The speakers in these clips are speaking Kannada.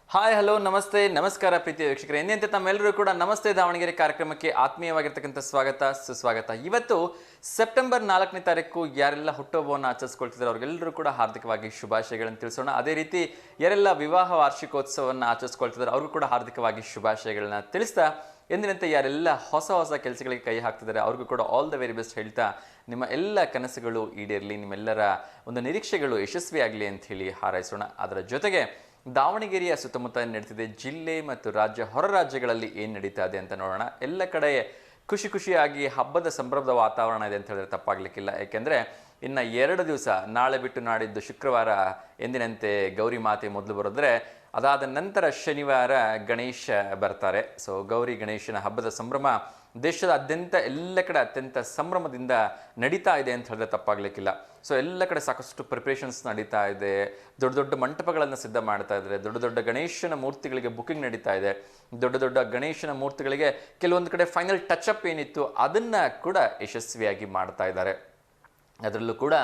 ಹಾಯ್ ಹಲೋ ನಮಸ್ತೆ ನಮಸ್ಕಾರ ಪ್ರೀತಿಯ ವೀಕ್ಷಕರೇ, ಎಂದಿನಂತೆ ತಮ್ಮೆಲ್ಲರೂ ಕೂಡ ನಮಸ್ತೆ ದಾವಣಗೆರೆ ಕಾರ್ಯಕ್ರಮಕ್ಕೆ ಆತ್ಮೀಯವಾಗಿರ್ತಕ್ಕಂಥ ಸ್ವಾಗತ ಸುಸ್ವಾಗತ. ಇವತ್ತು ಸೆಪ್ಟೆಂಬರ್ 4ನೇ ತಾರೀಕು ಯಾರೆಲ್ಲ ಹುಟ್ಟುಹಬ್ಬವನ್ನು ಆಚರಿಸ್ಕೊಳ್ತಿದ್ದಾರೆ ಅವ್ರಿಗೆಲ್ಲರೂ ಕೂಡ ಹಾರ್ದಿಕವಾಗಿ ಶುಭಾಶಯಗಳನ್ನು ತಿಳಿಸೋಣ. ಅದೇ ರೀತಿ ಯಾರೆಲ್ಲ ವಿವಾಹ ವಾರ್ಷಿಕೋತ್ಸವವನ್ನು ಆಚರಿಸ್ಕೊಳ್ತಿದ್ದಾರೆ ಅವ್ರಿಗೂ ಕೂಡ ಹಾರ್ದಿಕವಾಗಿ ಶುಭಾಶಯಗಳನ್ನ ತಿಳಿಸ್ತಾ, ಎಂದಿನಂತೆ ಯಾರೆಲ್ಲ ಹೊಸ ಹೊಸ ಕೆಲಸಗಳಿಗೆ ಕೈ ಹಾಕ್ತಿದ್ದಾರೆ ಅವ್ರಿಗೂ ಕೂಡ ಆಲ್ ದ ವೆರಿ ಬೆಸ್ಟ್ ಹೇಳ್ತಾ, ನಿಮ್ಮ ಎಲ್ಲ ಕನಸುಗಳು ಈಡೇರಲಿ, ನಿಮ್ಮೆಲ್ಲರ ಒಂದು ನಿರೀಕ್ಷೆಗಳು ಯಶಸ್ವಿಯಾಗಲಿ ಅಂತ ಹೇಳಿ ಹಾರೈಸೋಣ. ಅದರ ಜೊತೆಗೆ ದಾವಣಗೆರೆಯ ಸುತ್ತಮುತ್ತ ನಡೀತಿದೆ, ಜಿಲ್ಲೆ ಮತ್ತು ರಾಜ್ಯ ಹೊರ ರಾಜ್ಯಗಳಲ್ಲಿ ಏನು ನಡೀತಾ ಇದೆ ಅಂತ ನೋಡೋಣ. ಎಲ್ಲ ಕಡೆ ಖುಷಿಯಾಗಿ ಹಬ್ಬದ ಸಂಭ್ರಮದ ವಾತಾವರಣ ಇದೆ ಅಂತ ಹೇಳಿದ್ರೆ ತಪ್ಪಾಗಲಿಕ್ಕಿಲ್ಲ. ಯಾಕೆಂದರೆ ಇನ್ನು 2 ದಿವಸ, ನಾಳೆ ಬಿಟ್ಟು ನಾಡಿದ್ದು ಶುಕ್ರವಾರ ಎಂದಿನಂತೆ ಗೌರಿ ಮಾತೆ ಮೊದಲು ಬರೋದ್ರೆ, ಅದಾದ ನಂತರ ಶನಿವಾರ ಗಣೇಶ ಬರ್ತಾರೆ. ಸೊ ಗೌರಿ ಗಣೇಶನ ಹಬ್ಬದ ಸಂಭ್ರಮ ದೇಶದಾದ್ಯಂತ ಎಲ್ಲ ಕಡೆ ಅತ್ಯಂತ ಸಂಭ್ರಮದಿಂದ ನಡೀತಾ ಇದೆ ಅಂತ ಹೇಳಿದ್ರೆ ತಪ್ಪಾಗಲಿಕ್ಕಿಲ್ಲ. ಸೊ ಎಲ್ಲ ಕಡೆ ಸಾಕಷ್ಟು ಪ್ರಿಪ್ರೇಷನ್ಸ್ ನಡೀತಾ ಇದೆ, ದೊಡ್ಡ ದೊಡ್ಡ ಮಂಟಪಗಳನ್ನು ಸಿದ್ಧ ಮಾಡ್ತಾ ಇದ್ದಾರೆ, ದೊಡ್ಡ ದೊಡ್ಡ ಗಣೇಶನ ಮೂರ್ತಿಗಳಿಗೆ ಬುಕಿಂಗ್ ನಡೀತಾ ಇದೆ, ದೊಡ್ಡ ದೊಡ್ಡ ಗಣೇಶನ ಮೂರ್ತಿಗಳಿಗೆ ಕೆಲವೊಂದು ಕಡೆ ಫೈನಲ್ ಟಚ್ ಅಪ್ ಏನಿತ್ತು ಅದನ್ನು ಕೂಡ ಯಶಸ್ವಿಯಾಗಿ ಮಾಡ್ತಾ ಇದ್ದಾರೆ. ಅದರಲ್ಲೂ ಕೂಡ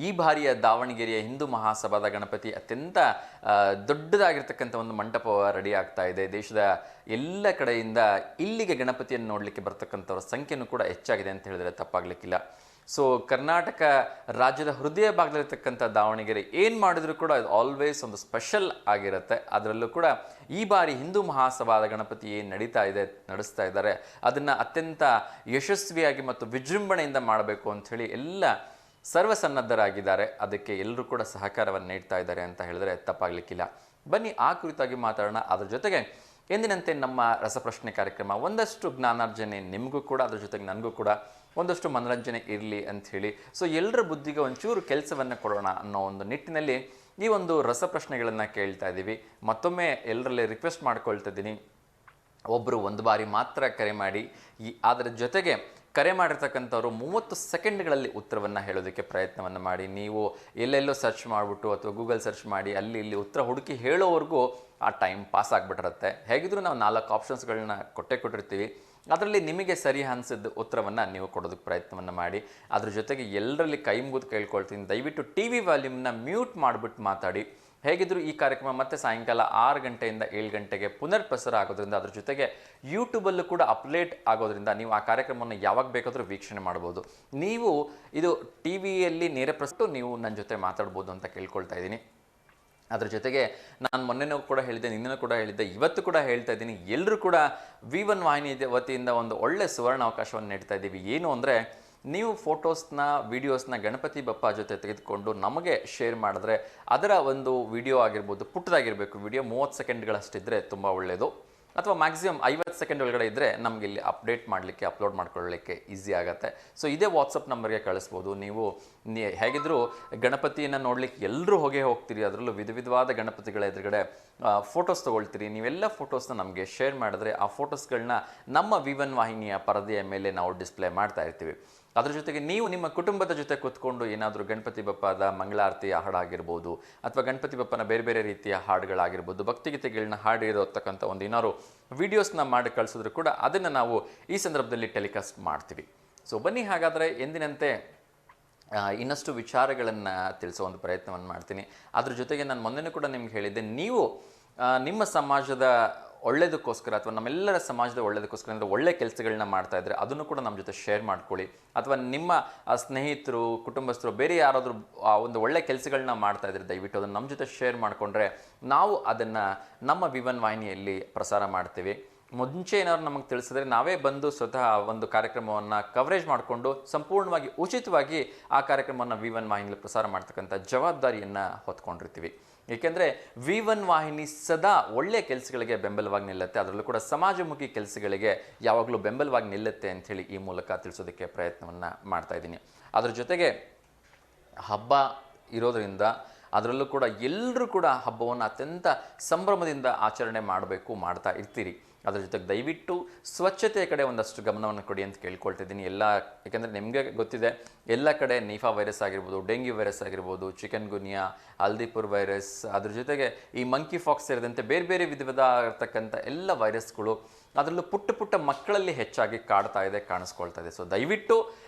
ಈ ಬಾರಿಯ ದಾವಣಗೆರೆಯ ಹಿಂದೂ ಮಹಾಸಭಾದ ಗಣಪತಿ ಅತ್ಯಂತ ದೊಡ್ಡದಾಗಿರ್ತಕ್ಕಂಥ ಒಂದು ಮಂಟಪ ರೆಡಿ ಆಗ್ತಾ ಇದೆ. ದೇಶದ ಎಲ್ಲ ಕಡೆಯಿಂದ ಇಲ್ಲಿಗೆ ಗಣಪತಿಯನ್ನು ನೋಡಲಿಕ್ಕೆ ಬರ್ತಕ್ಕಂಥವ್ರ ಸಂಖ್ಯೆನೂ ಕೂಡ ಹೆಚ್ಚಾಗಿದೆ ಅಂತ ಹೇಳಿದ್ರೆ ತಪ್ಪಾಗಲಿಕ್ಕಿಲ್ಲ. ಸೊ ಕರ್ನಾಟಕ ರಾಜ್ಯದ ಹೃದಯ ಭಾಗದಲ್ಲಿರ್ತಕ್ಕಂಥ ದಾವಣಗೆರೆ ಏನು ಮಾಡಿದರೂ ಕೂಡ ಇದು ಆಲ್ವೇಸ್ ಒಂದು ಸ್ಪೆಷಲ್ ಆಗಿರುತ್ತೆ. ಅದರಲ್ಲೂ ಕೂಡ ಈ ಬಾರಿ ಹಿಂದೂ ಮಹಾಸಭಾದ ಗಣಪತಿ ಏನು ನಡೆಸ್ತಾ ಇದ್ದಾರೆ ಅದನ್ನು ಅತ್ಯಂತ ಯಶಸ್ವಿಯಾಗಿ ಮತ್ತು ವಿಜೃಂಭಣೆಯಿಂದ ಮಾಡಬೇಕು ಅಂಥೇಳಿ ಎಲ್ಲ ಸರ್ವಸನ್ನದ್ಧರಾಗಿದ್ದಾರೆ. ಅದಕ್ಕೆ ಎಲ್ಲರೂ ಕೂಡ ಸಹಕಾರವನ್ನು ನೀಡ್ತಾ ಇದ್ದಾರೆ ಅಂತ ಹೇಳಿದ್ರೆ ತಪ್ಪಾಗಲಿಕ್ಕಿಲ್ಲ. ಬನ್ನಿ ಆ ಕುರಿತಾಗಿ ಮಾತಾಡೋಣ. ಅದ್ರ ಜೊತೆಗೆ ಎಂದಿನಂತೆ ನಮ್ಮ ರಸಪ್ರಶ್ನೆ ಕಾರ್ಯಕ್ರಮ, ಒಂದಷ್ಟು ಜ್ಞಾನಾರ್ಜನೆ ನಿಮಗೂ ಕೂಡ, ಅದ್ರ ಜೊತೆಗೆ ನನಗೂ ಕೂಡ ಒಂದಷ್ಟು ಮನೋರಂಜನೆ ಇರಲಿ ಅಂಥೇಳಿ, ಸೊ ಎಲ್ಲರ ಬುದ್ಧಿಗೆ ಒಂಚೂರು ಕೆಲಸವನ್ನು ಕೊಡೋಣ ಅನ್ನೋ ಒಂದು ನಿಟ್ಟಿನಲ್ಲಿ ಈ ಒಂದು ರಸಪ್ರಶ್ನೆಗಳನ್ನು ಕೇಳ್ತಾ ಇದ್ದೀವಿ. ಮತ್ತೊಮ್ಮೆ ಎಲ್ಲರಲ್ಲಿ ರಿಕ್ವೆಸ್ಟ್ ಮಾಡ್ಕೊಳ್ತಾ ಇದ್ದೀನಿ, ಒಬ್ಬರು ಒಂದು ಬಾರಿ ಮಾತ್ರ ಕರೆ ಮಾಡಿ. ಅದರ ಜೊತೆಗೆ ಕರೆ ಮಾಡಿರ್ತಕ್ಕಂಥವ್ರು 30 ಸೆಕೆಂಡ್ಗಳಲ್ಲಿ ಉತ್ತರವನ್ನು ಹೇಳೋದಕ್ಕೆ ಪ್ರಯತ್ನವನ್ನು ಮಾಡಿ. ನೀವು ಎಲ್ಲೆಲ್ಲೋ ಸರ್ಚ್ ಮಾಡಿಬಿಟ್ಟು ಅಥವಾ ಗೂಗಲ್ ಸರ್ಚ್ ಮಾಡಿ ಅಲ್ಲಿ ಇಲ್ಲಿ ಉತ್ತರ ಹುಡುಕಿ ಹೇಳೋವರೆಗೂ ಆ ಟೈಮ್ ಪಾಸ್ ಆಗಿಬಿಟ್ಟಿರುತ್ತೆ. ಹೇಗಿದ್ರೂ ನಾವು 4 ಆಪ್ಷನ್ಸ್ಗಳನ್ನ ಕೊಟ್ಟಿರ್ತೀವಿ, ಅದರಲ್ಲಿ ನಿಮಗೆ ಸರಿ ಅನಿಸಿದ ಉತ್ತರವನ್ನು ನೀವು ಕೊಡೋದಕ್ಕೆ ಪ್ರಯತ್ನವನ್ನು ಮಾಡಿ. ಅದ್ರ ಜೊತೆಗೆ ಎಲ್ಲರಲ್ಲಿ ಕೈ ಮುಗಿದು ಕೇಳ್ಕೊಳ್ತೀನಿ, ದಯವಿಟ್ಟು TV ವಾಲ್ಯೂಮ್ನ ಮ್ಯೂಟ್ ಮಾಡಿಬಿಟ್ಟು ಮಾತಾಡಿ. ಹೇಗಿದ್ದರೂ ಈ ಕಾರ್ಯಕ್ರಮ ಮತ್ತೆ ಸಾಯಂಕಾಲ 6 ಗಂಟೆಯಿಂದ 7 ಗಂಟೆಗೆ ಪುನರ್ ಪ್ರಸಾರ ಆಗೋದ್ರಿಂದ, ಅದ್ರ ಜೊತೆಗೆ ಯೂಟ್ಯೂಬಲ್ಲೂ ಕೂಡ ಅಪ್ಡೇಟ್ ಆಗೋದ್ರಿಂದ ನೀವು ಆ ಕಾರ್ಯಕ್ರಮವನ್ನು ಯಾವಾಗ ಬೇಕಾದರೂ ವೀಕ್ಷಣೆ ಮಾಡ್ಬೋದು. ನೀವು ಇದು TV ಯಲ್ಲಿ ನೇರ ಪ್ರಸಾರ ನೀವು ನನ್ನ ಜೊತೆ ಮಾತಾಡ್ಬೋದು ಅಂತ ಕೇಳ್ಕೊಳ್ತಾ ಇದ್ದೀನಿ. ಅದ್ರ ಜೊತೆಗೆ ನಾನು ಮೊನ್ನೆನೂ ಕೂಡ ಹೇಳಿದ್ದೆ, ನಿನ್ನೆನೂ ಕೂಡ ಹೇಳಿದ್ದೆ, ಇವತ್ತು ಕೂಡ ಹೇಳ್ತಾ ಇದ್ದೀನಿ, ಎಲ್ಲರೂ ಕೂಡ V1 ವಾಹಿನಿ ವತಿಯಿಂದ ಒಂದು ಒಳ್ಳೆ ಸುವರ್ಣ ಅವಕಾಶವನ್ನು ನೀಡ್ತಾ ಇದ್ದೀವಿ. ಏನು ಅಂದರೆ, ನೀವು ಫೋಟೋಸ್ನ ವಿಡಿಯೋಸ್ನ ಗಣಪತಿ ಬಪ್ಪ ಜೊತೆ ತೆಗೆದುಕೊಂಡು ನಮಗೆ ಶೇರ್ ಮಾಡಿದ್ರೆ, ಅದರ ಒಂದು ವಿಡಿಯೋ ಆಗಿರ್ಬೋದು, ಪುಟ್ಟದಾಗಿರಬೇಕು ವಿಡಿಯೋ, 30 ಸೆಕೆಂಡ್ಗಳಷ್ಟಿದ್ದರೆ ತುಂಬ ಒಳ್ಳೆಯದು, ಅಥವಾ ಮ್ಯಾಕ್ಸಿಮಮ್ 50 ಸೆಕೆಂಡ್ ಒಳಗಡೆ ಇದ್ದರೆ ನಮಗೆ ಇಲ್ಲಿ ಅಪ್ಡೇಟ್ ಮಾಡಲಿಕ್ಕೆ, ಅಪ್ಲೋಡ್ ಮಾಡ್ಕೊಳ್ಳಲಿಕ್ಕೆ ಈಸಿ ಆಗುತ್ತೆ. ಸೊ ಇದೇ ವಾಟ್ಸಪ್ ನಂಬರ್ಗೆ ಕಳಿಸ್ಬೋದು. ನೀವು ಹೇಗಿದ್ದರೂ ಗಣಪತಿಯನ್ನು ನೋಡಲಿಕ್ಕೆ ಎಲ್ಲರೂ ಹೋಗ್ತೀರಿ, ಅದರಲ್ಲೂ ವಿಧವಾದ ಗಣಪತಿಗಳ ಎದುರುಗಡೆ ಫೋಟೋಸ್ ತೊಗೊಳ್ತೀರಿ. ನೀವೆಲ್ಲ ಫೋಟೋಸ್ನ ನಮಗೆ ಶೇರ್ ಮಾಡಿದ್ರೆ ಆ ಫೋಟೋಸ್ಗಳನ್ನ ನಮ್ಮ V1 ವಾಹಿನಿಯ ಪರದೆಯ ಮೇಲೆ ನಾವು ಡಿಸ್ಪ್ಲೇ ಮಾಡ್ತಾ ಇರ್ತೀವಿ. ಅದ್ರ ಜೊತೆಗೆ ನೀವು ನಿಮ್ಮ ಕುಟುಂಬದ ಜೊತೆ ಕೂತ್ಕೊಂಡು ಏನಾದರೂ ಗಣಪತಿ ಬಪ್ಪದ ಮಂಗಳಾರತಿ ಹಾಡಾಗಿರ್ಬೋದು, ಅಥವಾ ಗಣಪತಿ ಬಪ್ಪನ ಬೇರೆ ಬೇರೆ ರೀತಿಯ ಹಾಡುಗಳಾಗಿರ್ಬೋದು, ಭಕ್ತಿಗೀತೆಗಳನ್ನ ಹಾಡಿರತಕ್ಕಂಥ ಒಂದು ಏನಾದ್ರು ವಿಡಿಯೋಸ್ನ ಮಾಡಿ ಕಳಿಸಿದ್ರು ಕೂಡ ಅದನ್ನು ನಾವು ಈ ಸಂದರ್ಭದಲ್ಲಿ ಟೆಲಿಕಾಸ್ಟ್ ಮಾಡ್ತೀವಿ. ಸೊ ಬನ್ನಿ, ಹಾಗಾದರೆ ಎಂದಿನಂತೆ ಇನ್ನಷ್ಟು ವಿಚಾರಗಳನ್ನು ತಿಳಿಸೋ ಒಂದು ಪ್ರಯತ್ನವನ್ನು ಮಾಡ್ತೀನಿ. ಅದ್ರ ಜೊತೆಗೆ ನಾನು ಮೊನ್ನೆನೂ ಕೂಡ ನಿಮ್ಗೆ ಹೇಳಿದ್ದೆ, ನೀವು ನಿಮ್ಮ ಸಮಾಜದ ಒಳ್ಳೆಯದಕ್ಕೋಸ್ಕರ ಅಥವಾ ನಮ್ಮೆಲ್ಲರ ಸಮಾಜದ ಒಳ್ಳೆಯದಕ್ಕೋಸ್ಕರ ಅಂದರೆ ಒಳ್ಳೆ ಕೆಲಸಗಳನ್ನ ಮಾಡ್ತಾ ಇದ್ದರೆ ಅದನ್ನು ಕೂಡ ನಮ್ಮ ಜೊತೆ ಶೇರ್ ಮಾಡ್ಕೊಳ್ಳಿ. ಅಥವಾ ನಿಮ್ಮ ಸ್ನೇಹಿತರು, ಕುಟುಂಬಸ್ಥರು ಬೇರೆ ಯಾರಾದರೂ ಒಂದು ಒಳ್ಳೆ ಕೆಲಸಗಳನ್ನ ಮಾಡ್ತಾ ಇದ್ರೆ ದಯವಿಟ್ಟು ಅದನ್ನು ನಮ್ಮ ಜೊತೆ ಶೇರ್ ಮಾಡಿಕೊಂಡ್ರೆ ನಾವು ಅದನ್ನು ನಮ್ಮ V1 ವಾಹಿನಿಯಲ್ಲಿ ಪ್ರಸಾರ ಮಾಡ್ತೀವಿ. ಮುಂಚೆ ಏನಾದ್ರು ನಮಗೆ ತಿಳಿಸಿದ್ರೆ ನಾವೇ ಬಂದು ಸ್ವತಃ ಒಂದು ಕಾರ್ಯಕ್ರಮವನ್ನು ಕವರೇಜ್ ಮಾಡಿಕೊಂಡು ಸಂಪೂರ್ಣವಾಗಿ ಉಚಿತವಾಗಿ ಆ ಕಾರ್ಯಕ್ರಮವನ್ನು V1 ವಾಹಿನಿಯಲ್ಲಿ ಪ್ರಸಾರ ಮಾಡ್ತಕ್ಕಂಥ ಜವಾಬ್ದಾರಿಯನ್ನು ಹೊತ್ಕೊಂಡಿರ್ತೀವಿ. ಏಕೆಂದರೆ V1 ವಾಹಿನಿ ಸದಾ ಒಳ್ಳೆಯ ಕೆಲಸಗಳಿಗೆ ಬೆಂಬಲವಾಗಿ ನಿಲ್ಲುತ್ತೆ, ಅದರಲ್ಲೂ ಕೂಡ ಸಮಾಜಮುಖಿ ಕೆಲಸಗಳಿಗೆ ಯಾವಾಗಲೂ ಬೆಂಬಲವಾಗಿ ನಿಲ್ಲುತ್ತೆ ಅಂಥೇಳಿ ಈ ಮೂಲಕ ತಿಳಿಸೋದಕ್ಕೆ ಪ್ರಯತ್ನವನ್ನು ಮಾಡ್ತಾಯಿದ್ದೀನಿ. ಅದ್ರ ಜೊತೆಗೆ ಹಬ್ಬ ಇರೋದರಿಂದ ಅದರಲ್ಲೂ ಕೂಡ ಎಲ್ಲರೂ ಕೂಡ ಹಬ್ಬವನ್ನು ಅತ್ಯಂತ ಸಂಭ್ರಮದಿಂದ ಆಚರಣೆ ಮಾಡ್ತಾ ಇರ್ತೀರಿ. ಅದರ ಜೊತೆಗೆ ದಯವಿಟ್ಟು ಸ್ವಚ್ಛತೆಯ ಕಡೆ ಒಂದಷ್ಟು ಗಮನವನ್ನು ಕೊಡಿ ಅಂತ ಕೇಳ್ಕೊಳ್ತಿದ್ದೀನಿ. ಯಾಕೆಂದರೆ ನಿಮಗೆ ಗೊತ್ತಿದೆ, ಎಲ್ಲ ಕಡೆ ನಿಫಾ ವೈರಸ್ ಆಗಿರ್ಬೋದು, ಡೆಂಗ್ಯೂ ವೈರಸ್ ಆಗಿರ್ಬೋದು, ಚಿಕನ್ ಗುನ್ಯಾ, ಹಲ್ದಿಪುರ್ ವೈರಸ್, ಅದ್ರ ಜೊತೆಗೆ ಈ ಮಂಕಿ ಫಾಕ್ಸ್ ಸೇರಿದಂತೆ ಬೇರೆ ಬೇರೆ ವಿಧವಾಗಿರ್ತಕ್ಕಂಥ ಎಲ್ಲ ವೈರಸ್ಗಳು ಅದರಲ್ಲೂ ಪುಟ್ಟ ಮಕ್ಕಳಲ್ಲಿ ಹೆಚ್ಚಾಗಿ ಕಾಣಿಸ್ಕೊಳ್ತಾ ಇದೆ. ಸೊ ದಯವಿಟ್ಟು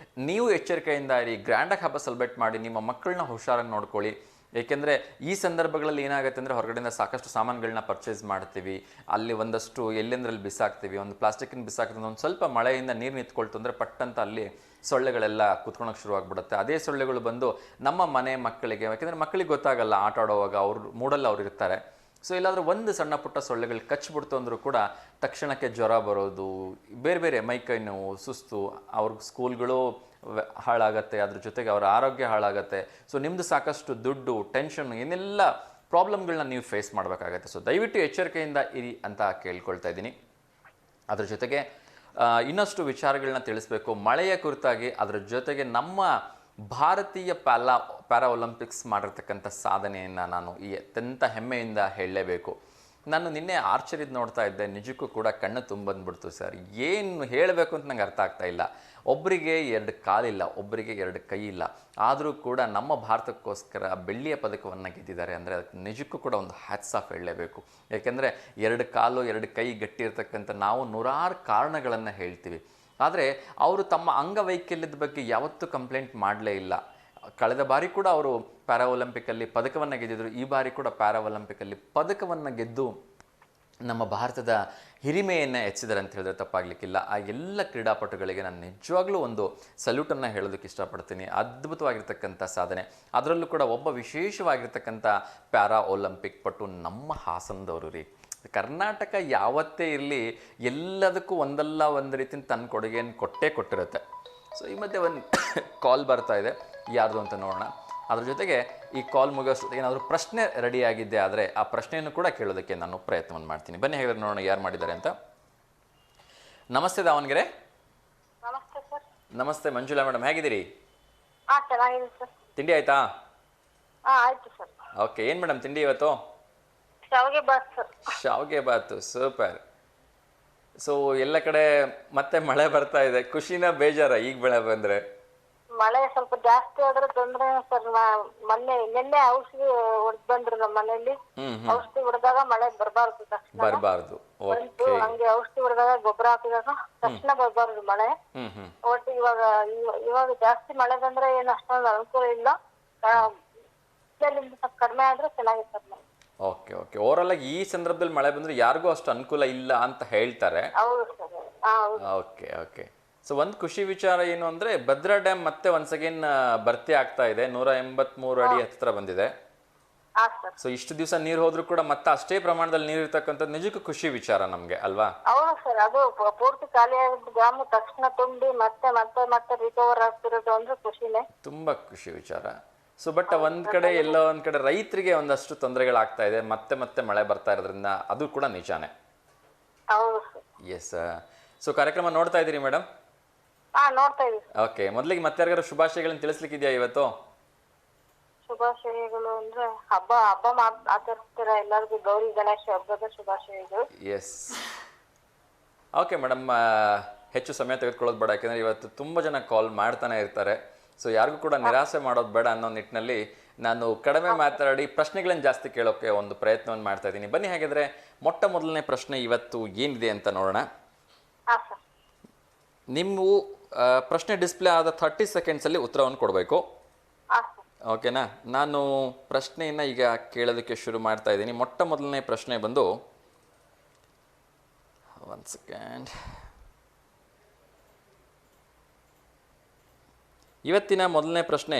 ನೀವು ಎಚ್ಚರಿಕೆಯಿಂದ ಇರಿ, ಗ್ರ್ಯಾಂಡಾಗಿ ಹಬ್ಬ ಸೆಲೆಬ್ರೇಟ್ ಮಾಡಿ, ನಿಮ್ಮ ಮಕ್ಕಳನ್ನ ಹುಷಾರಾಗಿ ನೋಡ್ಕೊಳ್ಳಿ. ಏಕೆಂದರೆ ಈ ಸಂದರ್ಭಗಳಲ್ಲಿ ಏನಾಗುತ್ತೆ ಅಂದರೆ ಹೊರಗಡೆಯಿಂದ ಸಾಕಷ್ಟು ಸಾಮಾನುಗಳನ್ನ ಪರ್ಚೇಸ್ ಮಾಡ್ತೀವಿ, ಅಲ್ಲಿ ಒಂದಷ್ಟು ಎಲ್ಲೆಂದ್ರಲ್ಲಿ ಬಿಸಾಕ್ತೀವಿ, ಒಂದು ಪ್ಲಾಸ್ಟಿಕ್ನ ಬಿಸಾಕಿದ್ರೆ ಒಂದು ಸ್ವಲ್ಪ ಮಳೆಯಿಂದ ನೀರು ನಿಂತ್ಕೊಳ್ತು ಅಂದರೆ ಪಟ್ಟಂತ ಅಲ್ಲಿ ಸೊಳ್ಳೆಗಳೆಲ್ಲ ಕುತ್ಕೊಳಕ್ಕೆ ಶುರುವಾಗ್ಬಿಡುತ್ತೆ. ಅದೇ ಸೊಳ್ಳೆಗಳು ಬಂದು ನಮ್ಮ ಮನೆ ಮಕ್ಕಳಿಗೆ, ಯಾಕೆಂದರೆ ಮಕ್ಕಳಿಗೆ ಗೊತ್ತಾಗಲ್ಲ ಆಟ ಆಡೋವಾಗ, ಅವ್ರ ಮೂಡಲ್ಲಿ ಅವ್ರು ಇರ್ತಾರೆ. ಸೊ ಇಲ್ಲಾಂದ್ರೆ ಒಂದು ಸಣ್ಣ ಪುಟ್ಟ ಸೊಳ್ಳೆಗಳು ಕಚ್ಚಿಬಿಡ್ತು ಅಂದರೂ ಕೂಡ ತಕ್ಷಣಕ್ಕೆ ಜ್ವರ ಬರೋದು, ಬೇರೆ ಬೇರೆ ಮೈಕೈ ನೋವು, ಸುಸ್ತು, ಅವ್ರಿಗೆ ಸ್ಕೂಲ್ಗಳು ಹಾಳಾಗತ್ತೆ, ಅದ್ರ ಜೊತೆಗೆ ಅವರ ಆರೋಗ್ಯ ಹಾಳಾಗತ್ತೆ. ಸೊ ನಿಮ್ಮದು ಸಾಕಷ್ಟು ದುಡ್ಡು, ಟೆನ್ಷನ್, ಏನೆಲ್ಲ ಪ್ರಾಬ್ಲಮ್ಗಳನ್ನ ನೀವು ಫೇಸ್ ಮಾಡಬೇಕಾಗತ್ತೆ. ಸೊ ದಯವಿಟ್ಟು ಎಚ್ಚರಿಕೆಯಿಂದ ಇರಿ ಅಂತ ಕೇಳ್ಕೊಳ್ತಾ ಇದ್ದೀನಿ. ಅದ್ರ ಜೊತೆಗೆ ಇನ್ನಷ್ಟು ವಿಚಾರಗಳನ್ನ ತಿಳಿಸ್ಬೇಕು ಮಳೆಯ ಕುರಿತಾಗಿ. ಅದರ ಜೊತೆಗೆ ನಮ್ಮ ಭಾರತೀಯ ಪ್ಯಾರಾ ಒಲಿಂಪಿಕ್ಸ್ ಮಾಡಿರ್ತಕ್ಕಂಥ ಸಾಧನೆಯನ್ನು ನಾನು ಈ ಅತ್ಯಂತ ಹೆಮ್ಮೆಯಿಂದ ಹೇಳಲೇಬೇಕು. ನಾನು ನಿನ್ನೆ ಆರ್ಚರಿದು ನೋಡ್ತಾ ಇದ್ದೆ, ನಿಜಕ್ಕೂ ಕೂಡ ಕಣ್ಣು ತುಂಬಂದ್ಬಿಡ್ತು ಸರ್. ಏನು ಹೇಳಬೇಕು ಅಂತ ನಂಗೆ ಅರ್ಥ ಆಗ್ತಾ ಇಲ್ಲ. ಒಬ್ಬರಿಗೆ 2 ಕಾಲಿಲ್ಲ, ಒಬ್ಬರಿಗೆ 2 ಕೈ ಇಲ್ಲ, ಆದರೂ ಕೂಡ ನಮ್ಮ ಭಾರತಕ್ಕೋಸ್ಕರ ಬೆಳ್ಳಿಯ ಪದಕವನ್ನು ಗೆದ್ದಿದ್ದಾರೆ ಅಂದರೆ ಅದಕ್ಕೆ ನಿಜಕ್ಕೂ ಕೂಡ ಒಂದು ಹ್ಯಾಟ್ಸ್ ಆಫ್ ಹೇಳಲೇಬೇಕು. ಯಾಕೆಂದರೆ 2 ಕಾಲು 2 ಕೈ ಗಟ್ಟಿ ಇರ್ತಕ್ಕಂಥ ನಾವು ನೂರಾರು ಕಾರಣಗಳನ್ನು ಹೇಳ್ತೀವಿ, ಆದರೆ ಅವರು ತಮ್ಮ ಅಂಗವೈಕಲ್ಯದ ಬಗ್ಗೆ ಯಾವತ್ತೂ ಕಂಪ್ಲೇಂಟ್ ಮಾಡಲೇ ಇಲ್ಲ. ಕಳೆದ ಬಾರಿ ಕೂಡ ಅವರು ಪ್ಯಾರಾ ಒಲಿಂಪಿಕಲ್ಲಿ ಪದಕವನ್ನು ಗೆದ್ದಿದ್ರು, ಈ ಬಾರಿ ಕೂಡ ಪ್ಯಾರಾ ಒಲಿಂಪಿಕಲ್ಲಿ ಪದಕವನ್ನು ಗೆದ್ದು ನಮ್ಮ ಭಾರತದ ಹಿರಿಮೆಯನ್ನು ಹೆಚ್ಚಿದ್ದಾರೆ ಅಂತ ಹೇಳಿದ್ರೆ ತಪ್ಪಾಗಲಿಕ್ಕಿಲ್ಲ. ಆ ಎಲ್ಲ ಕ್ರೀಡಾಪಟುಗಳಿಗೆ ನಾನು ನಿಜವಾಗ್ಲೂ ಒಂದು ಸಲ್ಯೂಟನ್ನು ಹೇಳೋದಕ್ಕೆ ಇಷ್ಟಪಡ್ತೀನಿ. ಅದ್ಭುತವಾಗಿರ್ತಕ್ಕಂಥ ಸಾಧನೆ. ಅದರಲ್ಲೂ ಕೂಡ ಒಬ್ಬ ವಿಶೇಷವಾಗಿರ್ತಕ್ಕಂಥ ಪ್ಯಾರಾ ಒಲಿಂಪಿಕ್ ಪಟು ನಮ್ಮ ಹಾಸನದವರು ರೀ. ಕರ್ನಾಟಕ ಯಾವತ್ತೇ ಇರಲಿ ಎಲ್ಲದಕ್ಕೂ ಒಂದಲ್ಲ ಒಂದು ರೀತಿಯ ತನ್ನ ಕೊಡುಗೆಯನ್ನು ಕೊಟ್ಟಿರುತ್ತೆ. ಸೊ ಈ ಮಧ್ಯೆ ಒಂದು ಕಾಲ್ ಬರ್ತಾ ಇದೆ, ಯಾರ್ದು ಅಂತ ನೋಡೋಣ. ಅದ್ರ ಜೊತೆಗೆ ಈ ಕಾಲ್ ಮುಗಿಸೋ ಏನಾದರೂ ಪ್ರಶ್ನೆ ರೆಡಿಯಾಗಿದ್ದೆ ಆದರೆ ಆ ಪ್ರಶ್ನೆಯನ್ನು ಕೂಡ ಕೇಳೋದಕ್ಕೆ ನಾನು ಪ್ರಯತ್ನವನ್ನು ಮಾಡ್ತೀನಿ. ಬನ್ನಿ ಹಾಗಾದ್ರೆ ನೋಡೋಣ ಯಾರು ಮಾಡಿದ್ದಾರೆ ಅಂತ. ನಮಸ್ತೆ ದಾವಣಗೆರೆ. ನಮಸ್ತೆ ಸರ್. ನಮಸ್ತೆ ಮಂಜುಳಾ ಮೇಡಮ್, ಹೇಗಿದ್ದೀರಿ? ಚೆನ್ನಾಗಿದೆ ಸರ್. ತಿಂಡಿ ಆಯ್ತಾ? ಆಯ್ತು ಸರ್. ಓಕೆ, ಏನು ಮೇಡಮ್ ತಿಂಡಿ ಇವತ್ತು? ಶಾವಿಗೆ ಬಾತ್ ಸರ್. ಶಾವಿಗೆ ಬಾತು, ಸೂಪರ್. ಸೊ ಎಲ್ಲ ಕಡೆ ಮತ್ತೆ ಮಳೆ ಬರ್ತಾ ಇದೆ, ಖುಷಿನ ಬೇಜಾರ ಈಗ ಬೆಳೆ ಬಂದರೆ? ಮಳೆ ಸ್ವಲ್ಪ ಜಾಸ್ತಿ ಆದ್ರೆ ತೊಂದ್ರೆ ಸರ್. ನಿನ್ನೆ ಔಷಧಿ ಹೊಡೆದ್ ಬಂದ್ರು ನಮ್ಮ ಮನೆಯಲ್ಲಿ. ಔಷಧಿ ಹೊಡೆದಾಗ ಮಳೆ ಬರಬಾರ್ದು, ಬರಬಾರ್ದು. ಹಂಗೆ ಔಷಧಿ ಹೊಡೆದಾಗ ಗೊಬ್ಬರ ಹಾಕಿದಾಗ ತಕ್ಷಣ ಬರಬಾರ್ದು ಮಳೆ. ಒಟ್ಟು ಇವಾಗ ಜಾಸ್ತಿ ಮಳೆ ಬಂದ್ರೆ ಏನು ಅಷ್ಟೊಂದು ಅನುಕೂಲ ಇಲ್ಲ. ಸ್ವಲ್ಪ ಕಡಿಮೆ ಆದ್ರೆ ಚೆನ್ನಾಗಿತ್ತು ಸರ್. ಓಕೆ ಓಕೆ, ಓವರಾಲ್ ಆಗಿ ಈ ಸಂದರ್ಭದಲ್ಲಿ ಮಳೆ ಬಂದ್ರೆ ಯಾರಿಗೂ ಅಷ್ಟು ಅನುಕೂಲ ಇಲ್ಲ ಅಂತ ಹೇಳ್ತಾರೆ. ಹೌದು ಸರ್. Okay okay. ಸೊ ಒಂದು ಖುಷಿ ವಿಚಾರ ಏನು ಅಂದರೆ ಭದ್ರಾ ಡ್ಯಾಮ್ ಮತ್ತೆ ಒನ್ಸ್ ಅಗೇನ್ ಭರ್ತಿ ಆಗ್ತಾ ಇದೆ, 183 ಅಡಿ ಹತ್ತಿರ ಬಂದಿದೆ. ಸೊ ಇಷ್ಟು ದಿವಸ ನೀರು ಹೋದ್ರೂ ಕೂಡ ಮತ್ತೆ ಅಷ್ಟೇ ಪ್ರಮಾಣದಲ್ಲಿ ನೀರು ಇರ್ತಕ್ಕಂಥದ್ದು ನಿಜಕ್ಕೂ ಖುಷಿ ವಿಚಾರ ನಮಗೆ ಅಲ್ವಾ? ಹೌದು ಸರ್. ಅದು ಪೂರ್ತಿ ಖಾಲಿ ಆಗಿದ್ದು ಡ್ಯಾಮ್ ತಕ್ಷಣ ತುಂಬಿ ಮತ್ತೆ ಮತ್ತೆ ಮತ್ತೆ ರಿಕವರ್ ಆಗ್ತಿರೋದು ಅಂದ್ರೆ ಖುಷಿನೇ, ತುಂಬಾ ಖುಷಿ ವಿಚಾರ. ಸೊ ಬಟ್ ಒಂದ್ ಕಡೆ ಎಲ್ಲೋ ಒಂದ್ ಕಡೆ ರೈತರಿಗೆ ಒಂದಷ್ಟು ತೊಂದರೆಗಳಾಗ್ತಾ ಇದೆ, ಮತ್ತೆ ಮತ್ತೆ ಮಳೆ ಬರ್ತಾ ಇರೋದ್ರಿಂದ, ಅದು ಕೂಡ ನಿಜಾನೇ. ಎಸ್. ಸೊ ಕಾರ್ಯಕ್ರಮ ನೋಡ್ತಾ ಇದ್ದೀರಿ ಮೇಡಮ್? ನೋಡ್ತಾ ಇದ್ದೀವಿ. ಓಕೆ, ಮೊದಲಿಗೆ ಮತ್ತೆ ಯಾರಿಗಾರು ಶುಭಾಶಯಗಳನ್ನು ತಿಳಿಸ್ಲಿಕ್ಕಿದೆಯಾ ಇವತ್ತು? ಶುಭಾಶಯಗಳು ಅಂದ್ರೆ ಹಬ್ಬ ಆಚರಿಸ್ತೀರಾ ಎಲ್ಲರಿಗೂ, ಗೌರಿ ಗಣೇಶ ಹಬ್ಬದ ಶುಭಾಶಯಗಳು. ಎಸ್. ಓಕೆ ಮೇಡಮ್, ಹೆಚ್ಚು ಸಮಯ ತೆಗೆದುಕೊಳ್ಳೋದು ಬೇಡ, ಯಾಕೆಂದ್ರೆ ಇವತ್ತು ತುಂಬ ಜನ ಕಾಲ್ ಮಾಡ್ತಾನೆ ಇರ್ತಾರೆ. ಸೊ ಯಾರಿಗೂ ಕೂಡ ನಿರಾಸೆ ಮಾಡೋದು ಬೇಡ ಅನ್ನೋ ನಿಟ್ಟಿನಲ್ಲಿ ನಾನು ಕಡಿಮೆ ಮಾತಾಡಿ ಪ್ರಶ್ನೆಗಳನ್ನು ಜಾಸ್ತಿ ಕೇಳೋಕ್ಕೆ ಒಂದು ಪ್ರಯತ್ನವನ್ನು ಮಾಡ್ತಾ ಇದ್ದೀನಿ. ಬನ್ನಿ ಹಾಗಾದರೆ ಮೊಟ್ಟ ಮೊದಲನೇ ಪ್ರಶ್ನೆ ಇವತ್ತು ಏನಿದೆ ಅಂತ ನೋಡೋಣ. ನೀವು ಪ್ರಶ್ನೆ ಡಿಸ್ಪ್ಲೇ ಆದ 30 ಸೆಕೆಂಡ್ಸಲ್ಲಿ ಉತ್ತರವನ್ನು ಕೊಡಬೇಕು. ಓಕೆನಾ? ನಾನು ಪ್ರಶ್ನೆಯನ್ನು ಈಗ ಕೇಳೋದಕ್ಕೆ ಶುರು ಮಾಡ್ತಾ ಇದ್ದೀನಿ. ಮೊಟ್ಟ ಮೊದಲನೇ ಪ್ರಶ್ನೆ ಬಂದು, ಒಂದು ಸೆಕೆಂಡ್. ಇವತ್ತಿನ ಮೊದಲನೇ ಪ್ರಶ್ನೆ,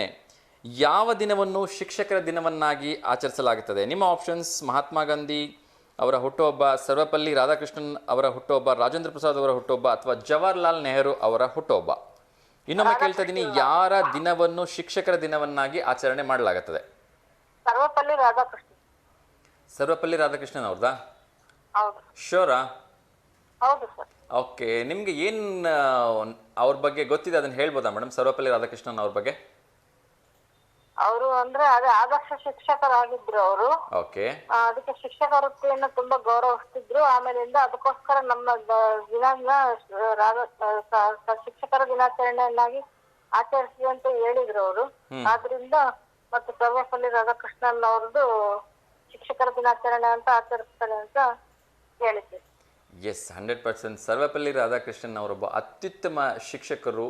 ಯಾವ ದಿನವನ್ನು ಶಿಕ್ಷಕರ ದಿನವನ್ನಾಗಿ ಆಚರಿಸಲಾಗುತ್ತದೆ? ನಿಮ್ಮ ಆಪ್ಷನ್ಸ್: ಮಹಾತ್ಮ ಗಾಂಧಿ ಅವರ ಹುಟ್ಟುಹಬ್ಬ, ಸರ್ವಪಲ್ಲಿ ರಾಧಾಕೃಷ್ಣನ್ ಅವರ ಹುಟ್ಟುಹಬ್ಬ, ರಾಜೇಂದ್ರ ಪ್ರಸಾದ್ ಅವರ ಹುಟ್ಟುಹಬ್ಬ, ಅಥವಾ ಜವಾಹರ್ಲಾಲ್ ನೆಹರು ಅವರ ಹುಟ್ಟುಹಬ್ಬ. ಇನ್ನೊಮ್ಮೆ ಕೇಳ್ತಾ ಇದ್ದೀನಿ, ಯಾರ ದಿನವನ್ನು ಶಿಕ್ಷಕರ ದಿನವನ್ನಾಗಿ ಆಚರಣೆ ಮಾಡಲಾಗುತ್ತದೆ? ಸರ್ವಪಲ್ಲಿ ರಾಧಾಕೃಷ್ಣನ್. ಸರ್ವಪಲ್ಲಿ ರಾಧಾಕೃಷ್ಣನ್ ಅವ್ರದಾ? ಶೋರಾ? ಹೌದು ಸರ್. ಓಕೆ, ನಿಮ್ಗೆ ಏನು ಅವ್ರ ಬಗ್ಗೆ ಗೊತ್ತಿದೆ ಅದನ್ನ ಹೇಳ್ಬೋದಾ ಮೇಡಮ್? ಸರ್ವಪಲ್ಲಿ ರಾಧಾಕೃಷ್ಣನ್ ಅವ್ರ ಬಗ್ಗೆ. ಅವರು ಅಂದ್ರೆ ಅದೇ ಆದರ್ಶ ಶಿಕ್ಷಕರಾಗಿದ್ರು ಅವರು. ಓಕೆ. ಅದಕ್ಕೆ ಶಿಕ್ಷಕ ವೃತ್ತಿಯನ್ನು ತುಂಬಾ ಗೌರವಿಸ್ತಿದ್ರು. ಆಮೇಲಿಂದ ಅದಕ್ಕೋಸ್ಕರ ನಮ್ಮ ದಿನ ಶಿಕ್ಷಕರ ದಿನಾಚರಣೆಯನ್ನಾಗಿ ಆಚರಿಸಿ ಅಂತ ಹೇಳಿದ್ರು ಅವರು. ಆದ್ರಿಂದ ಮತ್ತೆ ಸರ್ವಪಲ್ಲಿ ರಾಧಾಕೃಷ್ಣನ್ ಅವ್ರದ್ದು ಶಿಕ್ಷಕರ ದಿನಾಚರಣೆ ಅಂತ ಆಚರಿಸ್ತಾರೆ ಅಂತ ಹೇಳಿದ್ರು. ಎಸ್, 100%. ಸರ್ವಪಲ್ಲಿ ರಾಧಾಕೃಷ್ಣನ್ ಅವರೊಬ್ಬ ಅತ್ಯುತ್ತಮ ಶಿಕ್ಷಕರು.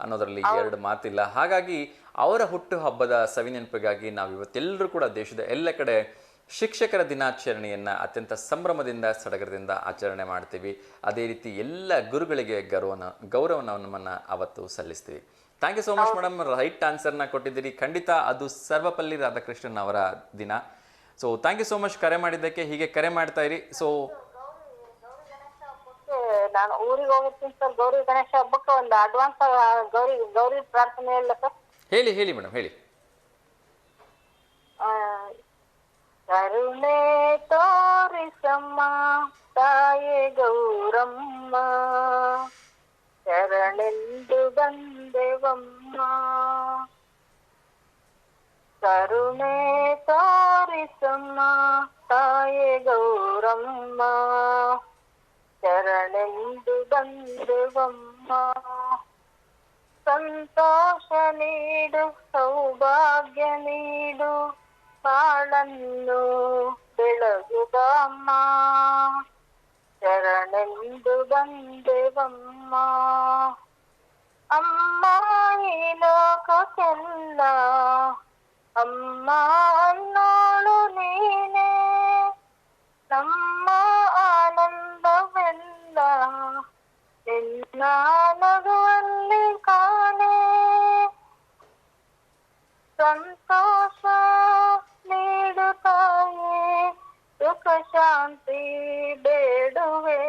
ಅನ್ನೋದರಲ್ಲಿ ಎರಡು ಮಾತಿಲ್ಲ. ಹಾಗಾಗಿ ಅವರ ಹುಟ್ಟು ಹಬ್ಬದ ಸವಿನೆನಪಿಗಾಗಿ ನಾವು ಇವತ್ತೆಲ್ಲರೂ ಕೂಡ ದೇಶದ ಎಲ್ಲ ಕಡೆ ಶಿಕ್ಷಕರ ದಿನಾಚರಣೆಯನ್ನು ಅತ್ಯಂತ ಸಂಭ್ರಮದಿಂದ ಸಡಗರದಿಂದ ಆಚರಣೆ ಮಾಡ್ತೀವಿ. ಅದೇ ರೀತಿ ಎಲ್ಲ ಗುರುಗಳಿಗೆ ಗೌರವವನ್ನು ಅವತ್ತು ಸಲ್ಲಿಸ್ತೀವಿ. Thank you so much madam, right ಆನ್ಸರ್ನ ಕೊಟ್ಟಿದ್ದೀರಿ. ಖಂಡಿತ ಅದು ಸರ್ವಪಲ್ಲಿ ರಾಧಾಕೃಷ್ಣನ್ ಅವರ ದಿನ. So thank you so much ಕರೆ ಮಾಡಿದ್ದಕ್ಕೆ. ಹೀಗೆ ಕರೆ ಮಾಡ್ತಾ ಇರಿ. ಸೊ ನಾನು ಊರಿಗೆ ಹೋಗಿರ್ತೀನಿ ಸರ್. ಗೌರಿ ಗಣೇಶ ಹಬ್ಬಕ್ಕೆ ಒಂದು ಅಡ್ವಾನ್ಸ್ ಗೌರಿ ಪ್ರಾರ್ಥನೆ ಇಲ್ಲ ಸರ್. ಹೇಳಿ ಮೇಡಮ್, ಹೇಳಿ. ಕರುಣೆ ತೋರಿಸಮ್ಮ ತಾಯೇ ಗೌರಮ್ಮ, ಶರಣೆಂದು ಬಂದೆವಮ್ಮ. ಕರುಣೆ ತೋರಿಸಮ್ಮ ತಾಯೇ ಗೌರಮ್ಮ, ಶರಣೆಂದು ಬಂದೆವಮ್ಮ. ಸಂತೋಷ ನೀಡು ಸೌಭಾಗ್ಯ ನೀಡು ಬಾಳನ್ನು ಬೆಳಗುಗಮ್ಮ, ಶರಣೆಂದು ಬಂದೆವಮ್ಮ. ಅಮ್ಮ ಈ ಲೋಕಕ್ಕೆಲ್ಲ ಅಮ್ಮ ಅನ್ನೋಳು ನೀನೇ, ನಮ್ಮ ಆನಂದವೆಲ್ಲ ನಿನ್ನ ನಗುವಲ್ಲಿ ಕಾಣೆ. ಸಂತೋಷ ನೀಡು ತಾಯೇ ಸುಖ ಶಾಂತಿ ಬೇಡುವೆ,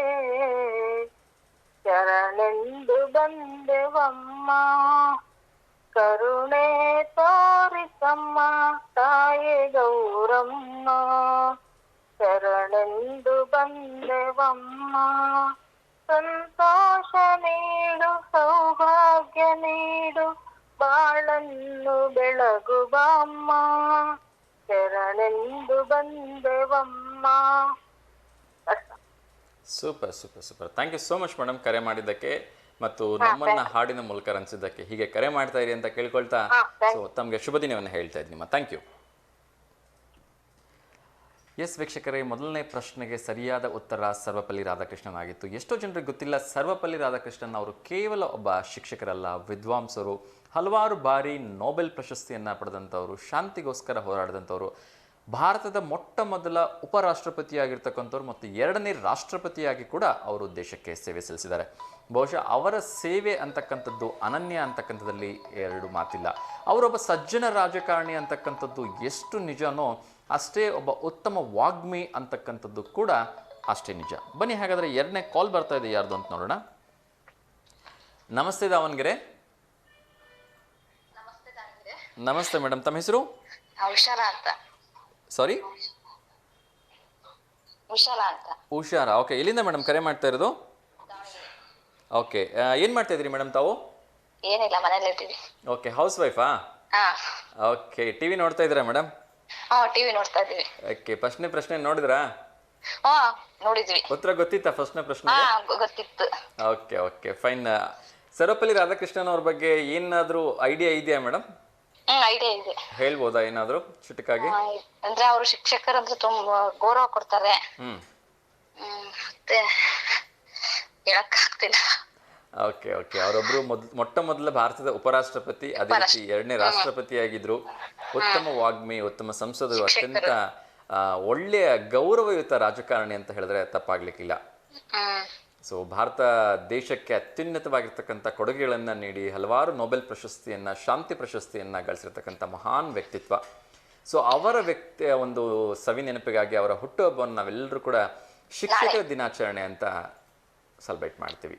ಶರಣೆಂದು ಬಂದೆವಮ್ಮ. ಕರುಣೆ ತೋರಿಸಮ್ಮ ತಾಯೇ ಗೌರಮ್ಮ, ಶರಣೆಂದು ಬಂದೆವಮ್ಮ. ಸಂತೋಷ ನೀಡು ಸೌಭಾಗ್ಯ ನೀಡು ಬಾಳನ್ನು ಬೆಳಗುವಮ್ಮ, ಶರಣೆಂದು ಬಂದೆವಮ್ಮ. Super super super. Thank you so much madam ಕರೆ ಮಾಡಿದ್ದಕ್ಕೆ ಮತ್ತು ನಮ್ಮನ್ನ ಹಾಡಿನ ಮೂಲಕ ರಂಜಿಸಿದ್ದಕ್ಕೆ. ಹೀಗೆ ಕರೆ ಮಾಡ್ತಾ ಇರಿ ಅಂತ ಕೇಳ್ಕೊಳ್ತಾ ಸೊ ತಮಗೆ ಶುಭ ದಿನವನ್ನು ಹೇಳ್ತಾ ಇದ್ದೀನಿ. Thank you. ಎಸ್ ವೀಕ್ಷಕರೇ, ಮೊದಲನೇ ಪ್ರಶ್ನೆಗೆ ಸರಿಯಾದ ಉತ್ತರ ಸರ್ವಪಲ್ಲಿ ರಾಧಾಕೃಷ್ಣನ್ ಆಗಿತ್ತು. ಎಷ್ಟೋ ಜನರಿಗೆ ಗೊತ್ತಿಲ್ಲ, ಸರ್ವಪಲ್ಲಿ ರಾಧಾಕೃಷ್ಣನ್ ಅವರು ಕೇವಲ ಒಬ್ಬ ಶಿಕ್ಷಕರಲ್ಲ, ವಿದ್ವಾಂಸರು, ಹಲವಾರು ಬಾರಿ ನೊಬೆಲ್ ಪ್ರಶಸ್ತಿಯನ್ನು ಪಡೆದಂಥವರು, ಶಾಂತಿಗೋಸ್ಕರ ಹೋರಾಡಿದಂಥವರು, ಭಾರತದ ಮೊಟ್ಟ ಮೊದಲ ಉಪರಾಷ್ಟ್ರಪತಿಯಾಗಿರ್ತಕ್ಕಂಥವ್ರು ಮತ್ತು ಎರಡನೇ ರಾಷ್ಟ್ರಪತಿಯಾಗಿ ಕೂಡ ಅವರು ದೇಶಕ್ಕೆ ಸೇವೆ ಸಲ್ಲಿಸಿದ್ದಾರೆ. ಬಹುಶಃ ಅವರ ಸೇವೆ ಅಂತಕ್ಕಂಥದ್ದು ಅನನ್ಯ ಅಂತಕ್ಕಂಥದ್ದಲ್ಲಿ ಎರಡು ಮಾತಿಲ್ಲ. ಅವರೊಬ್ಬ ಸಜ್ಜನ ರಾಜಕಾರಣಿ ಅಂತಕ್ಕಂಥದ್ದು ಎಷ್ಟು ನಿಜನೋ ಅಷ್ಟೇ ಒಬ್ಬ ಉತ್ತಮ ವಾಗ್ಮಿ ಅಂತಕ್ಕಂಥದ್ದು ಕೂಡ ಅಷ್ಟೇ ನಿಜ. ಬನ್ನಿ ಹಾಗಾದರೆ ಎರಡನೇ ಕಾಲ್ ಬರ್ತಾ ಇದೆ, ಯಾರ್ದು ಅಂತ ನೋಡೋಣ. ನಮಸ್ತೆ ದಾವಣಗೆರೆ. ನಮಸ್ತೆ ಮೇಡಮ್, ತಮ್ಮ ಹೆಸರು? ಉಷಾರಾ ಅಂತ. ಸಾರಿ, ಉಷಾರಾ ಅಂತ. ಉಷಾರಾ, ಓಕೆ. ಎಲ್ಲಿಂದ ಮೇಡಮ್ ಕರೆ ಮಾಡ್ತಾ ಇರೋದು? ಓಕೆ, ಏನು ಮಾಡ್ತಾ ಇದ್ರಿ ಮೇಡಮ್ ತಾವು? ಏನಿಲ್ಲ, ಮನೇಲಿ ಇರ್ತೀವಿ. ಓಕೆ, ಹೌಸ್ ವೈಫಾ? ಓಕೆ, ಟಿವಿ ನೋಡ್ತಾ ಇದ್ದೀರಾ ಮೇಡಮ್? ಟಿವಿ ನೋಡ್ತಾ ಇದೀವಿ. ಓಕೆ, ಪ್ರಶ್ನೆ ನೋಡಿದ್ರಾ? ನೋಡಿದ್ವಿ. ಉತ್ತರ ಗೊತ್ತಿತ್ತಾ ಫಸ್ಟ್ನೇ ಪ್ರಶ್ನೆ? ಗೊತ್ತಿತ್ತು. Okay okay fine. Sarvepalli Radhakrishnan ಅವ್ರ ಬಗ್ಗೆ ಏನಾದರೂ ಐಡಿಯಾ ಇದೆಯಾ ಮೇಡಮ್? ಐಡಿಯಾ ಇದೆ. ಹೇಳ್ಬೋದಾ ಏನಾದರೂ ಚುಟುಕಾಗಿ? ಅಂದ್ರೆ ಅವರು ಶಿಕ್ಷಕರಂದ್ರೆ ತುಂಬಾ ಗೌರವ ಕೊಡ್ತಾರೆ. ಮತ್ತೆ ಹೇಳಕ್ ಆಗ್ತಿಲ್ಲ. ಓಕೆ ಓಕೆ, ಅವರೊಬ್ರು ಮೊಟ್ಟ ಮೊದಲ ಭಾರತದ ಉಪರಾಷ್ಟ್ರಪತಿ, ಅದೇ ರೀತಿ ಎರಡನೇ ರಾಷ್ಟ್ರಪತಿ ಆಗಿದ್ರು. ಉತ್ತಮ ವಾಗ್ಮಿ, ಉತ್ತಮ ಸಂಸದರು, ಅತ್ಯಂತ ಒಳ್ಳೆಯ ಗೌರವಯುತ ರಾಜಕಾರಣಿ ಅಂತ ಹೇಳಿದ್ರೆ ತಪ್ಪಾಗ್ಲಿಕ್ಕಿಲ್ಲ. ಸೊ ಭಾರತ ದೇಶಕ್ಕೆ ಅತ್ಯುನ್ನತವಾಗಿರ್ತಕ್ಕಂಥ ಕೊಡುಗೆಗಳನ್ನು ನೀಡಿ ಹಲವಾರು ನೊಬೆಲ್ ಪ್ರಶಸ್ತಿಯನ್ನು, ಶಾಂತಿ ಪ್ರಶಸ್ತಿಯನ್ನು ಗಳಿಸಿರ್ತಕ್ಕಂಥ ಮಹಾನ್ ವ್ಯಕ್ತಿತ್ವ. ಸೊ ಅವರ ಒಂದು ಸವಿ ನೆನಪಿಗಾಗಿ ಅವರ ಹುಟ್ಟುಹಬ್ಬವನ್ನು ನಾವೆಲ್ಲರೂ ಕೂಡ ಶಿಕ್ಷಕರ ದಿನಾಚರಣೆ ಅಂತ ಸೆಲೆಬ್ರೇಟ್ ಮಾಡ್ತೀವಿ.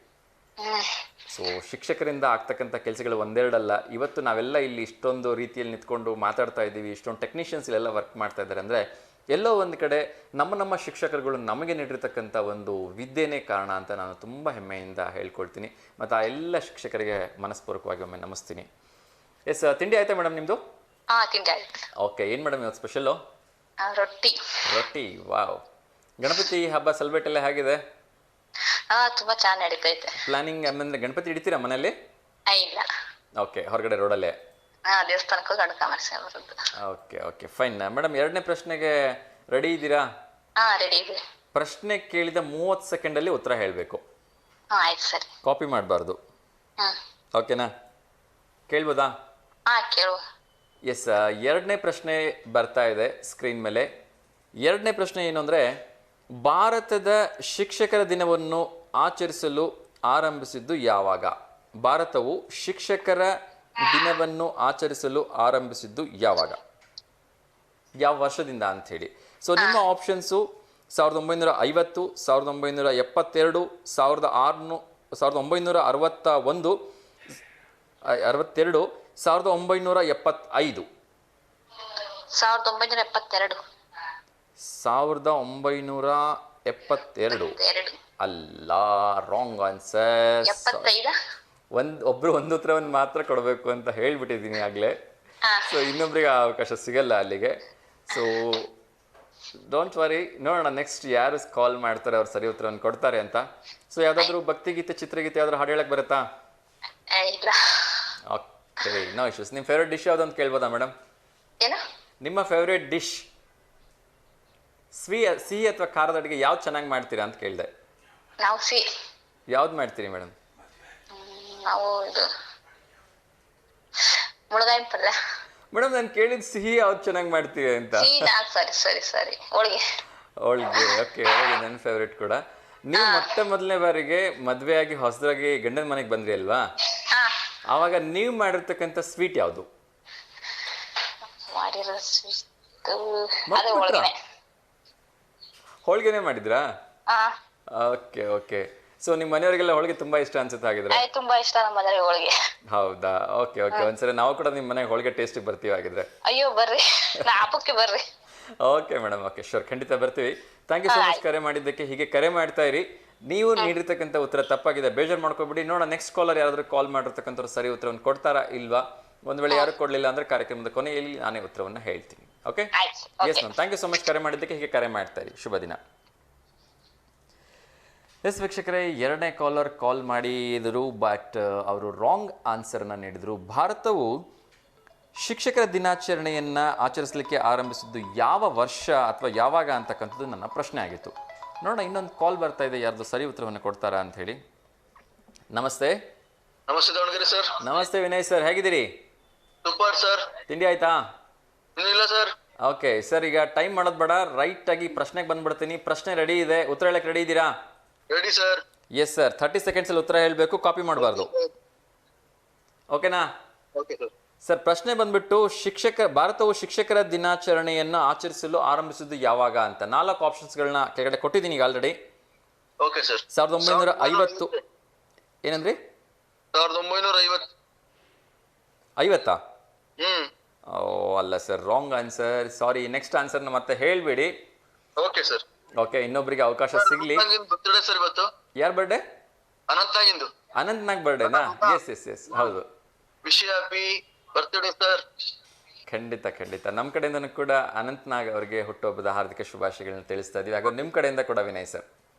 ಸೊ ಶಿಕ್ಷಕರಿಂದ ಆಗ್ತಕ್ಕಂಥ ಕೆಲಸಗಳು ಒಂದೆರಡಲ್ಲ. ಇವತ್ತು ನಾವೆಲ್ಲ ಇಲ್ಲಿ ಇಷ್ಟೊಂದು ರೀತಿಯಲ್ಲಿ ನಿಂತ್ಕೊಂಡು ಮಾತಾಡ್ತಾ ಇದ್ದೀವಿ, ಇಷ್ಟೊಂದು ಟೆಕ್ನಿಷಿಯನ್ಸ್ ಇಲ್ಲೆಲ್ಲ ವರ್ಕ್ ಮಾಡ್ತಾ ಇದ್ದಾರೆ ಅಂದರೆ ಎಲ್ಲೋ ಒಂದು ಕಡೆ ನಮ್ಮ ಶಿಕ್ಷಕರುಗಳು ನಮಗೆ ನೀಡಿರ್ತಕ್ಕಂಥ ಒಂದು ವಿದ್ಯೆನೇ ಕಾರಣ ಅಂತ ನಾನು ತುಂಬ ಹೆಮ್ಮೆಯಿಂದ ಹೇಳ್ಕೊಳ್ತೀನಿ. ಮತ್ತು ಆ ಎಲ್ಲ ಶಿಕ್ಷಕರಿಗೆ ಮನಸ್ಪೂರ್ವಕವಾಗಿ ಒಮ್ಮೆ ನಮಿಸ್ತೀನಿ. ಎಸ್, ತಿಂಡಿ ಆಯ್ತಾ ಮೇಡಮ್ ನಿಮ್ಮದು? ತಿಂಡಿ ಆಯ್ತು. ಓಕೆ, ಏನು ಮೇಡಮ್ ಇವತ್ತು ಸ್ಪೆಷಲ್ಲು? ರೊಟ್ಟಿ. ವಾವ್. ಗಣಪತಿ ಹಬ್ಬ ಸೆಲೆಬ್ರೇಟ್ ಎಲ್ಲ ಹೇಗಿದೆ? ತುಂಬಾ ಚೆನ್ನಾಗಿ ನಡೀತೈತೆ. ಪ್ಲಾನಿಂಗ್ ಅಂದ್ರೆ ಗಣಪತಿ ಹಿಡಿತೀರಾ ಮನೆಯಲ್ಲಿ? ಇಲ್ಲ. ಓಕೆ, ಹೊರಗಡೆ ರೋಡಲ್ಲೇ? ದೇವಸ್ಥಾನಕ್ಕೂ ಗಣಕ ಮಾಡಿಸಿ ಬರೋದು. Okay okay fine. ಮೇಡಮ್, ಎರಡನೇ ಪ್ರಶ್ನೆಗೆ ರೆಡಿ ಇದ್ದೀರಾ? ರೆಡಿ ಇದೆ. ಪ್ರಶ್ನೆ ಕೇಳಿದ 30 ಸೆಕೆಂಡಲ್ಲಿ ಉತ್ತರ ಹೇಳಬೇಕು. ಆಯ್ತು ಸರಿ. ಕಾಪಿ ಮಾಡಬಾರ್ದು, ಓಕೆನಾ? ಕೇಳ್ಬೋದಾ? ಹಾ ಕೇಳುವ. ಎಸ್, ಎರಡನೇ ಪ್ರಶ್ನೆ ಬರ್ತಾ ಇದೆ ಸ್ಕ್ರೀನ್ ಮೇಲೆ. ಎರಡನೇ ಪ್ರಶ್ನೆ ಏನು ಅಂದರೆ, ಭಾರತದ ಶಿಕ್ಷಕರ ದಿನವನ್ನು ಆಚರಿಸಲು ಆರಂಭಿಸಿದ್ದು ಯಾವಾಗ? ಭಾರತವು ಶಿಕ್ಷಕರ ದಿನವನ್ನು ಆಚರಿಸಲು ಆರಂಭಿಸಿದ್ದು ಯಾವಾಗ, ಯಾವ ವರ್ಷದಿಂದ ಅಂತ ಹೇಳಿ. ಸೊ ನಿಮ್ಮ ಆಪ್ಷನ್ಸು 1950, 1972, 1961, 62, 1975. 1972. 1972 ಅಲ್ಲ, ರಾಂಗ್ ಆನ್ಸರ್. 75. ಒಬ್ರು ಒಂದು ಉತ್ತರವನ್ನು ಮಾತ್ರ ಕೊಡಬೇಕು ಅಂತ ಹೇಳ್ಬಿಟ್ಟಿದ್ದೀನಿ ಆಗಲೇ. ಸೊ ಇನ್ನೊಬ್ರಿಗೆ ಅವಕಾಶ ಸಿಗಲ್ಲ ಅಲ್ಲಿಗೆ. ಸೊ ಡೋಂಟ್ ವರಿ, ನೋಡೋಣ ನೆಕ್ಸ್ಟ್ ಯಾರು ಕಾಲ್ ಮಾಡ್ತಾರೆ ಅವ್ರು ಸರಿ ಉತ್ತರವನ್ನು ಕೊಡ್ತಾರೆ ಅಂತ. ಸೊ ಯಾವುದಾದ್ರೂ ಭಕ್ತಿಗೀತೆ, ಚಿತ್ರಗೀತೆ ಯಾವ್ದಾದ್ರು ಹಾಡು ಹೇಳಕ್ ಬರುತ್ತಾ? ಇಲ್ಲ. Okay, no issues. ನಿಮ್ಮ ಫೇವ್ರೇಟ್ ಡಿಶ್ ಯಾವ್ದು ಅಂತ ಕೇಳ್ಬೋದಾ ಮೇಡಮ್? ಏನು? ನಿಮ್ಮ ಫೇವ್ರೇಟ್ ಡಿಶ್, ಸಿಹಿ ಅಥವಾ ಖಾರದ ಅಡುಗೆ ಯಾವ್ದು ಚೆನ್ನಾಗಿ ಮಾಡ್ತೀರಾ ಅಂತ ಕೇಳಿದೆ. ನಾವು ಯಾವ್ದು ಮಾಡ್ತೀರಿ ಮೇಡಮ್? ನಾವು ಇದು ಮುಳಗಾಯಿ ಪಲ್ಯ. ಮೇಡಮ್ ನಾನು ಕೇಳಿದ್ ಸಿಹಿ ಯಾವ್ದು ಚೆನ್ನಾಗಿ ಮಾಡ್ತೀವಿ ಅಂತ. ಸರಿ ಹೋಳಿಗೆ. ಹೋಳಿಗೆ, ಓಕೆ. ಹೋಳಿಗೆ ನನ್ನ ಫೇವ್ರೇಟ್ ಕೂಡ. ನೀವು ಮೊದಲನೇ ಬಾರಿಗೆ ಮದುವೆ ಆಗಿ ಹೊಸದಾಗಿ ಗಂಡನ ಮನೆಗೆ ಬಂದ್ರಿ ಅಲ್ವಾ, ಆವಾಗ ನೀವು ಮಾಡಿರ್ತಕ್ಕಂಥ ಸ್ವೀಟ್ ಯಾವುದು? ಹೋಳಿಗೆನೇ ಮಾಡಿದ್ರಾ? Okay okay. ಸೊ ನಿಮ್ಮ ಮನೆಯವರಿಗೆಲ್ಲ ಹೋಳಿಗೆ ತುಂಬಾ ಇಷ್ಟ ಅನ್ಸುತ್ತೆ ಹಾಗಿದ್ರೆ? ತುಂಬಾ ಇಷ್ಟ ನಮ್ಮ ಮನೆಯವರಿಗೆ ಹೋಳಿಗೆ. ಹೌದಾ? Okay okay. ಒಂದ್ಸರಿ ನಾವು ಕೂಡ ನಿಮ್ಮ ಮನೆಗೆ ಹೋಳಿಗೆ ಟೇಸ್ಟ್ ಬರ್ತೀವಿ ಹಾಗಿದ್ರೆ. ಅಯ್ಯೋ ಬರ್ರಿ, ಹಬ್ಬಕ್ಕೆ ಬರ್ರಿ. ಓಕೆ ಮೇಡಮ್, ಓಕೆ, ಶೋರ್, ಖಂಡಿತ ಬರ್ತೀವಿ. ಥ್ಯಾಂಕ್ ಯು ಸೊ ಮಚ್ ಕರೆ ಮಾಡಿದ್ದಕ್ಕೆ. ಹೀಗೆ ಕರೆ ಮಾಡ್ತಾ ಇರಿ. ನೀವು ನೀಡಿರ್ತಕ್ಕಂಥ ಉತ್ತರ ತಪ್ಪಾಗಿದೆ, ಬೇಜಾರು ಮಾಡ್ಕೋಬಿಡಿ. ನೋಡೋಣ ನೆಕ್ಸ್ಟ್ ಕಾಲರ್ ಯಾರಾದ್ರೂ ಕಾಲ್ ಮಾಡಿರ್ತಕ್ಕಂಥವ್ರು ಸರಿ ಉತ್ತರವನ್ನು ಕೊಡ್ತಾರಾ ಇಲ್ವಾ. ಒಂದ್ ವೇಳೆ ಯಾರು ಕೊಡ್ಲಿಲ್ಲ ಅಂದ್ರೆ ಕಾರ್ಯಕ್ರಮದ ಕೊನೆಯಲ್ಲಿ ನಾನೇ ಉತ್ತರವನ್ನು ಹೇಳ್ತೀನಿ. Okay, yes ma'am, thank you so much ಕರೆ ಮಾಡಿದ್ದಕ್ಕೆ. ಹೀಗೆ ಕರೆ ಮಾಡ್ತಾ ಇರಿ. ಶುಭ ದಿನ. ಎಸ್ ವೀಕ್ಷಕರೇ, ಎರಡನೇ ಕಾಲರ್ ಕಾಲ್ ಮಾಡಿದರು, ಬಟ್ ಅವರು ರಾಂಗ್ ಆನ್ಸರ್ನ ನೀಡಿದರು. ಭಾರತವು ಶಿಕ್ಷಕರ ದಿನಾಚರಣೆಯನ್ನು ಆಚರಿಸಲಿಕ್ಕೆ ಆರಂಭಿಸಿದ್ದು ಯಾವ ವರ್ಷ ಅಥವಾ ಯಾವಾಗ ಅಂತಕ್ಕಂಥದ್ದು ನನ್ನ ಪ್ರಶ್ನೆ ಆಗಿತ್ತು. ನೋಡೋಣ, ಇನ್ನೊಂದು ಕಾಲ್ ಬರ್ತಾ ಇದೆ, ಯಾರ್ದು ಸರಿ ಉತ್ತರವನ್ನು ಕೊಡ್ತಾರಾ ಅಂತ ಹೇಳಿ. ನಮಸ್ತೆ. ನಮಸ್ತೆ ದಾವಣಗೆರೆ ಸರ್. ನಮಸ್ತೆ ವಿನಯ್ ಸರ್, ಹೇಗಿದ್ದೀರಿ? Super sir. ತಿಂಡಿ ಆಯ್ತಾ? ಇಲ್ಲ ಸರ್. ಓಕೆ ಸರ್, ಈಗ ಟೈಮ್ ಮಾಡೋದು ಬೇಡ, ರೈಟ್ ಆಗಿ ಪ್ರಶ್ನೆಗೆ ಬಂದ್ಬಿಡ್ತೀನಿ. ಪ್ರಶ್ನೆ ರೆಡಿ ಇದೆ, ಉತ್ತರ ಹೇಳಕ್ಕೆ ರೆಡಿ ಇದ್ದೀರಾ? Ready sir. Yes sir, 30 seconds ಅಲ್ಲಿ ಉತ್ತರ ಹೇಳಬೇಕು, ಕಾಪಿ ಮಾಡಬಾರ್ದು. ಓಕೆನಾ? Okay sir. ಸರ್, ಪ್ರಶ್ನೆ ಬಂದ್ಬಿಟ್ಟು ಭಾರತವು ಶಿಕ್ಷಕರ ದಿನಾಚರಣೆಯನ್ನು ಆಚರಿಸಲು ಆರಂಭಿಸಿದ್ದು ಯಾವಾಗ ಅಂತ. 4 ಆಪ್ಷನ್ಸ್ಗಳನ್ನ ಕೆಳಗಡೆ ಕೊಟ್ಟಿದ್ದೀನಿ ಈಗ ಆಲ್ರೆಡಿ. Okay sir. 1950. ಏನಂದ್ರಿ? 1950. 50? ಹ್ಮ್. ಓ ಅಲ್ಲ ಸರ್, ರಾಂಗ್ ಆನ್ಸರ್. ಸಾರಿ, ನೆಕ್ಸ್ಟ್ ಆನ್ಸರ್ನ ಮತ್ತೆ ಹೇಳ್ಬೇಡಿ. Okay sir. ಓಕೆ, ಇನ್ನೊಬ್ರಿಗೆ ಅವಕಾಶ ಸಿಗ್ಲಿ. ಬರ್ತ್ಡೇ ಸರ್ ಇವತ್ತು. ಯಾರ್ ಬರ್ಡೇ? ಅನಂತ್ನಾಗಿಂದು. ಅನಂತ್ನಾಗ್ ಬರ್ಡೇನಾ? ಎಸ್ ಎಸ್ ಎಸ್, ಹೌದು. Wish happy birthday sir. ಖಂಡಿತ ಖಂಡಿತ. ನಮ್ಮ ಕಡೆಯಿಂದನೂ ಕೂಡ ಅನಂತ್ನಾಗ್ ಅವರಿಗೆ ಹುಟ್ಟುಹಬ್ಬದ ಹಾರ್ದಿಕ ಶುಭಾಶಯಗಳನ್ನ ತಿಳಿಸ್ತಾ ಇದೀವಿ. ಹಾಗೂ ನಿಮ್ಮ ಕಡೆಯಿಂದ ಕೂಡ Vinay sir.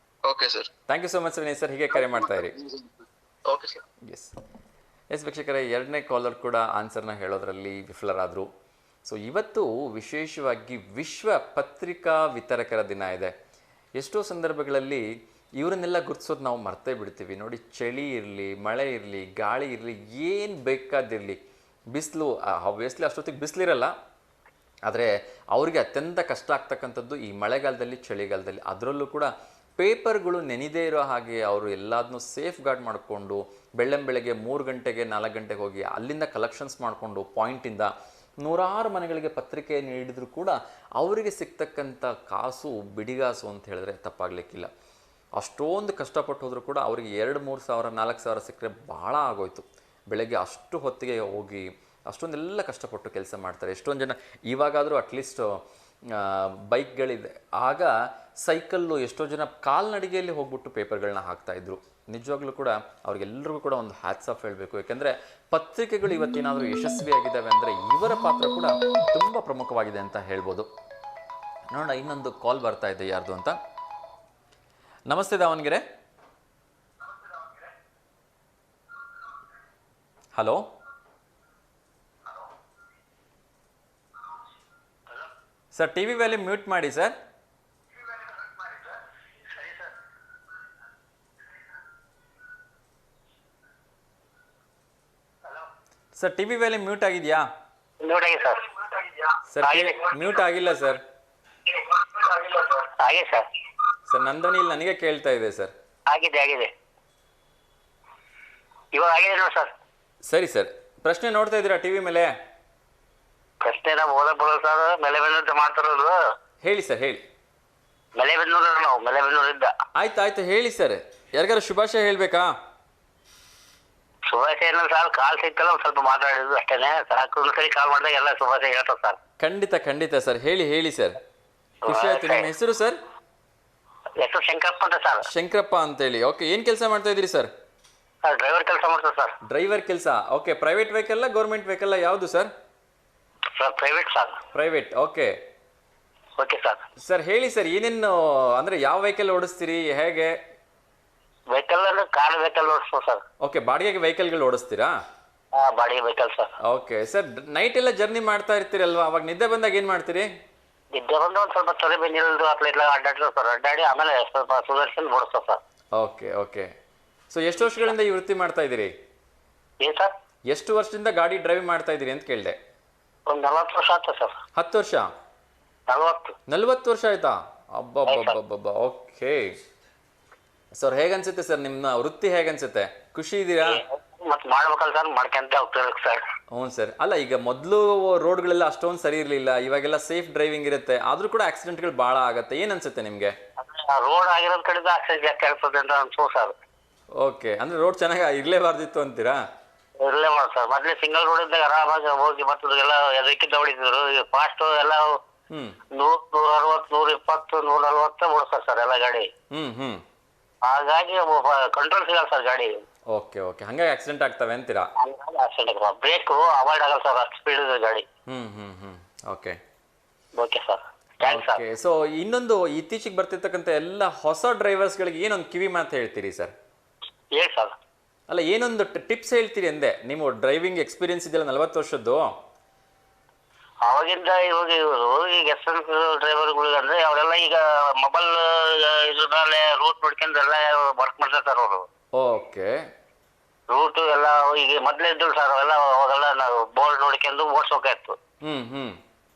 Okay sir. Thank you so much Vinay sir, ಹೀಗೆ ಕರೆ ಮಾಡ್ತಾ ಇರಿ. Okay sir. ಎಸ್ ಎಸ್ ವೀಕ್ಷಕರೇ, ಎರಡನೇ ಕಾಲರ್ ಕೂಡ ಆನ್ಸರ್ನ ಹೇಳೋದ್ರಲ್ಲಿ ವಿಫಲರಾದರು. ಸೊ ಇವತ್ತು ವಿಶೇಷವಾಗಿ ವಿಶ್ವ ಪತ್ರಿಕಾ ವಿತರಕರ ದಿನ ಇದೆ. ಎಷ್ಟೋ ಸಂದರ್ಭಗಳಲ್ಲಿ ಇವರನ್ನೆಲ್ಲ ಗುರುತಿಸೋದು ನಾವು ಮರ್ತೇ ಬಿಡ್ತೀವಿ. ನೋಡಿ, ಚಳಿ ಇರಲಿ, ಮಳೆ ಇರಲಿ, ಗಾಳಿ ಇರಲಿ, ಏನು ಬೇಕಾದಿರಲಿ, ಬಿಸಿಲು, ಆಬ್ವಿಯಸ್ಲಿ ಅಷ್ಟೊತ್ತಿಗೆ ಬಿಸಿಲಿರಲ್ಲ, ಆದರೆ ಅವರಿಗೆ ಅತ್ಯಂತ ಕಷ್ಟ ಆಗ್ತಕ್ಕಂಥದ್ದು ಈ ಮಳೆಗಾಲದಲ್ಲಿ, ಚಳಿಗಾಲದಲ್ಲಿ. ಅದರಲ್ಲೂ ಕೂಡ ಪೇಪರ್ಗಳು ನೆನೆದೇ ಇರೋ ಹಾಗೆ ಅವರು ಎಲ್ಲದನ್ನೂ ಸೇಫ್ ಗಾರ್ಡ್ ಮಾಡಿಕೊಂಡು ಬೆಳಗ್ಗೆ 3 ಗಂಟೆಗೆ 4 ಗಂಟೆಗೆ ಹೋಗಿ ಅಲ್ಲಿಂದ ಕಲೆಕ್ಷನ್ಸ್ ಮಾಡಿಕೊಂಡು ಪಾಯಿಂಟಿಂದ ನೂರಾರು ಮನೆಗಳಿಗೆ ಪತ್ರಿಕೆ ನೀಡಿದರೂ ಕೂಡ ಅವರಿಗೆ ಸಿಗ್ತಕ್ಕಂಥ ಕಾಸು ಬಿಡಿಗಾಸು ಅಂತ ಹೇಳಿದ್ರೆ ತಪ್ಪಾಗಲಿಕ್ಕಿಲ್ಲ. ಅಷ್ಟೊಂದು ಕಷ್ಟಪಟ್ಟು ಹೋದರೂ ಕೂಡ ಅವರಿಗೆ 2-3 ಸಾವಿರ 4 ಸಾವಿರ ಸಿಕ್ಕರೆ ಭಾಳ ಆಗೋಯ್ತು. ಬೆಳಗ್ಗೆ ಅಷ್ಟು ಹೊತ್ತಿಗೆ ಹೋಗಿ ಅಷ್ಟೊಂದೆಲ್ಲ ಕಷ್ಟಪಟ್ಟು ಕೆಲಸ ಮಾಡ್ತಾರೆ. ಎಷ್ಟೊಂದು ಜನ ಇವಾಗಾದರೂ ಅಟ್ಲೀಸ್ಟ್ ಬೈಕ್ಗಳಿದೆ, ಆಗ ಸೈಕಲ್ಲು, ಎಷ್ಟೋ ಜನ ಕಾಲ್ನಡಿಗೆಯಲ್ಲಿ ಹೋಗ್ಬಿಟ್ಟು ಪೇಪರ್ಗಳನ್ನ ಹಾಕ್ತಾಯಿದ್ರು. ನಿಜವಾಗ್ಲೂ ಕೂಡ ಅವ್ರಿಗೆಲ್ಲರಿಗೂ ಕೂಡ ಒಂದು ಹ್ಯಾಟ್ಸ್ ಆಫ್ ಹೇಳಬೇಕು. ಯಾಕೆಂದರೆ ಪತ್ರಿಕೆಗಳು ಇವತ್ತೇನಾದರೂ ಯಶಸ್ವಿಯಾಗಿದ್ದಾವೆ ಅಂದರೆ ಇವರ ಪಾತ್ರ ಕೂಡ ತುಂಬ ಪ್ರಮುಖವಾಗಿದೆ ಅಂತ ಹೇಳ್ಬೋದು. ನೋಡೋಣ, ಇನ್ನೊಂದು ಕಾಲ್ ಬರ್ತಾ ಇದೆ, ಯಾರ್ದು ಅಂತ. ನಮಸ್ತೆ Davanagere. Hello sir, T V volume mute ಮಾಡಿ sir. Sir T V volume mute ಆಗಿದೆಯಾ? ನೋಡಿ ಸರ್. ಸರ್ ಮ್ಯೂಟ್ ಆಗಿಲ್ಲ ಸರ್. ಆಗಿದೆ ಸರ್. ಸರ್ ನಂದನಿ ಇಲ್ಲಿ ನನಗೆ ಕೇಳ್ತಾ ಇದೆ ಸರ್. ಆಗಿದೆ ಇವಾಗ ಆಗಿದೆ ನೋಡಿ ಸರ್. ಸರಿ ಸರ್, ಪ್ರಶ್ನೆ ನೋಡ್ತಾ ಇದ್ದೀರಾ ಟಿ ವಿ ಮೇಲೆ? ಪ್ರಶ್ನೆ ನಾವು ಓದಕ್ ಬರೋದು ಸರ್. ಮೆಲೆಬೆನ್ನೂರು ಮಾಡ್ತಾರದು. ಹೇಳಿ ಸರ್, ಹೇಳಿ. ನಾವು ಮೆಲೆಬೆನ್ನೂರಿಂದ. ಆಯ್ತು ಹೇಳಿ ಸರ್. ಯಾರಿಗಾರು ಶುಭಾಶಯ ಹೇಳ್ಬೇಕಾ? ಶುಭಾಶಯ ಏನಲ್ಲ ಸರ್, ಕಾಲ್ ಸಿಕ್ಕಲ್ಲ ಒಂದ್ ಸ್ವಲ್ಪ ಮಾತಾಡಿದ್ರು ಅಷ್ಟೇನೆ. ಸಾಕು ಒಂದ್ಸರಿ ಕಾಲ್ ಮಾಡಿದಾಗ ಎಲ್ಲ ಶುಭಾಶಯ ಹೇಳ್ತಾರೆ ಸರ್. ಖಂಡಿತ ಸರ್, ಹೇಳಿ ಸರ್. ಖುಷಿ ಆಯ್ತು. ನಿಮ್ಮ ಹೆಸರು ಸರ್? ಹೆಸರು ಶಂಕರಪ್ಪ ಅಂತ ಸರ್. ಶಂಕರಪ್ಪ ಅಂತೇಳಿ. ಓಕೆ, ಏನು ಕೆಲಸ ಮಾಡ್ತಾ ಇದ್ದೀರಿ ಸರ್? ಡ್ರೈವರ್ ಕೆಲಸ ಮಾಡ್ತಾರೆ ಸರ್. ಡ್ರೈವರ್ ಕೆಲಸ. ಓಕೆ, ಪ್ರೈವೇಟ್ ವೆಹಿಕಲ್ಲ ಗೌರ್ಮೆಂಟ್ ವೆಹಿಕಲ್ಲ ಯಾವುದು sir? Sir private sir. Private. Okay sir. Sir ಹೇಳಿ ಸರ್, ಏನೇನು ಅಂದರೆ ಯಾವ ವೆಹಿಕಲ್ ಓಡಿಸ್ತೀರಿ, ಹೇಗೆ? ವೆಹಿಕಲ್ ಅಂದ್ರೆ ಕಾರ್ ವೆಹಿಕಲ್ ಓಡಿಸ್ಬೋದು ಸರ್. ಓಕೆ, ಬಾಡಿಗೆಗೆ ವೆಹಿಕಲ್ಗಳು ಓಡಿಸ್ತೀರಾ? ಬಾಡಿಗೆ vehicle sir. Okay sir, night ಎಲ್ಲ ಜರ್ನಿ ಮಾಡ್ತಾ ಇರ್ತೀರಲ್ವಾ, ಅವಾಗ ನಿದ್ದೆ ಬಂದಾಗ ಏನು ಮಾಡ್ತೀರಿ? ನಿದ್ದೆ ಬಂದು ಒಂದು ಸ್ವಲ್ಪ ತೊರೆ ಬೆನ್ನಿಲ್ದು ಅಟ್ಲೆಲ್ಲ ಅಡ್ಡಾಡ್ತಾರೆ ಸರ್. ಅಡ್ಡಾಡಿ ಆಮೇಲೆ ಸ್ವಲ್ಪ ಸುಧಾರಿಸ್ಕೊಂಡು ಓಡಿಸ್ತಾರೆ ಸರ್. ಓಕೆ ಸೊ ಎಷ್ಟು ವರ್ಷಗಳಿಂದ ಈ ವೃತ್ತಿ ಮಾಡ್ತಾ ಇದ್ದೀರಿ? ಏನು ಸರ್? ಎಷ್ಟು ವರ್ಷದಿಂದ ಗಾಡಿ ಡ್ರೈವ್ ಮಾಡ್ತಾ ಇದ್ದೀರಿ ಅಂತ ಕೇಳಿದೆ. ಒಂದು 40 ವರ್ಷ ಆಯ್ತು ಸರ್. 10 ವರ್ಷ? 40 ವರ್ಷ ಆಯ್ತಾ? ಅಬ್ಬಬ್ಬಬ್ಬಬ್ಬ. ಓಕೆ ಸರ್, ಹೇಗನ್ಸುತ್ತೆ ಸರ್ ನಿಮ್ಮ ವೃತ್ತಿ, ಹೇಗನ್ಸುತ್ತೆ? ಖುಷಿ ಇದ್ದೀರಾ? ಮತ್ತೆ ಮಾಡ್ಬೇಕಲ್ಲ ಸರ್, ಮಾಡ್ಕೊಂತ ಹೋಗ್ತಿರ್ಬೇಕು ಸರ್. ಹ್ಞೂ ಸರ್. ಅಲ್ಲ, ಈಗ ಮೊದಲು ರೋಡ್ಗಳೆಲ್ಲ ಅಷ್ಟೊಂದು ಸರಿ ಇರಲಿಲ್ಲ, ಇವಾಗೆಲ್ಲ ಸೇಫ್ ಡ್ರೈವಿಂಗ್ ಇರುತ್ತೆ, ಆದರೂ ಕೂಡ ಆಕ್ಸಿಡೆಂಟ್ಗಳು ಭಾಳ ಆಗುತ್ತೆ. ಏನು ಅನ್ಸುತ್ತೆ ನಿಮಗೆ? ರೋಡ್ ಆಗಿರೋದ್ ಕಡೆದು ಆಕ್ಸಿಡೆಂಟ್ ಜಾಸ್ತಿ ಆಗ್ತದೆ ಅಂತ ಅನ್ಸೋ ಸರ್. ಓಕೆ, ಅಂದರೆ ರೋಡ್ ಚೆನ್ನಾಗಿ ಇರಲೇಬಾರ್ದಿತ್ತು ಅಂತೀರಾ? ಇರಲೇ ಮಾಡಿ ಸರ್. ಮೊದಲೇ ಸಿಂಗಲ್ ರೋಡ್ ಇದ್ದಾಗ ಆರಾಮಾಗಿ ಹೋಗಿ ಬರ್ತದೆ, ಎಲ್ಲ ಎದಕ್ಕಿಂತ ಹೊಡಿತಿದ್ರು. ಈಗ ಫಾಸ್ಟ್ ಎಲ್ಲ 100, 160, 120, 140 ಓಡಿಸ್ತಾರೆ ಸರ್ ಎಲ್ಲ ಗಾಡಿ. ಹಾಗಾಗಿ ಕಂಟ್ರೋಲ್ ಸಿಗಲ್ಲ ಸರ್ ಗಾಡಿ. ಓಕೆ ಹಾಗಾಗಿ ಆಕ್ಸಿಡೆಂಟ್ ಆಗ್ತವೆ ಅಂತೀರಾ? ಆಕ್ಸಿಡೆಂಟ್ ಬ್ರೇಕು ಅವಾಯ್ಡ್ ಆಗಲ್ಲ ಸರ್, ಅಷ್ಟು ಸ್ಪೀಡ್ ಇದೆ ಗಾಡಿ. Okay sir, thanks sir. So ಇನ್ನೊಂದು, ಇತ್ತೀಚೆಗೆ ಬರ್ತಿರ್ತಕ್ಕಂಥ ಎಲ್ಲ ಹೊಸ ಡ್ರೈವರ್ಸ್ಗಳಿಗೆ ಏನೊಂದು ಕಿವಿ ಮಾತು ಹೇಳ್ತೀರಿ ಸರ್? ಹೇಳಿ ಸರ್. ಅಲ್ಲ, ಏನೊಂದು ಟಿಪ್ಸ್ ಹೇಳ್ತೀರಿ ಅಂದೆ. ನೀವು ಡ್ರೈವಿಂಗ್ ಎಕ್ಸ್ಪೀರಿಯನ್ಸ್ ಇದೆಯಲ್ಲ 40 ವರ್ಷದ್ದು, ಅವಾಗಿಂದ ಇವಾಗ ಈಗ ಎಕ್ಸ್ಪೀರಿಯನ್ಸ್ ಡ್ರೈವರ್ಗಳು ಅಂದ್ರೆ ಅವರೆಲ್ಲ ಈಗ ಮೊಬೈಲ್ ಇದ್ರಲ್ಲೇ ರೂಟ್ ನೋಡ್ಕೊಂಡು ಎಲ್ಲ ವರ್ಕ್ ಮಾಡ್ತಾರೆ ಸರ್ ಅವರು. ಓಕೆ, ರೂಟ್ ಎಲ್ಲ ಈಗ ಮೊದ್ಲೇ ಇದ್ರು ಸರ್ ಅವೆಲ್ಲ. ಅವಾಗೆಲ್ಲ ನಾವು ಬೋರ್ಡ್ ನೋಡ್ಕೊಂಡು ಓಡಿಸ್ಬೇಕಾಯ್ತು.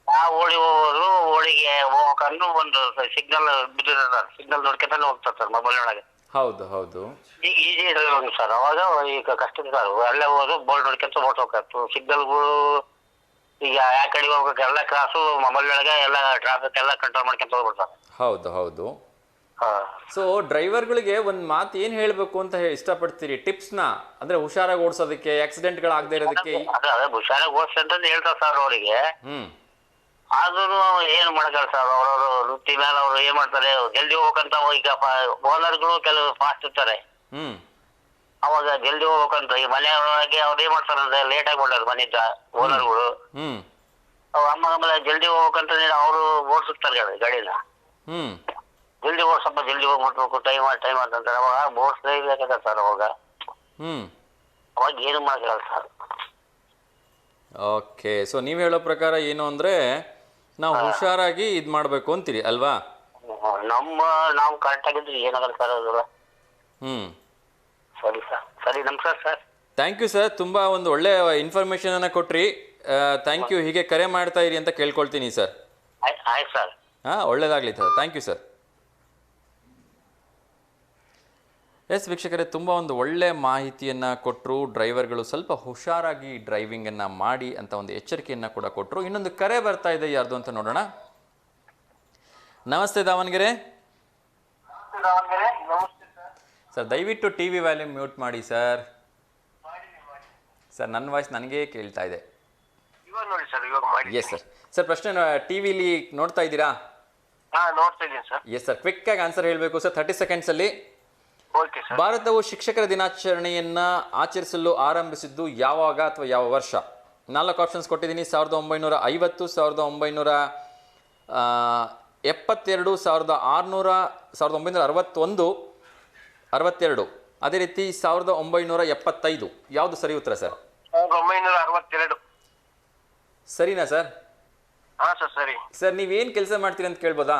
ಆ ಓಡಿ ಹೋಗೋರು, ಓಡಿಗೆ ಹೋಗ್ಕೊಂಡು ಒಂದು ಸಿಗ್ನಲ್ ಬಿದ್ದಿದೆ ಸರ್, ಸಿಗ್ನಲ್ ನೋಡ್ಕೊಂತಾನೆ ಹೋಗ್ತಾರೆ ಸರ್ ಮೊಬೈಲ್ ಒಳಗೆ. ಹೌದು ಈಗ ಈಜಿ ಡ್ರೈವಿಂಗ್ ಸರ್. ಅವಾಗ ಈಗ ಕಷ್ಟ ಸರ್, ಅಲ್ಲೇ ಹೋದ್ರು ಬೋರ್ಡ್ ನೋಡ್ಕೊಂತ ಓಡಿಸ್ಬೇಕಾಯ್ತು. ಸಿಗ್ನಲ್ಗಳು ಈಗ ಯಾವ ಕಡೆ ಹೋಗ್ಬೇಕು ಎಲ್ಲ ಕ್ರಾಸು ಮೊಬೈಲ್ ಒಳಗೆ ಎಲ್ಲ ಟ್ರಾಫಿಕ್ ಎಲ್ಲ ಕಂಟ್ರೋಲ್ ಮಾಡ್ಕೊಂತ ಹೋಗ್ಬಿಡ್ತಾರೆ. ಹೌದು. ಸೊ ಡ್ರೈವರ್ಗಳಿಗೆ ಒಂದು ಮಾತು ಏನು ಹೇಳಬೇಕು ಅಂತ ಇಷ್ಟಪಡ್ತೀರಿ, ಟಿಪ್ಸ್ನ? ಅಂದ್ರೆ ಹುಷಾರಾಗಿ ಓಡಿಸೋದಕ್ಕೆ, ಆಕ್ಸಿಡೆಂಟ್ಗಳಾಗದೇ ಇರೋದಕ್ಕೆ. ಅದೇ ಹುಷಾರಾಗಿ ಓಡಿಸಿ ಅಂತ ಹೇಳ್ತಾರೆ ಸರ್ ಅವರಿಗೆ. ಆದ್ರೂ ಏನು ಮಾಡಕ್ಕಲ್ಲ ಸರ್, ಅವ್ರವ್ರು ವೃತ್ತಿ ಮೇಲೆ ಅವ್ರು ಏನ್ ಮಾಡ್ತಾರೆ, ಜಲ್ದಿ ಹೋಗ್ಬೇಕಂತ. ಈಗ ಓನರ್ಗಳು ಕೆಲವು ಫಾಸ್ಟ್ ಇರ್ತಾರೆ, ಅವಾಗ ಜಲ್ದಿ ಹೋಗ್ಬೇಕಂತ ಈ ಮನೆಯೊಳಗೆ ಅವ್ರು ಏನ್ ಮಾಡ್ತಾರೆ ಅಂದ್ರೆ ಲೇಟ್ ಆಗಿ ಬಿಡೋದು ಮನೆಯಿಂದ ಓನರ್ಗಳು. ಆಮೇಲೆ ಜಲ್ದಿ ಹೋಗ್ಬೇಕಂತ ಅವರು ಓಡಿಸುತ್ತಾರೆ ಗಾಡಿನ. ಜಲ್ದಿ ಸ್ವಲ್ಪ ಜಲ್ದಿ ಹೋಗ್ಬಿಟ್ಬೇಕು, ಟೈಮ್ ಅಂತಂತಾರೆ. ಅವಾಗ ಓಡಿಸ್ಲೇಬೇಕಾಗತ್ತೆ ಸರ್. ಅವಾಗ ಏನು ಮಾಡಲ್ಲ ಸರ್. ಓಕೆ, ಸೊ ನೀವು ಹೇಳೋ ಪ್ರಕಾರ ಏನು ಅಂದ್ರೆ ನಾವು ಹುಷಾರಾಗಿ ಇದು ಮಾಡಬೇಕು ಅಂತೀರಿ ಅಲ್ವಾ? ನಾವು ಕರೆಕ್ಟ್ ಆಗಿದ್ರೆ ಏನಾಗಲ್ಲ ಸರ್ ಅದೆಲ್ಲ. ಸರಿ ಸರ್, ಸರಿ, ನಮಸ್ಕಾರ ಸರ್. ಥ್ಯಾಂಕ್ ಯು ಸರ್, ತುಂಬ ಒಂದು ಒಳ್ಳೆ ಇನ್ಫಾರ್ಮೇಷನ್ ಅನ್ನ ಕೊಟ್ರಿ. Thank you. ಹೀಗೆ ಕರೆ ಮಾಡ್ತಾ ಇರಿ ಅಂತ ಕೇಳ್ಕೊಳ್ತೀನಿ ಸರ್. ಆಯ್ತು ಸರ್. ಒಳ್ಳೇದಾಗಲಿ sir. Thank you sir. Yes ವೀಕ್ಷಕರೇ, ತುಂಬ ಒಂದು ಒಳ್ಳೆ ಮಾಹಿತಿಯನ್ನು ಕೊಟ್ಟರು. ಡ್ರೈವರ್ಗಳು ಸ್ವಲ್ಪ ಹುಷಾರಾಗಿ ಡ್ರೈವಿಂಗನ್ನು ಮಾಡಿ ಅಂತ ಒಂದು ಎಚ್ಚರಿಕೆಯನ್ನು ಕೂಡ ಕೊಟ್ಟರು. ಇನ್ನೊಂದು ಕರೆ ಬರ್ತಾ ಇದೆ, ಯಾರ್ದು ಅಂತ ನೋಡೋಣ. ನಮಸ್ತೆ ದಾವಣಗೆರೆ. ಸರ್ ದಯವಿಟ್ಟು ಟಿ ವಿ ವ್ಯಾಲ್ಯೂಮ್ ಮ್ಯೂಟ್ ಮಾಡಿ ಸರ್. ಸರ್ ನನ್ನ ವಾಯ್ಸ್ ನನಗೇ ಕೇಳ್ತಾ ಇದೆ. Yes sir. ಸರ್ ಪ್ರಶ್ನೆ ಟಿ ವಿಲಿ ನೋಡ್ತಾ ಇದ್ದೀರಾ? ನೋಡ್ತಾ ಇದ್ದೀನಿ ಸರ್. ಎಸ್ ಸರ್, ಕ್ವಿಕ್ಕಾಗಿ ಆನ್ಸರ್ ಹೇಳಬೇಕು ಸರ್, 30 ಸೆಕೆಂಡ್ಸಲ್ಲಿ. ಭಾರತವು ಶಿಕ್ಷಕರ ದಿನಾಚರಣೆಯನ್ನ ಆಚರಿಸಲು ಆರಂಭಿಸಿದ್ದು ಯಾವಾಗ ಅಥವಾ ಯಾವ ವರ್ಷ? 4 ಆಪ್ಷನ್ಸ್ ಕೊಟ್ಟಿದ್ದೀನಿ. 1950, 1972, 1600, 1961, 62, ಅದೇ ರೀತಿ 1975. ಯಾವುದು ಸರಿ ಉತ್ತರ ಸರ್? 1962. ಸರಿನಾ ಸರ್? ಹಾ ಸರ್, ಸರಿ. ಸರ್ ನೀವೇನು ಕೆಲಸ ಮಾಡ್ತೀರಿ ಅಂತ ಕೇಳ್ಬೋದಾ?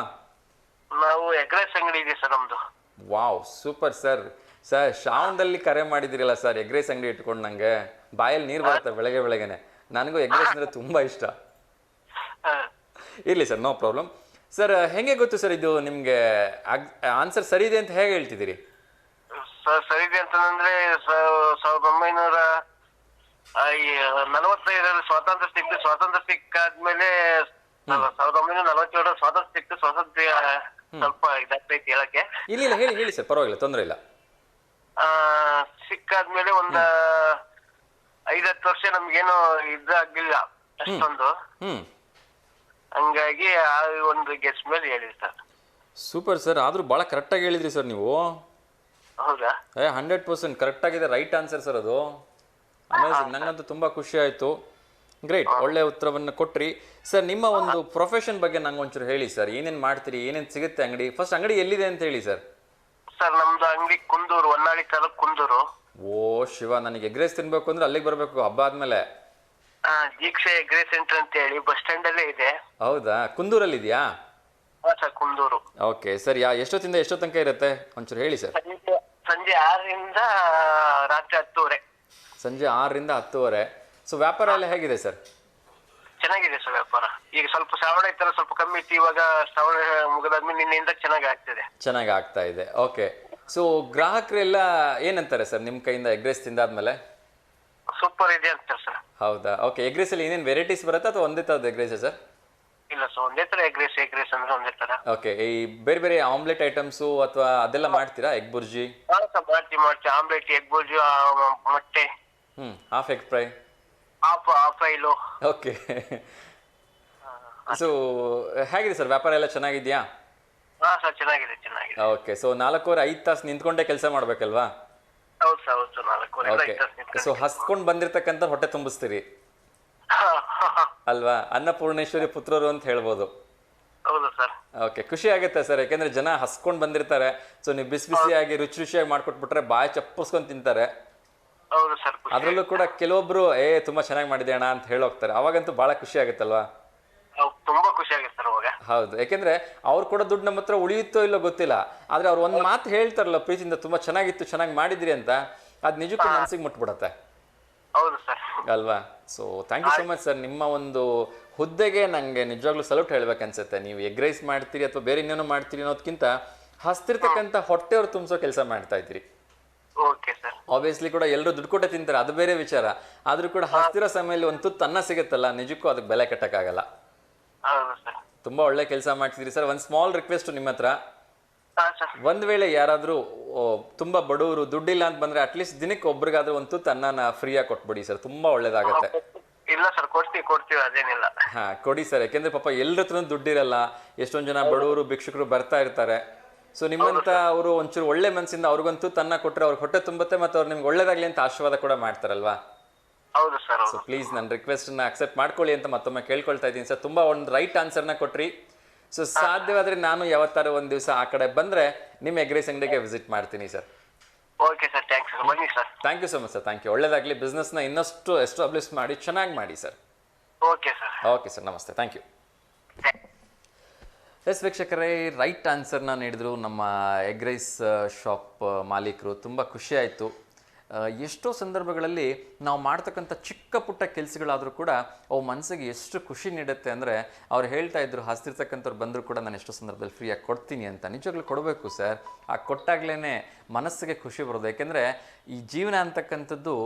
ನಾವು ಎಗ್ ರೈಸ್ ಅಂಗಡಿ ಇದೆ ಸರ್ ನಮ್ದು. Wow, super sir. ಸರ್ ಶ್ರಾವಣದಲ್ಲಿ ಕರೆ ಮಾಡಿದಿರಲ್ಲ ಸರ್, ಎಗ್ ರೈಸ್ ಅಂಗಡಿ ಇಟ್ಕೊಂಡು ನನಗೆ ಬಾಯಲ್ಲಿ ನೀರು ಬರುತ್ತೆ ಬೆಳಗ್ಗೆ ಬೆಳಗ್ಗೆನೆ. ನನಗೂ ಎಗ್ ರೈಸ್ ಅಂದರೆ ತುಂಬ ಇಷ್ಟ. ಇರಲಿ ಸರ್, ನೋ ಪ್ರಾಬ್ಲಮ್. ಸರ್ ಹೆಂಗೆ ಗೊತ್ತು ಸರ್ ಇದು ನಿಮಗೆ ಆನ್ಸರ್ ಸರಿ ಇದೆ ಅಂತ ಹೇಗೆ ಹೇಳ್ತಿದ್ದೀರಿ? ಸರ್ ಸರಿ ಇದೆ ಅಂತಂದ್ರೆ 1945 ಸ್ವಾತಂತ್ರ್ಯ ಸಿಕ್ಕಾದ್ಮೇಲೆ 1947 ಸ್ವಾತಂತ್ರ್ಯ ಸ್ವಲ್ಪ ಇದಾಗ್ತೈತಿ ಹೇಳಕ್ಕೆ. ಇಲ್ಲ ಹೇಳಿ ಸರ್, ಪರವಾಗಿಲ್ಲ, ತೊಂದರೆ ಇಲ್ಲ. ಸಿಕ್ಕಾದ್ಮೇಲೆ ಒಂದ 5-10 ವರ್ಷ ನಮ್ಗೇನು ಇದಾಗ್ಲಿಲ್ಲ ಅಷ್ಟೊಂದು. ಹಂಗಾಗಿ ಆ ಒಂದು ಗೆಸ್ ಮೇಲೆ ಹೇಳಿರಿ ಸರ್. ಸೂಪರ್ ಸರ್, ಆದ್ರೂ ಭಾಳ ಕರೆಕ್ಟಾಗಿ ಹೇಳಿದ್ರಿ ಸರ್ ನೀವು. ಹೌದಾ? 100% ಕರೆಕ್ಟ್ ಆಗಿದೆ, ರೈಟ್ ಆನ್ಸರ್ ಸರ್ ಅದು. ಅಮೇಝಿಂಗ್, ನನಗಂತೂ ತುಂಬ ಖುಷಿ ಆಯಿತು. ಗ್ರೇಟ್, ಒಳ್ಳೆ ಉತ್ತರವನ್ನು ಕೊಟ್ರಿ ಸರ್. ನಿಮ್ಮ ಒಂದು ಪ್ರೊಫೆಷನ್ ಬಗ್ಗೆ ನಂಗೆ ಒಂಚೂರು ಹೇಳಿ ಸರ್. ಏನೇನು ಮಾಡ್ತೀರಿ, ಏನೇನು ಸಿಗುತ್ತೆ ಅಂಗಡಿ? ಫಸ್ಟ್ ಅಂಗಡಿ ಎಲ್ಲಿದೆ ಅಂತ ಹೇಳಿ ಸರ್. ಸರ್ ನಮ್ದು ಅಂಗಡಿ ಕುಂದೂರು, ಹೊನ್ನಾಳಿ ತಾಲೂಕು ಕುಂದೂರು. ಓ ಶಿವ, ನನಗೆ ಎಗ್ ರೈಸ್ ತಿನ್ಬೇಕು ಅಂದ್ರೆ ಅಲ್ಲಿಗೆ ಬರಬೇಕು ಹಬ್ಬ ಆದ್ಮೇಲೆ. ದೀಕ್ಷೆ ಎಗ್ ರೈಸ್ ಸೆಂಟರ್ ಅಂತ ಹೇಳಿ ಬಸ್ ಸ್ಟ್ಯಾಂಡ್ ಅಲ್ಲೇ ಇದೆ. ಹೌದಾ, ಕುಂದೂರಲ್ಲಿ ಇದೆಯಾ? ಸರ್ ಕುಂದೂರು. ಓಕೆ ಸರ್, ಎಷ್ಟೊತ್ತಿಂದ ಎಷ್ಟೋ ತನಕ ಇರುತ್ತೆ ಒಂಚೂರು ಹೇಳಿ ಸರ್. ಸಂಜೆ 6ರಿಂದ ರಾತ್ರಿ 10:30. ಸಂಜೆ 6ರಿಂದ 10:30. ಸೊ ವ್ಯಾಪಾರ ಎಲ್ಲ ಹೇಗಿದೆ ಸರ್? ಚೆನ್ನಾಗಿದೆ ಸರ್ ವ್ಯಾಪಾರ. ಈಗ ಸ್ವಲ್ಪ ಶ್ರಾವಣ ಇತ್ತಲ್ಲ, ಸ್ವಲ್ಪ ಕಮ್ಮಿ ಇತ್ತು. ಇವಾಗ ಶ್ರಾವಣ ಮುಗಿದಾದ್ಮೇಲೆ ನಿನ್ನೆಯಿಂದ ಚೆನ್ನಾಗಿ ಆಗ್ತಿದೆ. ಚೆನ್ನಾಗಿ ಆಗ್ತಾ ಇದೆ. ಓಕೆ, ಸೊ ಗ್ರಾಹಕರೆಲ್ಲ ಏನಂತಾರೆ ಸರ್ ನಿಮ್ಮ ಕೈಯಿಂದ ಎಗ್ ರೈಸ್ ತಿಂದಾದ್ಮೇಲೆ? ಸೂಪರ್ ಇದೆ ಅಂತಾರೆ ಸರ್. ಹೌದಾ? ಓಕೆ, ಎಗ್ ರೈಸಲ್ಲಿ ಏನೇನು ವೆರೈಟೀಸ್ ಬರುತ್ತಾ ಅಥವಾ ಒಂದೇ ಥರದ್ದು ಎಗ್ ರೈಸ್ ಸರ್? ಇಲ್ಲ ಸರ್, ಒಂದೇ ತರ ಎಗ್ ರೈಸ್ ಅಂದ್ರೆ ಒಂದೇ ತರ. ಓಕೆ, ಈ ಬೇರೆ ಬೇರೆ ಆಮ್ಲೆಟ್ ಐಟಮ್ಸು ಅಥವಾ ಅದೆಲ್ಲ ಮಾಡ್ತೀರಾ? ಎಗ್ ಬುರ್ಜಿ ಮಾಡ್ತೀವಿ. ಆಮ್ಲೆಟ್, ಎಗ್ ಬುರ್ಜಿ, ಮೊಟ್ಟೆ, ಹಾಫ್ ಎಗ್ ಫ್ರೈ, ಹಾಫ್ ಫ್ರೈಲು. ಓಕೆ. ಸೊ ಹೇಗಿದೆ ಸರ್ ವ್ಯಾಪಾರ ಎಲ್ಲ ಚೆನ್ನಾಗಿದೆಯಾ? ಹಾ ಸರ್, ಚೆನ್ನಾಗಿದೆ. ಓಕೆ, ಸೊ 4-5 ತಾಸು ನಿಂತ್ಕೊಂಡೇ ಕೆಲಸ ಮಾಡ್ಬೇಕಲ್ವಾ? ಹೌದು ಸರ್, ಹೌದು ಸರ್. 4 ಓಕೆ, ಸೊ ಹಸ್ಕೊಂಡು ಬಂದಿರತಕ್ಕಂಥ ಹೊಟ್ಟೆ ತುಂಬಿಸ್ತೀರಿ ಅಲ್ವಾ? ಅನ್ನಪೂರ್ಣೇಶ್ವರಿ ಪುತ್ರರು ಅಂತ ಹೇಳ್ಬೋದು. ಹೌದು ಸರ್. ಓಕೆ, ಖುಷಿ ಆಗುತ್ತೆ ಸರ್, ಯಾಕೆಂದ್ರೆ ಜನ ಹಸ್ಕೊಂಡು ಬಂದಿರ್ತಾರೆ. ಸೊ ನೀವು ಬಿಸಿಯಾಗಿ ರುಚಿಯಾಗಿ ಮಾಡ್ಕೊಟ್ಬಿಟ್ರೆ ಬಾಯಿ ಚಪ್ಪಸ್ಕೊಂಡು ತಿಂತಾರೆ. ಹೌದು ಸರ್. ಅದರಲ್ಲೂ ಕೂಡ ಕೆಲವೊಬ್ರು ತುಂಬಾ ಚೆನ್ನಾಗಿ ಮಾಡಿದೆ ಅಣ್ಣ ಅಂತ ಹೇಳೋಗ್ತಾರೆ. ಅವಾಗಂತೂ ಬಹಳ ಖುಷಿ ಆಗುತ್ತಲ್ವಾ? ತುಂಬಾ ಖುಷಿ ಆಗುತ್ತೆ ಸರ್ ಅವಾಗ. ಹೌದು, ಯಾಕೆಂದ್ರೆ ಅವ್ರು ಕೂಡ ದುಡ್ಡು ನಮ್ಮ ಹತ್ರ ಉಳಿಯುತ್ತೋ ಇಲ್ಲೋ ಗೊತ್ತಿಲ್ಲ, ಆದ್ರೆ ಅವ್ರು ಒಂದು ಮಾತು ಹೇಳ್ತಾರಲ್ಲ ಪ್ರೀತಿಯಿಂದ, ತುಂಬಾ ಚೆನ್ನಾಗಿತ್ತು, ಚೆನ್ನಾಗಿ ಮಾಡಿದ್ರಿ ಅಂತ, ಅದ್ ನಿಜಕ್ಕೂ ಮನಸ್ಸಿಗೆ ಮುಟ್ಬಿಡತ್ತೆ. ಹೌದು ಸರ್. ಅಲ್ವಾ? So thank you so much sir. ನಿಮ್ಮ ಒಂದು ಹುದ್ದೆಗೆ ನಂಗೆ ನಿಜವಾಗ್ಲೂ ಸಲ್ಯೂಟ್ ಹೇಳ್ಬೇಕನ್ಸುತ್ತೆ. ನೀವು ಎಗ್ ರೈಸ್ ಮಾಡ್ತೀರಿ ಅಥವಾ ಬೇರೆ ಇನ್ನೇನೋ ಮಾಡ್ತೀರಿ ಅನ್ನೋದಕ್ಕಿಂತ ಹಸ್ತಿರ್ತಕ್ಕಂಥ ಹೊಟ್ಟೆಯವ್ರು ತುಂಬಿಸೋ ಕೆಲಸ ಮಾಡ್ತಾ ಇದ್ರಿ. Okay sir. ಆಬ್ವಿಯಸ್ಲಿ ಕೂಡ ಎಲ್ಲರೂ ದುಡ್ಡು ಕೊಟ್ಟೆ ತಿಂತಾರೆ, ಅದು ಬೇರೆ ವಿಚಾರ. ಆದ್ರೂ ಕೂಡ ಹಸ್ತಿರೋ ಸಮಯದಲ್ಲಿ ಒಂದು ತುತ್ತು ಅನ್ನ ಸಿಗುತ್ತಲ್ಲ, ನಿಜಕ್ಕೂ ಅದಕ್ಕೆ ಬೆಲೆ ಕಟ್ಟಕ್ಕಾಗಲ್ಲ. ಹೌದು ಸರ್. ತುಂಬಾ ಒಳ್ಳೆ ಕೆಲಸ ಮಾಡ್ತಿದ್ರಿ ಸರ್. ಒಂದು ಸ್ಮಾಲ್ ರಿಕ್ವೆಸ್ಟ್ ನಿಮ್ಮ ಹತ್ರ, ಒಂದ್ ವೇಳೆ ಯಾರಾದ್ರೂ ತುಂಬಾ ಬಡವರು ದುಡ್ಡಿಲ್ಲ ಅಂತ ಬಂದ್ರೆ ಅಟ್ಲೀಸ್ಟ್ ದಿನಕ್ಕೆ ಒಬ್ರಿಗಾದ್ರೂ ಒಂದು ತುತ್ತು ಅನ್ನನ ಫ್ರೀಯಾಗಿ ಕೊಟ್ಬಿಡಿ ಸರ್, ತುಂಬಾ ಒಳ್ಳೇದಾಗತ್ತೆ. ಇಲ್ಲ ಸರ್, ಕೊಡ್ತೀವಿ, ಅದೇನಿಲ್ಲ. ಹಾ, ಕೊಡಿ ಸರ್, ಯಾಕೆಂದ್ರೆ ಪಾಪ ಎಲ್ಲರ ಹತ್ರ ದುಡ್ಡಿರಲ್ಲ, ಎಷ್ಟೊಂದ್ ಜನ ಬಡವರು ಭಿಕ್ಷುಕರು ಬರ್ತಾ ಇರ್ತಾರೆ. ಸೊ ನಿಮ್ಮಂತ ಅವರು ಒಂಚೂರು ಒಳ್ಳೆ ಮನಸ್ಸಿಂದ ಅವ್ರಿಗೊಂದು ತುತ್ತು ಅನ್ನ ಕೊಟ್ರೆ ಅವ್ರಿಗೆ ಹೊಟ್ಟೆ ತುಂಬುತ್ತೆ, ಮತ್ತೆ ಅವ್ರು ನಿಮ್ಗೆ ಒಳ್ಳೇದಾಗ್ಲಿ ಅಂತ ಆಶೀರ್ವಾದ ಕೂಡ ಮಾಡ್ತಾರಲ್ವಾ? ಹೌದು ಸರ್. ಸೊ ಪ್ಲೀಸ್ ನನ್ನ ರಿಕ್ವೆಸ್ಟ್ ನ ಅಕ್ಸೆಪ್ಟ್ ಮಾಡ್ಕೊಳ್ಳಿ ಅಂತ ಮತ್ತೊಮ್ಮೆ ಕೇಳ್ಕೊಳ್ತಾ ಇದ್ದೀನಿ ಸರ್. ತುಂಬಾ ಒಂದು ರೈಟ್ ಆನ್ಸರ್ನ ಕೊಟ್ರಿ. ಸೊ ಸಾಧ್ಯವಾದ್ರೆ ನಾನು ಯಾವತ್ತಾರು ಒಂದ್ ದಿವಸ ಆ ಕಡೆ ಬಂದ್ರೆ ನಿಮ್ಮ ಎಗ್ ರೈಸ್ ಅಂಗಡಿಗೆ ವಿಸಿಟ್ ಮಾಡ್ತೀನಿ sir. Okay sir, thanks sir. ಬನ್ನಿ sir. Thank you so much sir. Thank you. ಒಳ್ಳೇದಾಗ್ಲಿ, ಬಿಸ್ನೆಸ್ನ ಇನ್ನಷ್ಟು ಎಸ್ಟಾಬ್ಲಿಷ್ ಮಾಡಿ ಚೆನ್ನಾಗಿ ಮಾಡಿ sir. Okay sir. Okay sir, ನಮಸ್ತೆ. Thank you. ಎಸ್ ವೀಕ್ಷಕರೇ, ರೈಟ್ ಆನ್ಸರ್ನ ನೀಡಿದ್ರು ನಮ್ಮ ಎಗ್ ರೈಸ್ ಶಾಪ್ ಮಾಲೀಕರು. ತುಂಬ ಖುಷಿ ಆಯಿತು. ಎಷ್ಟೋ ಸಂದರ್ಭಗಳಲ್ಲಿ ನಾವು ಮಾಡ್ತಕ್ಕಂಥ ಚಿಕ್ಕ ಪುಟ್ಟ ಕೆಲಸಗಳಾದರೂ ಕೂಡ ಅವು ಮನಸ್ಸಿಗೆ ಎಷ್ಟು ಖುಷಿ ನೀಡುತ್ತೆ ಅಂದರೆ, ಅವ್ರು ಹೇಳ್ತಾ ಇದ್ರು ಹಸ್ತಿರ್ತಕ್ಕಂಥವ್ರು ಬಂದರೂ ಕೂಡ ನಾನು ಎಷ್ಟೋ ಸಂದರ್ಭದಲ್ಲಿ ಫ್ರೀಯಾಗಿ ಕೊಡ್ತೀನಿ ಅಂತ. ನಿಜವಾಗ್ಲೂ ಕೊಡಬೇಕು ಸರ್. ಆ ಕೊಟ್ಟಾಗ್ಲೇ ಮನಸ್ಸಿಗೆ ಖುಷಿ ಬರೋದು. ಯಾಕೆಂದರೆ ಈ ಜೀವನ ಅಂತಕ್ಕಂಥದ್ದು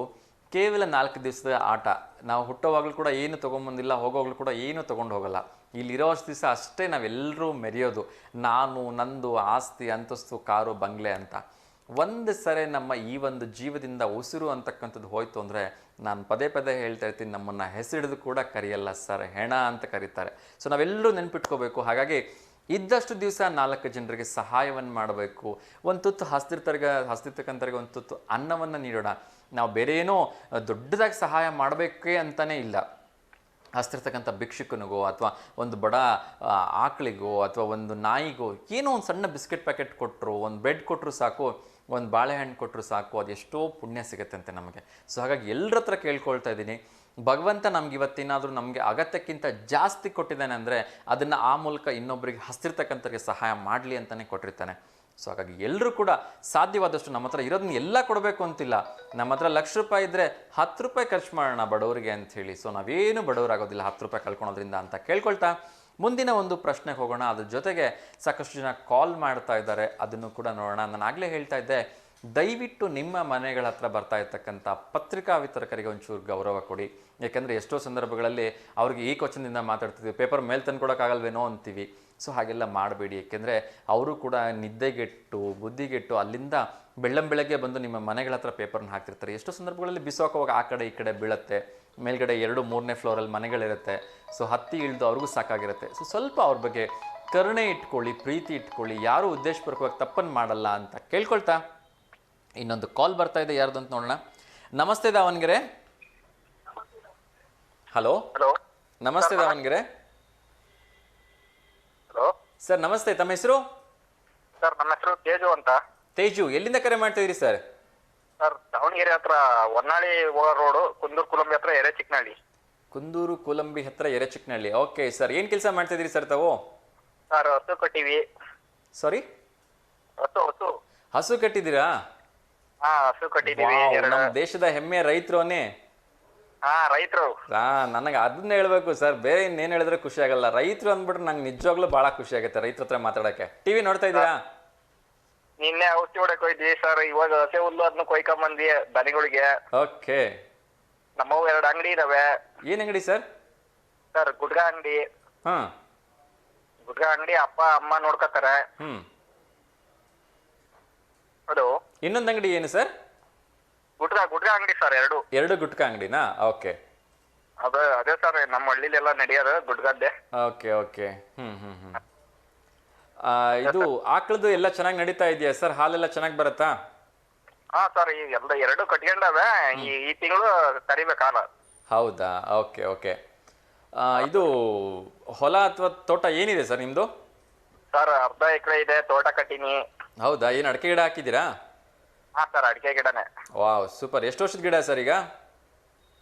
ಕೇವಲ 4 ದಿವಸದ ಆಟ. ನಾವು ಹುಟ್ಟೋವಾಗಲೂ ಕೂಡ ಏನು ತೊಗೊಂಬಂದಿಲ್ಲ, ಹೋಗೋವಾಗಲೂ ಕೂಡ ಏನು ತೊಗೊಂಡು ಹೋಗಲ್ಲ. ಇಲ್ಲಿರೋಷ್ಟು ದಿವಸ ಅಷ್ಟೇ ನಾವೆಲ್ಲರೂ ಮೆರೆಯೋದು, ನಾನು, ನಂದು, ಆಸ್ತಿ, ಅಂತಸ್ತು, ಕಾರು, ಬಂಗ್ಲೆ ಅಂತ. ಒಂದು ಸರಿ ನಮ್ಮ ಈ ಒಂದು ಜೀವದಿಂದ ಉಸಿರು ಅಂತಕ್ಕಂಥದ್ದು ಹೋಯ್ತು ಅಂದರೆ, ನಾನು ಪದೇ ಪದೇ ಹೇಳ್ತಾ ಇರ್ತೀನಿ, ನಮ್ಮನ್ನು ಹೆಸರಿಡಿದು ಕೂಡ ಕರೆಯಲ್ಲ ಸರ್, ಹೆಣ ಅಂತ ಕರೀತಾರೆ. ಸೊ ನಾವೆಲ್ಲರೂ ನೆನ್ಪಿಟ್ಕೋಬೇಕು. ಹಾಗಾಗಿ ಇದ್ದಷ್ಟು ದಿವಸ 4 ಜನರಿಗೆ ಸಹಾಯವನ್ನು ಮಾಡಬೇಕು. ಒಂದು ತುತ್ತು ಹಸ್ತಿರ್ತಕ್ಕಂಥವ್ರಿಗೆ ಒಂದು ತುತ್ತು ಅನ್ನವನ್ನು ನೀಡೋಣ. ನಾವು ಬೇರೆ ಏನೋ ದೊಡ್ಡದಾಗಿ ಸಹಾಯ ಮಾಡಬೇಕೇ ಅಂತಲೇ ಇಲ್ಲ. ಹಸ್ತಿರ್ತಕ್ಕಂಥ ಭಿಕ್ಷುಕನಿಗೋ ಅಥವಾ ಒಂದು ಬಡ ಆಕಳಿಗೋ ಅಥವಾ ಒಂದು ನಾಯಿಗೋ ಏನೋ ಒಂದು ಸಣ್ಣ ಬಿಸ್ಕೆಟ್ ಪ್ಯಾಕೆಟ್ ಕೊಟ್ಟರು, ಒಂದು ಬ್ರೆಡ್ ಕೊಟ್ಟರು ಸಾಕು, ಒಂದು ಬಾಳೆಹಣ್ಣು ಕೊಟ್ಟರು ಸಾಕು, ಅದೆಷ್ಟೋ ಪುಣ್ಯ ಸಿಗುತ್ತಂತೆ ನಮಗೆ. ಸೊ ಹಾಗಾಗಿ ಎಲ್ಲರ ಹತ್ರ ಕೇಳ್ಕೊಳ್ತಾ ಇದ್ದೀನಿ, ಭಗವಂತ ನಮ್ಗೆ ಇವತ್ತೇನಾದರೂ ನಮಗೆ ಅಗತ್ಯಕ್ಕಿಂತ ಜಾಸ್ತಿ ಕೊಟ್ಟಿದ್ದಾನೆ ಅಂದರೆ ಅದನ್ನು ಆ ಮೂಲಕ ಇನ್ನೊಬ್ಬರಿಗೆ ಹಸ್ತಿರ್ತಕ್ಕಂಥವ್ರಿಗೆ ಸಹಾಯ ಮಾಡಲಿ ಅಂತಲೇ ಕೊಟ್ಟಿರ್ತಾನೆ. ಸೊ ಹಾಗಾಗಿ ಎಲ್ಲರೂ ಕೂಡ ಸಾಧ್ಯವಾದಷ್ಟು ನಮ್ಮ ಹತ್ರ ಇರೋದನ್ನ ಎಲ್ಲ ಕೊಡಬೇಕು ಅಂತಿಲ್ಲ. ನಮ್ಮ ಹತ್ರ ₹1,00,000 ಇದ್ದರೆ ₹10 ಖರ್ಚು ಮಾಡೋಣ ಬಡವರಿಗೆ ಅಂಥೇಳಿ. ಸೊ ನಾವೇನು ಬಡವರಾಗೋದಿಲ್ಲ ₹10 ಕಳ್ಕೊಳೋದ್ರಿಂದ ಅಂತ ಕೇಳ್ಕೊಳ್ತಾ ಮುಂದಿನ ಒಂದು ಪ್ರಶ್ನೆಗೆ ಹೋಗೋಣ. ಅದ್ರ ಜೊತೆಗೆ ಸಾಕಷ್ಟು ಜನ ಕಾಲ್ ಮಾಡ್ತಾ ಇದ್ದಾರೆ, ಅದನ್ನು ಕೂಡ ನೋಡೋಣ. ನಾನು ಆಗಲೇ ಹೇಳ್ತಾ ಇದ್ದೆ, ದಯವಿಟ್ಟು ನಿಮ್ಮ ಮನೆಗಳ ಹತ್ರ ಬರ್ತಾ ಇರ್ತಕ್ಕಂಥ ಪತ್ರಿಕಾ ವಿತರಕರಿಗೆ ಒಂಚೂರು ಗೌರವ ಕೊಡಿ. ಯಾಕೆಂದರೆ ಎಷ್ಟೋ ಸಂದರ್ಭಗಳಲ್ಲಿ ಅವ್ರಿಗೆ ಈ ಕ್ವಶನ್ದಿಂದ ಮಾತಾಡ್ತಿದ್ವಿ, ಪೇಪರ್ ಮೇಲೆ ತಂದು ಕೊಡೋಕ್ಕಾಗಲ್ವೇನೋ ಅಂತೀವಿ. ಸೊ ಹಾಗೆಲ್ಲ ಮಾಡಬೇಡಿ. ಏಕೆಂದರೆ ಅವರು ಕೂಡ ನಿದ್ದೆಗೆಟ್ಟು ಬುದ್ಧಿಗೆಟ್ಟು ಅಲ್ಲಿಂದ ಬೆಳ್ಳಂಬೆಳಗ್ಗೆ ಬಂದು ನಿಮ್ಮ ಮನೆಗಳ ಹತ್ರ ಪೇಪರ್ನ ಹಾಕ್ತಿರ್ತಾರೆ. ಎಷ್ಟೋ ಸಂದರ್ಭಗಳಲ್ಲಿ ಬಿಸಾಕೋವಾಗ ಆ ಕಡೆ ಈ ಕಡೆ ಬೀಳುತ್ತೆ. ಮೇಲ್ಗಡೆ 2, 3ನೇ ಫ್ಲೋರಲ್ಲಿ ಮನೆಗಳಿರುತ್ತೆ. ಸೊ ಹತ್ತಿ ಇಳಿದು ಅವ್ರಿಗೂ ಸಾಕಾಗಿರುತ್ತೆ. ಸೊ ಸ್ವಲ್ಪ ಅವ್ರ ಬಗ್ಗೆ ಕರುಣೆ ಇಟ್ಕೊಳ್ಳಿ, ಪ್ರೀತಿ ಇಟ್ಕೊಳ್ಳಿ. ಯಾರೂ ಉದ್ದೇಶಪೂರ್ವಕವಾಗಿ ತಪ್ಪನ್ನು ಮಾಡಲ್ಲ ಅಂತ ಕೇಳ್ಕೊಳ್ತಾ ಇನ್ನೊಂದು ಕಾಲ್ ಬರ್ತಾ ಇದೆ, ಯಾರ್ದು ಅಂತ ನೋಡೋಣ. ನಮಸ್ತೆ ದಾವಣಗೆರೆ. ಹಲೋ ಹಲೋ ನಮಸ್ತೆ ದಾವಣಗೆರೆ. ಹಲೋ ಸರ್ ನಮಸ್ತೆ, ತಮ್ಮ ಹೆಸರು? ಸರ್ ನನ್ನ ಹೆಸರು ತೇಜು ಅಂತ. ತೇಜು, ಎಲ್ಲಿಂದ ಕರೆ ಮಾಡ್ತಿದ್ದೀರಿ ಸರ್? ಸರ್ ದಾವಣಗೆರೆ ಹತ್ರ ಹೊನ್ನಾಳಿ ಹೋಗೋ ರೋಡು, ಕುಂದೂರು ಕುಲಂಬಿ ಹತ್ರ ಎರೆಚಿಕ್ಕನಹಳ್ಳಿ. ಕುಂದೂರು ಕುಲಂಬಿ ಹತ್ರ ಎರೆಚಿಕ್ಕನಹಳ್ಳಿ. ಓಕೆ ಸರ್, ಏನು ಕೆಲಸ ಮಾಡ್ತಿದ್ದೀರಿ ಸರ್ ತಾವು? ಸರ್ ಹಸು ಕಟ್ಟಿವಿ. ಸಾರಿ, ಹಸು ಹಸು ಕಟ್ಟಿದ್ದೀರಾ? ಹಸು ಕಟ್ಟಿದೀವಿ. ನಮ್ಮ ದೇಶದ ಹೆಮ್ಮೆಯ ರೈತರೋನೇ. ರೈತರು. ನನಗೆ ಅದನ್ನ ಹೇಳ್ಬೇಕು ಸರ್, ಬೇರೆ ಇನ್ನೇನು ಹೇಳಿದ್ರೆ ಖುಷಿ ಆಗಲ್ಲ. ರೈತರು ಅಂದ್ಬಿಟ್ರೆ ನಂಗೆ ನಿಜವಾಗ್ಲೂ ಭಾಳ ಖುಷಿ ಆಗುತ್ತೆ ರೈತರ ಹತ್ರ ಮಾತಾಡೋಕ್ಕೆ. ಟಿವಿ ನೋಡ್ತಾ ಇದ್ದೀರಾ? ನಿನ್ನೆ ಔಷಧಿ ಹೊಡಕ್ ಹೋಯ್ದ್ವಿ ಸರ್. ಇವಾಗ ಹಸೆ ಹುಲ್ಲು ಅದನ್ನ ಕೊಯ್ಕೊಂಬಂದ್ವಿ ದನಿಗಳಿಗೆ. ಓಕೆ. ನಮ್ಮವು 2 ಅಂಗಡಿ ಇದಾವೆ. ಏನು ಅಂಗಡಿ ಸರ್? ಸರ್ ಗುಡ್ಗಾ ಅಂಗಡಿ. ಹಾಂ, ಗುಡ್ಗಾ ಅಂಗಡಿ ಅಪ್ಪ ಅಮ್ಮ ನೋಡ್ಕೊತಾರೆ. ಹಲೋ, ಇನ್ನೊಂದು ಅಂಗಡಿ ಏನು ಸರ್? ಗುಡ್ಗಾ ಅಂಗಡಿ ಸರ್ 2. 2 ಗುಟ್ಕಾ ಅಂಗಡಿನಾ? ಓಕೆ. ಅದೇ ಸರ್ ನಮ್ಮ ಹಳ್ಳಿಲೆಲ್ಲ ನಡೆಯೋದು ಗುಡ್ಗದ್ದೆ. Okay okay. ಇದು ಆಕಳದು ಎಲ್ಲ ಚೆನ್ನಾಗಿ ನಡೀತಾ ಇದೆಯಾ ಸರ್? ಹಾಲೆಲ್ಲ ಚೆನ್ನಾಗಿ ಬರುತ್ತಾ? ಸರ್ ಈಗ 2 ಕಟ್ಕೊಂಡವೆ. ಈ ತಿಂಗಳು ತರಿಬೇಕು ಹಾಲ. ಹೌದಾ? Okay okay. ಇದು ಹೊಲ ಅಥವಾ ತೋಟ ಏನಿದೆ ಸರ್ ನಿಮ್ಮದು? ಸರ್ ಅರ್ಧ ಎಕರೆ ಇದೆ, ತೋಟ ಕಟ್ಟಿನಿ. ಹೌದಾ? ಏನು ಅಡಿಕೆ ಗಿಡ ಹಾಕಿದ್ದೀರಾ? ಸರ್ ಅಡಿಕೆ ಗಿಡನೇ. Wow, super. ಎಷ್ಟು ವರ್ಷದ ಗಿಡ ಸರ್ ಈಗ?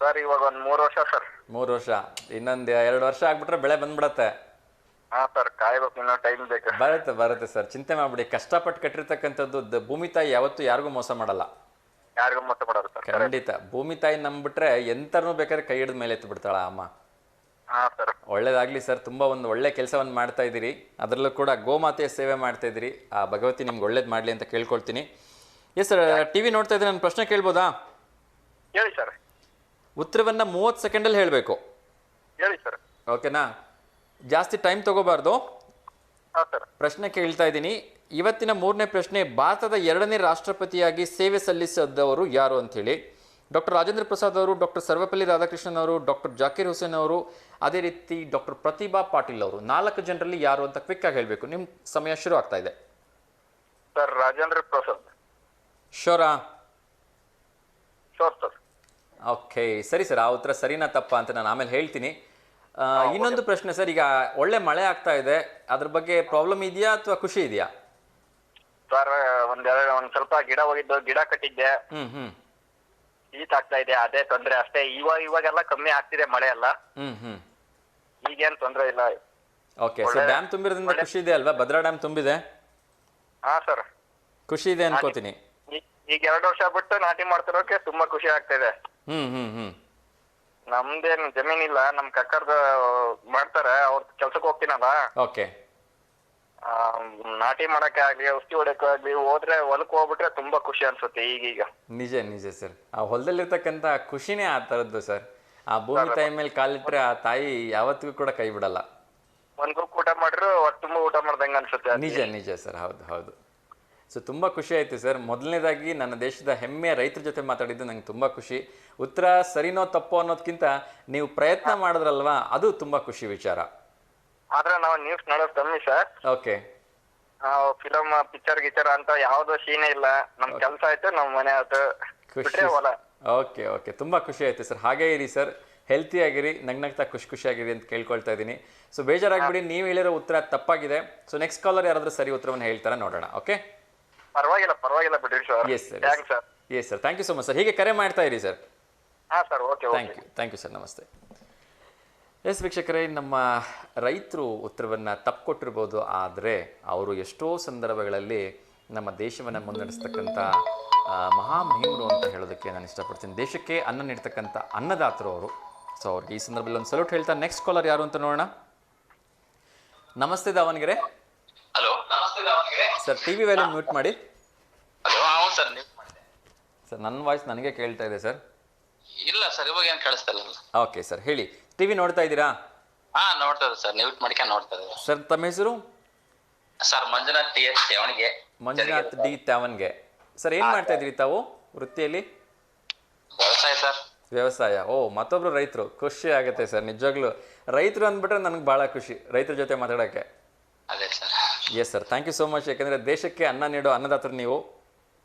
ಸರ್ ಇವಾಗ ಒಂದು 3 ವರ್ಷ ಸರ್. 3 ವರ್ಷ. ಇನ್ನೊಂದು 2 ವರ್ಷ ಆಗ್ಬಿಟ್ರೆ ಬೆಳೆ ಬಂದ್ಬಿಡತ್ತೆ. ಸರ್ ಕಾಯ್ಬೇಕು, ಇನ್ನೂ ಟೈಮ್ ಬೇಕು. ಬರುತ್ತೆ ಸರ್, ಚಿಂತೆ ಮಾಡ್ಬಿಡಿ. ಕಷ್ಟಪಟ್ಟು ಕಟ್ಟಿರ್ತಕ್ಕಂಥದ್ದು ಭೂಮಿ ತಾಯಿ ಯಾವತ್ತೂ ಯಾರಿಗೂ ಮೋಸ ಮಾಡಲ್ಲ. ಯಾರಿಗೂ ಮೋಸ ಮಾಡೋದು ಸರ್. ಖಂಡಿತ. ಭೂಮಿ ತಾಯಿ ನಂಬಿಟ್ರೆ ಎಂತನೂ ಬೇಕಾದ್ರೆ ಕೈ ಹಿಡಿದ ಮೇಲೆ ಎತ್ತು ಬಿಡ್ತಾಳ ಅಮ್ಮ. ಸರ್ ಒಳ್ಳೇದಾಗ್ಲಿ ಸರ್. ತುಂಬ ಒಂದು ಒಳ್ಳೆ ಕೆಲಸವನ್ನು ಮಾಡ್ತಾ ಇದ್ದೀರಿ. ಅದರಲ್ಲೂ ಕೂಡ ಗೋಮಾತೆಯ ಸೇವೆ ಮಾಡ್ತಾ ಇದ್ದೀರಿ. ಆ ಭಗವತಿ ನಿಮ್ಗೆ ಒಳ್ಳೇದು ಮಾಡಲಿ ಅಂತ ಕೇಳ್ಕೊಳ್ತೀನಿ. ಎಸ್ ಸರ್, ಟಿವಿ ನೋಡ್ತಾ ಇದ್ರೆ ನನ್ನ ಪ್ರಶ್ನೆ ಕೇಳ್ಬೋದಾ? ಹೇಳಿ ಸರ್. ಉತ್ತರವನ್ನು 30 ಸೆಕೆಂಡಲ್ಲಿ ಹೇಳಬೇಕು. ಹೇಳಿ ಸರ್. ಓಕೆನಾ? ಜಾಸ್ತಿ ಟೈಮ್ ತಗೋಬಾರ್ದು. ಸರ್ ಪ್ರಶ್ನೆ ಕೇಳ್ತಾ ಇದ್ದೀನಿ. ಇವತ್ತಿನ 3ನೇ ಪ್ರಶ್ನೆ, ಭಾರತದ 2ನೇ ರಾಷ್ಟ್ರಪತಿಯಾಗಿ ಸೇವೆ ಸಲ್ಲಿಸಿದವರು ಯಾರು ಅಂಥೇಳಿ. ಡಾಕ್ಟರ್ ರಾಜೇಂದ್ರ ಪ್ರಸಾದ್ ಅವರು, ಡಾಕ್ಟರ್ ಸರ್ವಪಲ್ಲಿ ರಾಧಾಕೃಷ್ಣನ್ ಅವರು, ಡಾಕ್ಟರ್ ಜಾಕಿರ್ ಹುಸೇನ್ ಅವರು, ಅದೇ ರೀತಿ ಡಾಕ್ಟರ್ ಪ್ರತಿಭಾ ಪಾಟೀಲ್ ಅವರು. 4 ಜನರಲ್ಲಿ ಯಾರು ಅಂತ ಕ್ವಿಕ್ಕಾಗಿ ಹೇಳಬೇಕು. ನಿಮ್ಮ ಸಮಯ ಶುರು ಆಗ್ತಾ ಇದೆ. ಸರ್ ರಾಜೇಂದ್ರ ಪ್ರಸಾದ್. ಶೋರಾ? Sure sir. ಓಕೆ, ಸರಿ ಸರ್. ಆ ಉತ್ತರ ಸರಿನಾ ತಪ್ಪಾ ಅಂತ ನಾನು ಆಮೇಲೆ ಹೇಳ್ತೀನಿ. ಇನ್ನೊಂದು ಪ್ರಶ್ನೆ ಸರ್, ಈಗ ಒಳ್ಳೆ ಮಳೆ ಆಗ್ತಾ ಇದೆ, ಅದ್ರ ಬಗ್ಗೆ ಪ್ರಾಬ್ಲಮ್ ಇದೆಯಾ ಅಥವಾ ಖುಷಿ ಇದೆಯಾ? ಸರ್ ಒಂದ್ ಸ್ವಲ್ಪ ಗಿಡ ಹೋಗಿದ್ದು, ಗಿಡ ಕಟ್ಟಿದ್ದೆ. ಶೀತ ಆಗ್ತಾ ಇದೆ, ಅದೇ ತೊಂದ್ರೆ ಅಷ್ಟೇ. ಇವಾಗೆಲ್ಲ ಕಮ್ಮಿ ಆಗ್ತಿದೆ ಮಳೆ ಎಲ್ಲ. ಈಗೇನ್ ತೊಂದ್ರೆ ಇಲ್ಲ. ಓಕೆ ಸರ್, ಡ್ಯಾಮ್ ತುಂಬಿರೋದ್ರಿಂದ ಖುಷಿ ಇದೆ ಅಲ್ವಾ? ಭದ್ರಾ ಡ್ಯಾಮ್ ತುಂಬಿದೆ. ಸರ್ ಖುಷಿ ಇದೆ ಅನ್ಕೋತೀನಿ. ಈಗ 2 ವರ್ಷ ಬಿಟ್ಟು ನಾಟಿ ಮಾಡ್ತಿರೋಕೆ ತುಂಬಾ ಖುಷಿ ಆಗ್ತಾ ಇದೆ. ನಮ್ದೇನ್ ಜಮೀನಿಲ್ಲ, ನಮ್ ಕಕ್ಕರ್ದ ಮಾಡ್ತಾರೆ, ಅವ್ರ ಕೆಲ್ಸಕ್ಕೆ ಹೋಗ್ತೀನಲ್ಲ. ಓಕೆ. ನಾಟಿ ಮಾಡಕ್ಕೆ ಆಗ್ಲಿ, ಔಷಧಿ ಹೊಡಕ್ಕೆ ಆಗ್ಲಿ ಹೋದ್ರೆ ಹೊಲಕ್ ಹೋಗ್ಬಿಟ್ರೆ ತುಂಬಾ ಖುಷಿ ಅನ್ಸುತ್ತೆ ಈಗೀಗ. ನಿಜ ಸರ್. ಆ ಹೊಲದಲ್ಲಿರ್ತಕ್ಕಂಥ ಖುಷಿನೇ ಆ ಥರದ್ದು ಸರ್. ಆ ಭೂಮಿ ತಾಯಿ ಮೇಲೆ ಕಾಲಿಟ್ರೆ ಆ ತಾಯಿ ಯಾವತ್ತಿಗೂ ಕೂಡ ಕೈ ಬಿಡಲ್ಲ. ಒಂದ್ ಊಟ ಮಾಡ್ರು ಹೊಟ್ಟೆ ತುಂಬ ಊಟ ಮಾಡ್ದಂಗ ಅನ್ಸುತ್ತೆ. ನಿಜ ಸರ್. ಹೌದು. ಸೊ ತುಂಬ ಖುಷಿ ಆಯಿತು ಸರ್. ಮೊದಲನೇದಾಗಿ ನನ್ನ ದೇಶದ ಹೆಮ್ಮೆಯ ರೈತರ ಜೊತೆ ಮಾತಾಡಿದ್ದು ನಂಗೆ ತುಂಬ ಖುಷಿ. ಉತ್ತರ ಸರಿನೋ ತಪ್ಪೋ ಅನ್ನೋದಕ್ಕಿಂತ ನೀವು ಪ್ರಯತ್ನ ಮಾಡಿದ್ರಲ್ವಾ, ಅದು ತುಂಬ ಖುಷಿ ವಿಚಾರ. ಆದ್ರೆ ನಾವು ನ್ಯೂಸ್ ನೋಡೋದು ಕಮ್ಮಿ ಸರ್. ಓಕೆ. ಫಿಲಮ್ ಪಿಕ್ಚರ್ ಗಿಚರ್ ಅಂತ ಯಾವ್ದೋ ಸೀನೇ ಇಲ್ಲ. ನಮ್ ಕೆಲ್ಸ ಆಯ್ತು, ನಮ್ ಮನೆ ಆಯ್ತು, ಬಿಟ್ರೆ ಹೊಲ. ಓಕೆ. ತುಂಬ ಖುಷಿ ಆಯ್ತು ಸರ್. ಹಾಗೇ ಇರಿ ಸರ್, ಹೆಲ್ತಿ ಆಗಿರಿ, ನಗ್ನಗ್ತಾ ಖುಷಿಯಾಗಿರಿ ಅಂತ ಕೇಳ್ಕೊಳ್ತಾ ಇದ್ದೀನಿ. ಸೊ ಬೇಜಾರಾಗ್ಬಿಡಿ, ನೀವು ಹೇಳಿರೋ ಉತ್ತರ ತಪ್ಪಾಗಿದೆ. ಸೊ ನೆಕ್ಸ್ಟ್ ಕಾಲರ್ ಯಾರಾದರೂ ಸರಿ ಉತ್ತರವನ್ನು ಹೇಳ್ತಾರ ನೋಡೋಣ. ಓಕೆ, ಪರವಾಗಿಲ್ಲ ಬಿಡ್ರಿ sir. Yes sir. Thank you so much sir. ಹೀಗೆ ಕರೆ ಮಾಡ್ತಾ ಇರಿ sir. Sir okay. Thank you sir. ನಮಸ್ತೆ. ಎಸ್ ವೀಕ್ಷಕರೇ, ನಮ್ಮ ರೈತರು ಉತ್ತರವನ್ನು ತಪ್ಪು ಕೊಟ್ಟಿರ್ಬೋದು, ಆದರೆ ಅವರು ಎಷ್ಟೋ ಸಂದರ್ಭಗಳಲ್ಲಿ ನಮ್ಮ ದೇಶವನ್ನು ಮುನ್ನಡೆಸ್ತಕ್ಕಂಥ ಮಹಾಮಹಿಮರು ಅಂತ ಹೇಳೋದಕ್ಕೆ ನಾನು ಇಷ್ಟಪಡ್ತೀನಿ. ದೇಶಕ್ಕೆ ಅನ್ನ ನೀಡ್ತಕ್ಕಂಥ ಅನ್ನದಾತರು ಅವರು. ಸೊ ಅವ್ರಿಗೆ ಈ ಸಂದರ್ಭದಲ್ಲಿ ಒಂದು ಸಲ್ಯೂಟ್ ಹೇಳ್ತಾ ನೆಕ್ಸ್ಟ್ ಕಾಲರ್ ಯಾರು ಅಂತ ನೋಡೋಣ. ನಮಸ್ತೆ Davanagere. Hello, sir T V volume mute ಮಾಡಿ. ಹಲೋ. ಹೌದು ಸರ್, ನೀವು ಸರ್ ನನ್ನ ವಾಯ್ಸ್ ನನಗೆ ಕೇಳ್ತಾ ಇದೆ ಸರ್. ಇಲ್ಲ ಸರ್, ಇವಾಗ ಏನು ಕೇಳಿಸ್ತಾ ಇಲ್ಲ. ಓಕೆ ಸರ್, ಹೇಳಿ. ಟಿ ವಿ ನೋಡ್ತಾ ಇದ್ದೀರಾ? ಹಾ, ನೋಡ್ತಾ ಇದ್ದೆ ಸರ್, ಮ್ಯೂಟ್ ಮಾಡ್ಕೊಂಡು ನೋಡ್ತಾ ಇದ್ದೆ ಸರ್. ತಮ್ಮ ಹೆಸರು? ಸರ್ ಮಂಜುನಾಥ್ ಟಿ ಎಸ್ ಅವನಿಗೆ. ಮಂಜುನಾಥ್ ಡಿ ತ್ಯಾವನ್ಗೆ. ಸರ್ ಏನು ಮಾಡ್ತಾ ಇದ್ರಿ ತಾವು ವೃತ್ತಿಯಲ್ಲಿ? ವ್ಯವಸಾಯ ಸರ್. ವ್ಯವಸಾಯ. ಓ, ಮತ್ತೊಬ್ರು ರೈತರು. ಖುಷಿ ಆಗುತ್ತೆ ಸರ್, ನಿಜವಾಗ್ಲೂ. ರೈತರು ಅಂದ್ಬಿಟ್ರೆ ನನಗೆ ಭಾಳ ಖುಷಿ ರೈತರ ಜೊತೆ ಮಾತಾಡೋಕ್ಕೆ. ಅದೇ sir. Yes sir, thank you so much. ಯಾಕೆಂದರೆ ದೇಶಕ್ಕೆ ಅನ್ನ ನೀಡೋ ಅನ್ನದಾತರು ನೀವು.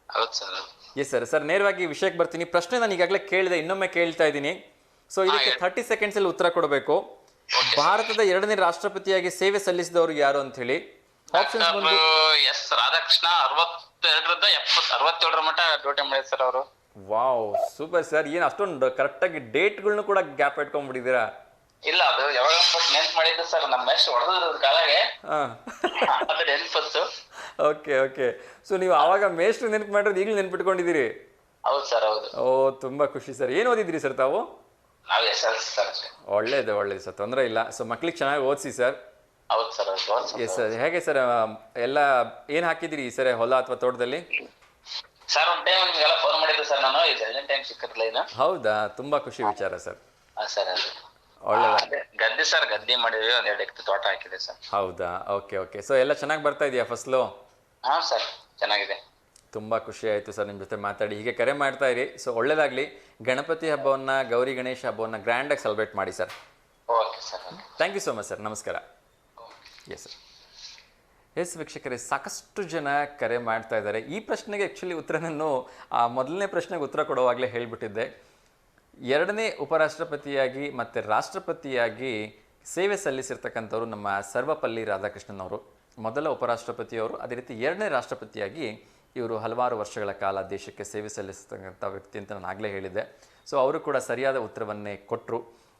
ಹೌದು ಸರ್. Yes sir. ಸರ್ ನೇರವಾಗಿ ವಿಷಯಕ್ಕೆ ಬರ್ತೀನಿ. ಪ್ರಶ್ನೆ ನಾನು ಈಗಾಗಲೇ ಕೇಳಿದೆ, ಇನ್ನೊಮ್ಮೆ ಕೇಳ್ತಾ ಇದ್ದೀನಿ. ಸೊ ಇದಕ್ಕೆ 30 ಸೆಕೆಂಡ್ಸಲ್ಲಿ ಉತ್ತರ ಕೊಡಬೇಕು. ಭಾರತದ 2ನೇ ರಾಷ್ಟ್ರಪತಿಯಾಗಿ ಸೇವೆ ಸಲ್ಲಿಸಿದವರು ಯಾರು ಅಂತ ಹೇಳಿ. ಆಪ್ಷನ್ಸ್ ಬಂದು ಎಸ್ ರಾಧಾಕೃಷ್ಣ 62ರಿಂದ 67ರ ಮಟ್ಟ ಡ್ಯೂಟಿ ಮಾಡಿದ್ರು ಸರ್ ಅವರು. Wow, super sir. ಏನು ಅಷ್ಟೊಂದು ಕರೆಕ್ಟಾಗಿ ಡೇಟ್ಗಳನ್ನೂ ಕೂಡ ಗ್ಯಾಪ್ ಇಟ್ಕೊಂಡ್ಬಿಟ್ಟಿದ್ದೀರಾ? ಇಲ್ಲ, ಅದು ಯಾವಾಗ ನೆನ್ಪು ಮಾಡಿದ್ದು ಸರ್, ನಮ್ಮ ಮೆಸ್ಟ್ ಹೊಡೆದ್ರ ಕಾಲಾಗೆ ಹಾಂ, ಅದು ನೆನ್ಪತ್ತು. Okay okay. ಸೊ ನೀವು ಆವಾಗ ಮೇಷ್ಟ್ರು ನೆನಪು ಮಾಡಿರೋದು ಈಗಲೂ ನೆನ್ಪಿಟ್ಕೊಂಡಿದ್ದೀರಿ? ಹೌದು ಸರ್, ಹೌದು. ಓ, ತುಂಬ ಖುಷಿ ಸರ್. ಏನು ಓದಿದ್ರಿ ಸರ್ ತಾವು? ನಾವು SLC ಸರ್. ಒಳ್ಳೇದು ಒಳ್ಳೇದು ಸರ್, ತೊಂದರೆ ಇಲ್ಲ. ಸೊ ಮಕ್ಳಿಗೆ ಚೆನ್ನಾಗಿ ಓದಿಸಿ ಸರ್. ಹೌದು ಸರ್, ಹೌದು. Yes sir. ಹೇಗೆ ಸರ್ ಎಲ್ಲ ಏನು ಹಾಕಿದ್ದೀರಿ ಈ ಸರಿ ಹೊಲ ಅಥವಾ ತೋಟದಲ್ಲಿ? ಸರ್ ಒಂದು ಟೈಮ್ ನಿಮಗೆಲ್ಲ ಫೋನ್ ಮಾಡಿದ್ದು ಸರ್, ನಾನು ಇದು 2ನೇ ಟೈಮ್ ಸಿಕ್ಕಿರಲಿಲ್ಲ ಇದು. ಹೌದಾ? ತುಂಬ ಖುಷಿ ವಿಚಾರ ಸರ್. ಹಾಂ ಸರ್. ಅದು ಒಳ್ಳೇದು. ಗದ್ದೆ ಸರ್, ಗದ್ದೆ ಮಾಡಿದ್ವಿ, 1-2 ಎಕರೆ ತೋಟ ಹಾಕಿದೆ ಸರ್. ಹೌದಾ? Okay okay. ಸೊ ಎಲ್ಲ ಚೆನ್ನಾಗಿ ಬರ್ತಾ ಇದೆಯಾ ಫಸಲು? ಹಾಂ ಸರ್, ಚೆನ್ನಾಗಿದೆ. ತುಂಬ ಖುಷಿ ಆಯಿತು ಸರ್ ನಿಮ್ಮ ಜೊತೆ ಮಾತಾಡಿ. ಹೀಗೆ ಕರೆ ಮಾಡ್ತಾ ಇರಿ. ಸೊ ಒಳ್ಳೇದಾಗಲಿ. ಗಣಪತಿ ಹಬ್ಬವನ್ನು, ಗೌರಿ ಗಣೇಶ ಹಬ್ಬವನ್ನು ಗ್ರ್ಯಾಂಡಾಗಿ ಸೆಲೆಬ್ರೇಟ್ ಮಾಡಿ sir. Okay sir. Thank you so much sir. ನಮಸ್ಕಾರ. Yes sir. ಎಸ್ ವೀಕ್ಷಕರೇ, ಸಾಕಷ್ಟು ಜನ ಕರೆ ಮಾಡ್ತಾ ಇದ್ದಾರೆ. ಈ ಪ್ರಶ್ನೆಗೆ ಆ್ಯಕ್ಚುಲಿ ಉತ್ತರ ನಾನು ಮೊದಲನೇ ಪ್ರಶ್ನೆಗೆ ಉತ್ತರ ಕೊಡುವಾಗಲೇ ಹೇಳಿಬಿಟ್ಟಿದ್ದೆ. 2ನೇ ಉಪರಾಷ್ಟ್ರಪತಿಯಾಗಿ ಮತ್ತು ರಾಷ್ಟ್ರಪತಿಯಾಗಿ ಸೇವೆ ಸಲ್ಲಿಸಿರ್ತಕ್ಕಂಥವ್ರು ನಮ್ಮ ಸರ್ವಪಲ್ಲಿ ರಾಧಾಕೃಷ್ಣನ್ ಅವರು. ಮೊದಲ ಉಪರಾಷ್ಟ್ರಪತಿಯವರು, ಅದೇ ರೀತಿ 2ನೇ ರಾಷ್ಟ್ರಪತಿಯಾಗಿ ಇವರು ಹಲವಾರು ವರ್ಷಗಳ ಕಾಲ ದೇಶಕ್ಕೆ ಸೇವೆ ಸಲ್ಲಿಸ್ತಕ್ಕಂಥ ವ್ಯಕ್ತಿ ಅಂತ ನಾನು ಆಗಲೇ ಹೇಳಿದ್ದೆ. ಸೊ ಅವರು ಕೂಡ ಸರಿಯಾದ ಉತ್ತರವನ್ನೇ ಕೊಟ್ಟರು.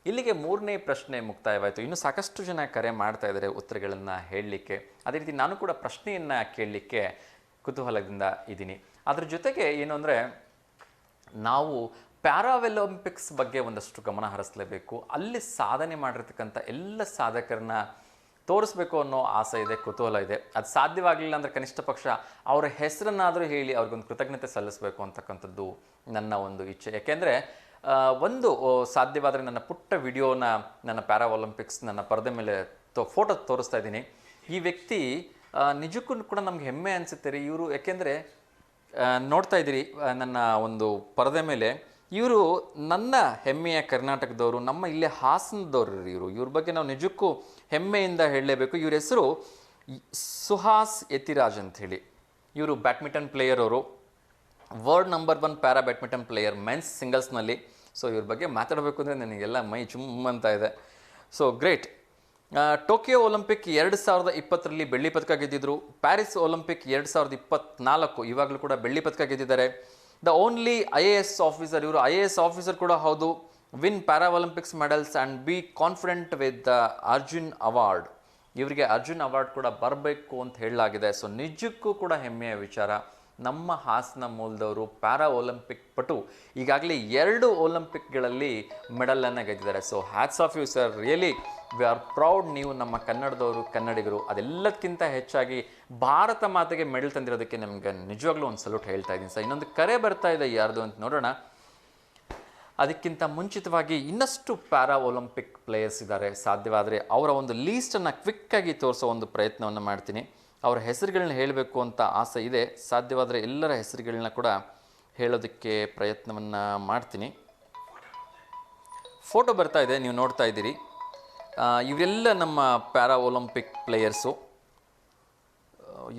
ಇಲ್ಲಿಗೆ 3ನೇ ಪ್ರಶ್ನೆ ಮುಕ್ತಾಯವಾಯಿತು. ಇನ್ನೂ ಸಾಕಷ್ಟು ಜನ ಕರೆ ಮಾಡ್ತಾ ಇದ್ದಾರೆ ಉತ್ತರಗಳನ್ನು ಹೇಳಲಿಕ್ಕೆ. ಅದೇ ರೀತಿ ನಾನು ಕೂಡ ಪ್ರಶ್ನೆಯನ್ನು ಕೇಳಲಿಕ್ಕೆ ಕುತೂಹಲದಿಂದ ಇದ್ದೀನಿ. ಅದ್ರ ಜೊತೆಗೆ ಏನು ಅಂದರೆ, ನಾವು ಪ್ಯಾರಾಒಲಿಂಪಿಕ್ಸ್ ಬಗ್ಗೆ ಒಂದಷ್ಟು ಗಮನ ಹರಿಸಲೇಬೇಕು. ಅಲ್ಲಿ ಸಾಧನೆ ಮಾಡಿರ್ತಕ್ಕಂಥ ಎಲ್ಲ ಸಾಧಕರನ್ನ ತೋರಿಸ್ಬೇಕು ಅನ್ನೋ ಆಸೆ ಇದೆ, ಕುತೂಹಲ ಇದೆ. ಅದು ಸಾಧ್ಯವಾಗಲಿಲ್ಲ ಅಂದರೆ ಕನಿಷ್ಠ ಪಕ್ಷ ಅವರ ಹೆಸರನ್ನಾದರೂ ಹೇಳಿ ಅವ್ರಿಗೊಂದು ಕೃತಜ್ಞತೆ ಸಲ್ಲಿಸಬೇಕು ಅಂತಕ್ಕಂಥದ್ದು ನನ್ನ ಒಂದು ಇಚ್ಛೆ. ಯಾಕೆಂದರೆ ಒಂದು ಸಾಧ್ಯವಾದರೆ ನನ್ನ ಪುಟ್ಟ ವಿಡಿಯೋನ ನನ್ನ ಪ್ಯಾರಾಒಲಿಂಪಿಕ್ಸ್ ನನ್ನ ಪರದೆ ಮೇಲೆ ಫೋಟೋ ತೋರಿಸ್ತಾ ಇದ್ದೀನಿ. ಈ ವ್ಯಕ್ತಿ ನಿಜಕ್ಕೂ ಕೂಡ ನಮ್ಗೆ ಹೆಮ್ಮೆ ಅನಿಸುತ್ತೆ ರೀ. ಇವರು ಯಾಕೆಂದರೆ ನೋಡ್ತಾ ಇದ್ದೀರಿ ನನ್ನ ಒಂದು ಪರದೆ ಮೇಲೆ, ಇವರು ನನ್ನ ಹೆಮ್ಮೆಯ ಕರ್ನಾಟಕದವರು, ನಮ್ಮ ಇಲ್ಲೇ ಹಾಸನದವರು ರೀ ಇವರು. ಇವ್ರ ಬಗ್ಗೆ ನಾವು ನಿಜಕ್ಕೂ ಹೆಮ್ಮೆಯಿಂದ ಹೇಳಲೇಬೇಕು. ಇವ್ರ ಹೆಸರು ಸುಹಾಸ್ ಯತಿರಾಜ್ ಅಂಥೇಳಿ. ಇವರು ಬ್ಯಾಡ್ಮಿಂಟನ್ ಪ್ಲೇಯರ್. ಅವರು world number 1 para badminton player men's ಸಿಂಗಲ್ಸ್ನಲ್ಲಿ. ಸೊ ಇವ್ರ ಬಗ್ಗೆ ಮಾತಾಡಬೇಕು ಅಂದರೆ ನನಗೆಲ್ಲ ಮೈ ಚುಮ್ಮಂತ ಇದೆ. So great. ಟೋಕಿಯೋ ಒಲಿಂಪಿಕ್ 2020ರಲ್ಲಿ ಬೆಳ್ಳಿ ಪದಕ ಗೆದ್ದಿದ್ರು. ಪ್ಯಾರಿಸ್ ಒಲಿಂಪಿಕ್ 2024 ಇವಾಗಲೂ ಕೂಡ ಬೆಳ್ಳಿ ಪದಕ ಗೆದ್ದಿದ್ದಾರೆ. The only IAS officer. ಇವರು IAS ಆಫೀಸರ್ ಕೂಡ ಹೌದು. Win para Olympics medals and be confident with the Arjun award. ಇವರಿಗೆ ಅರ್ಜುನ್ ಅವಾರ್ಡ್ ಕೂಡ ಬರಬೇಕು ಅಂತ ಹೇಳಲಾಗಿದೆ. ಸೊ ನಿಜಕ್ಕೂ ಕೂಡ ಹೆಮ್ಮೆಯ ವಿಚಾರ. ನಮ್ಮ ಹಾಸನ ಮೂಲದವರು ಪ್ಯಾರಾ ಒಲಿಂಪಿಕ್ ಪಟು ಈಗಾಗಲೇ 2 ಒಲಿಂಪಿಕ್ಗಳಲ್ಲಿ ಮೆಡಲನ್ನು ಗೆದ್ದಿದ್ದಾರೆ. So hats off you sir, really we are proud. ನೀವು ನಮ್ಮ ಕನ್ನಡದವರು, ಕನ್ನಡಿಗರು. ಅದೆಲ್ಲಕ್ಕಿಂತ ಹೆಚ್ಚಾಗಿ ಭಾರತ ಮಾತೆಗೆ ಮೆಡಲ್ ತಂದಿರೋದಕ್ಕೆ ನಮಗೆ ನಿಜವಾಗ್ಲೂ ಒಂದು ಸಲ್ಯೂಟ್ ಹೇಳ್ತಾ ಇದ್ದೀನಿ ಸರ್. ಇನ್ನೊಂದು ಕರೆ ಬರ್ತಾ ಇದೆ, ಯಾರ್ದು ಅಂತ ನೋಡೋಣ. ಅದಕ್ಕಿಂತ ಮುಂಚಿತವಾಗಿ ಇನ್ನಷ್ಟು ಪ್ಯಾರಾ ಒಲಿಂಪಿಕ್ ಪ್ಲೇಯರ್ಸ್ ಇದ್ದಾರೆ. ಸಾಧ್ಯವಾದರೆ ಅವರ ಒಂದು ಲೀಸ್ಟನ್ನು ಕ್ವಿಕ್ಕಾಗಿ ತೋರಿಸೋ ಒಂದು ಪ್ರಯತ್ನವನ್ನು ಮಾಡ್ತೀನಿ. ಅವರ ಹೆಸರುಗಳನ್ನ ಹೇಳಬೇಕು ಅಂತ ಆಸೆ ಇದೆ. ಸಾಧ್ಯವಾದರೆ ಎಲ್ಲರ ಹೆಸರುಗಳನ್ನ ಕೂಡ ಹೇಳೋದಕ್ಕೆ ಪ್ರಯತ್ನವನ್ನು ಮಾಡ್ತೀನಿ. ಫೋಟೋ ಬರ್ತಾ ಇದೆ, ನೀವು ನೋಡ್ತಾ ಇದ್ದೀರಿ. ಇವರೆಲ್ಲ ನಮ್ಮ ಪ್ಯಾರಾ ಒಲಿಂಪಿಕ್ ಪ್ಲೇಯರ್ಸು.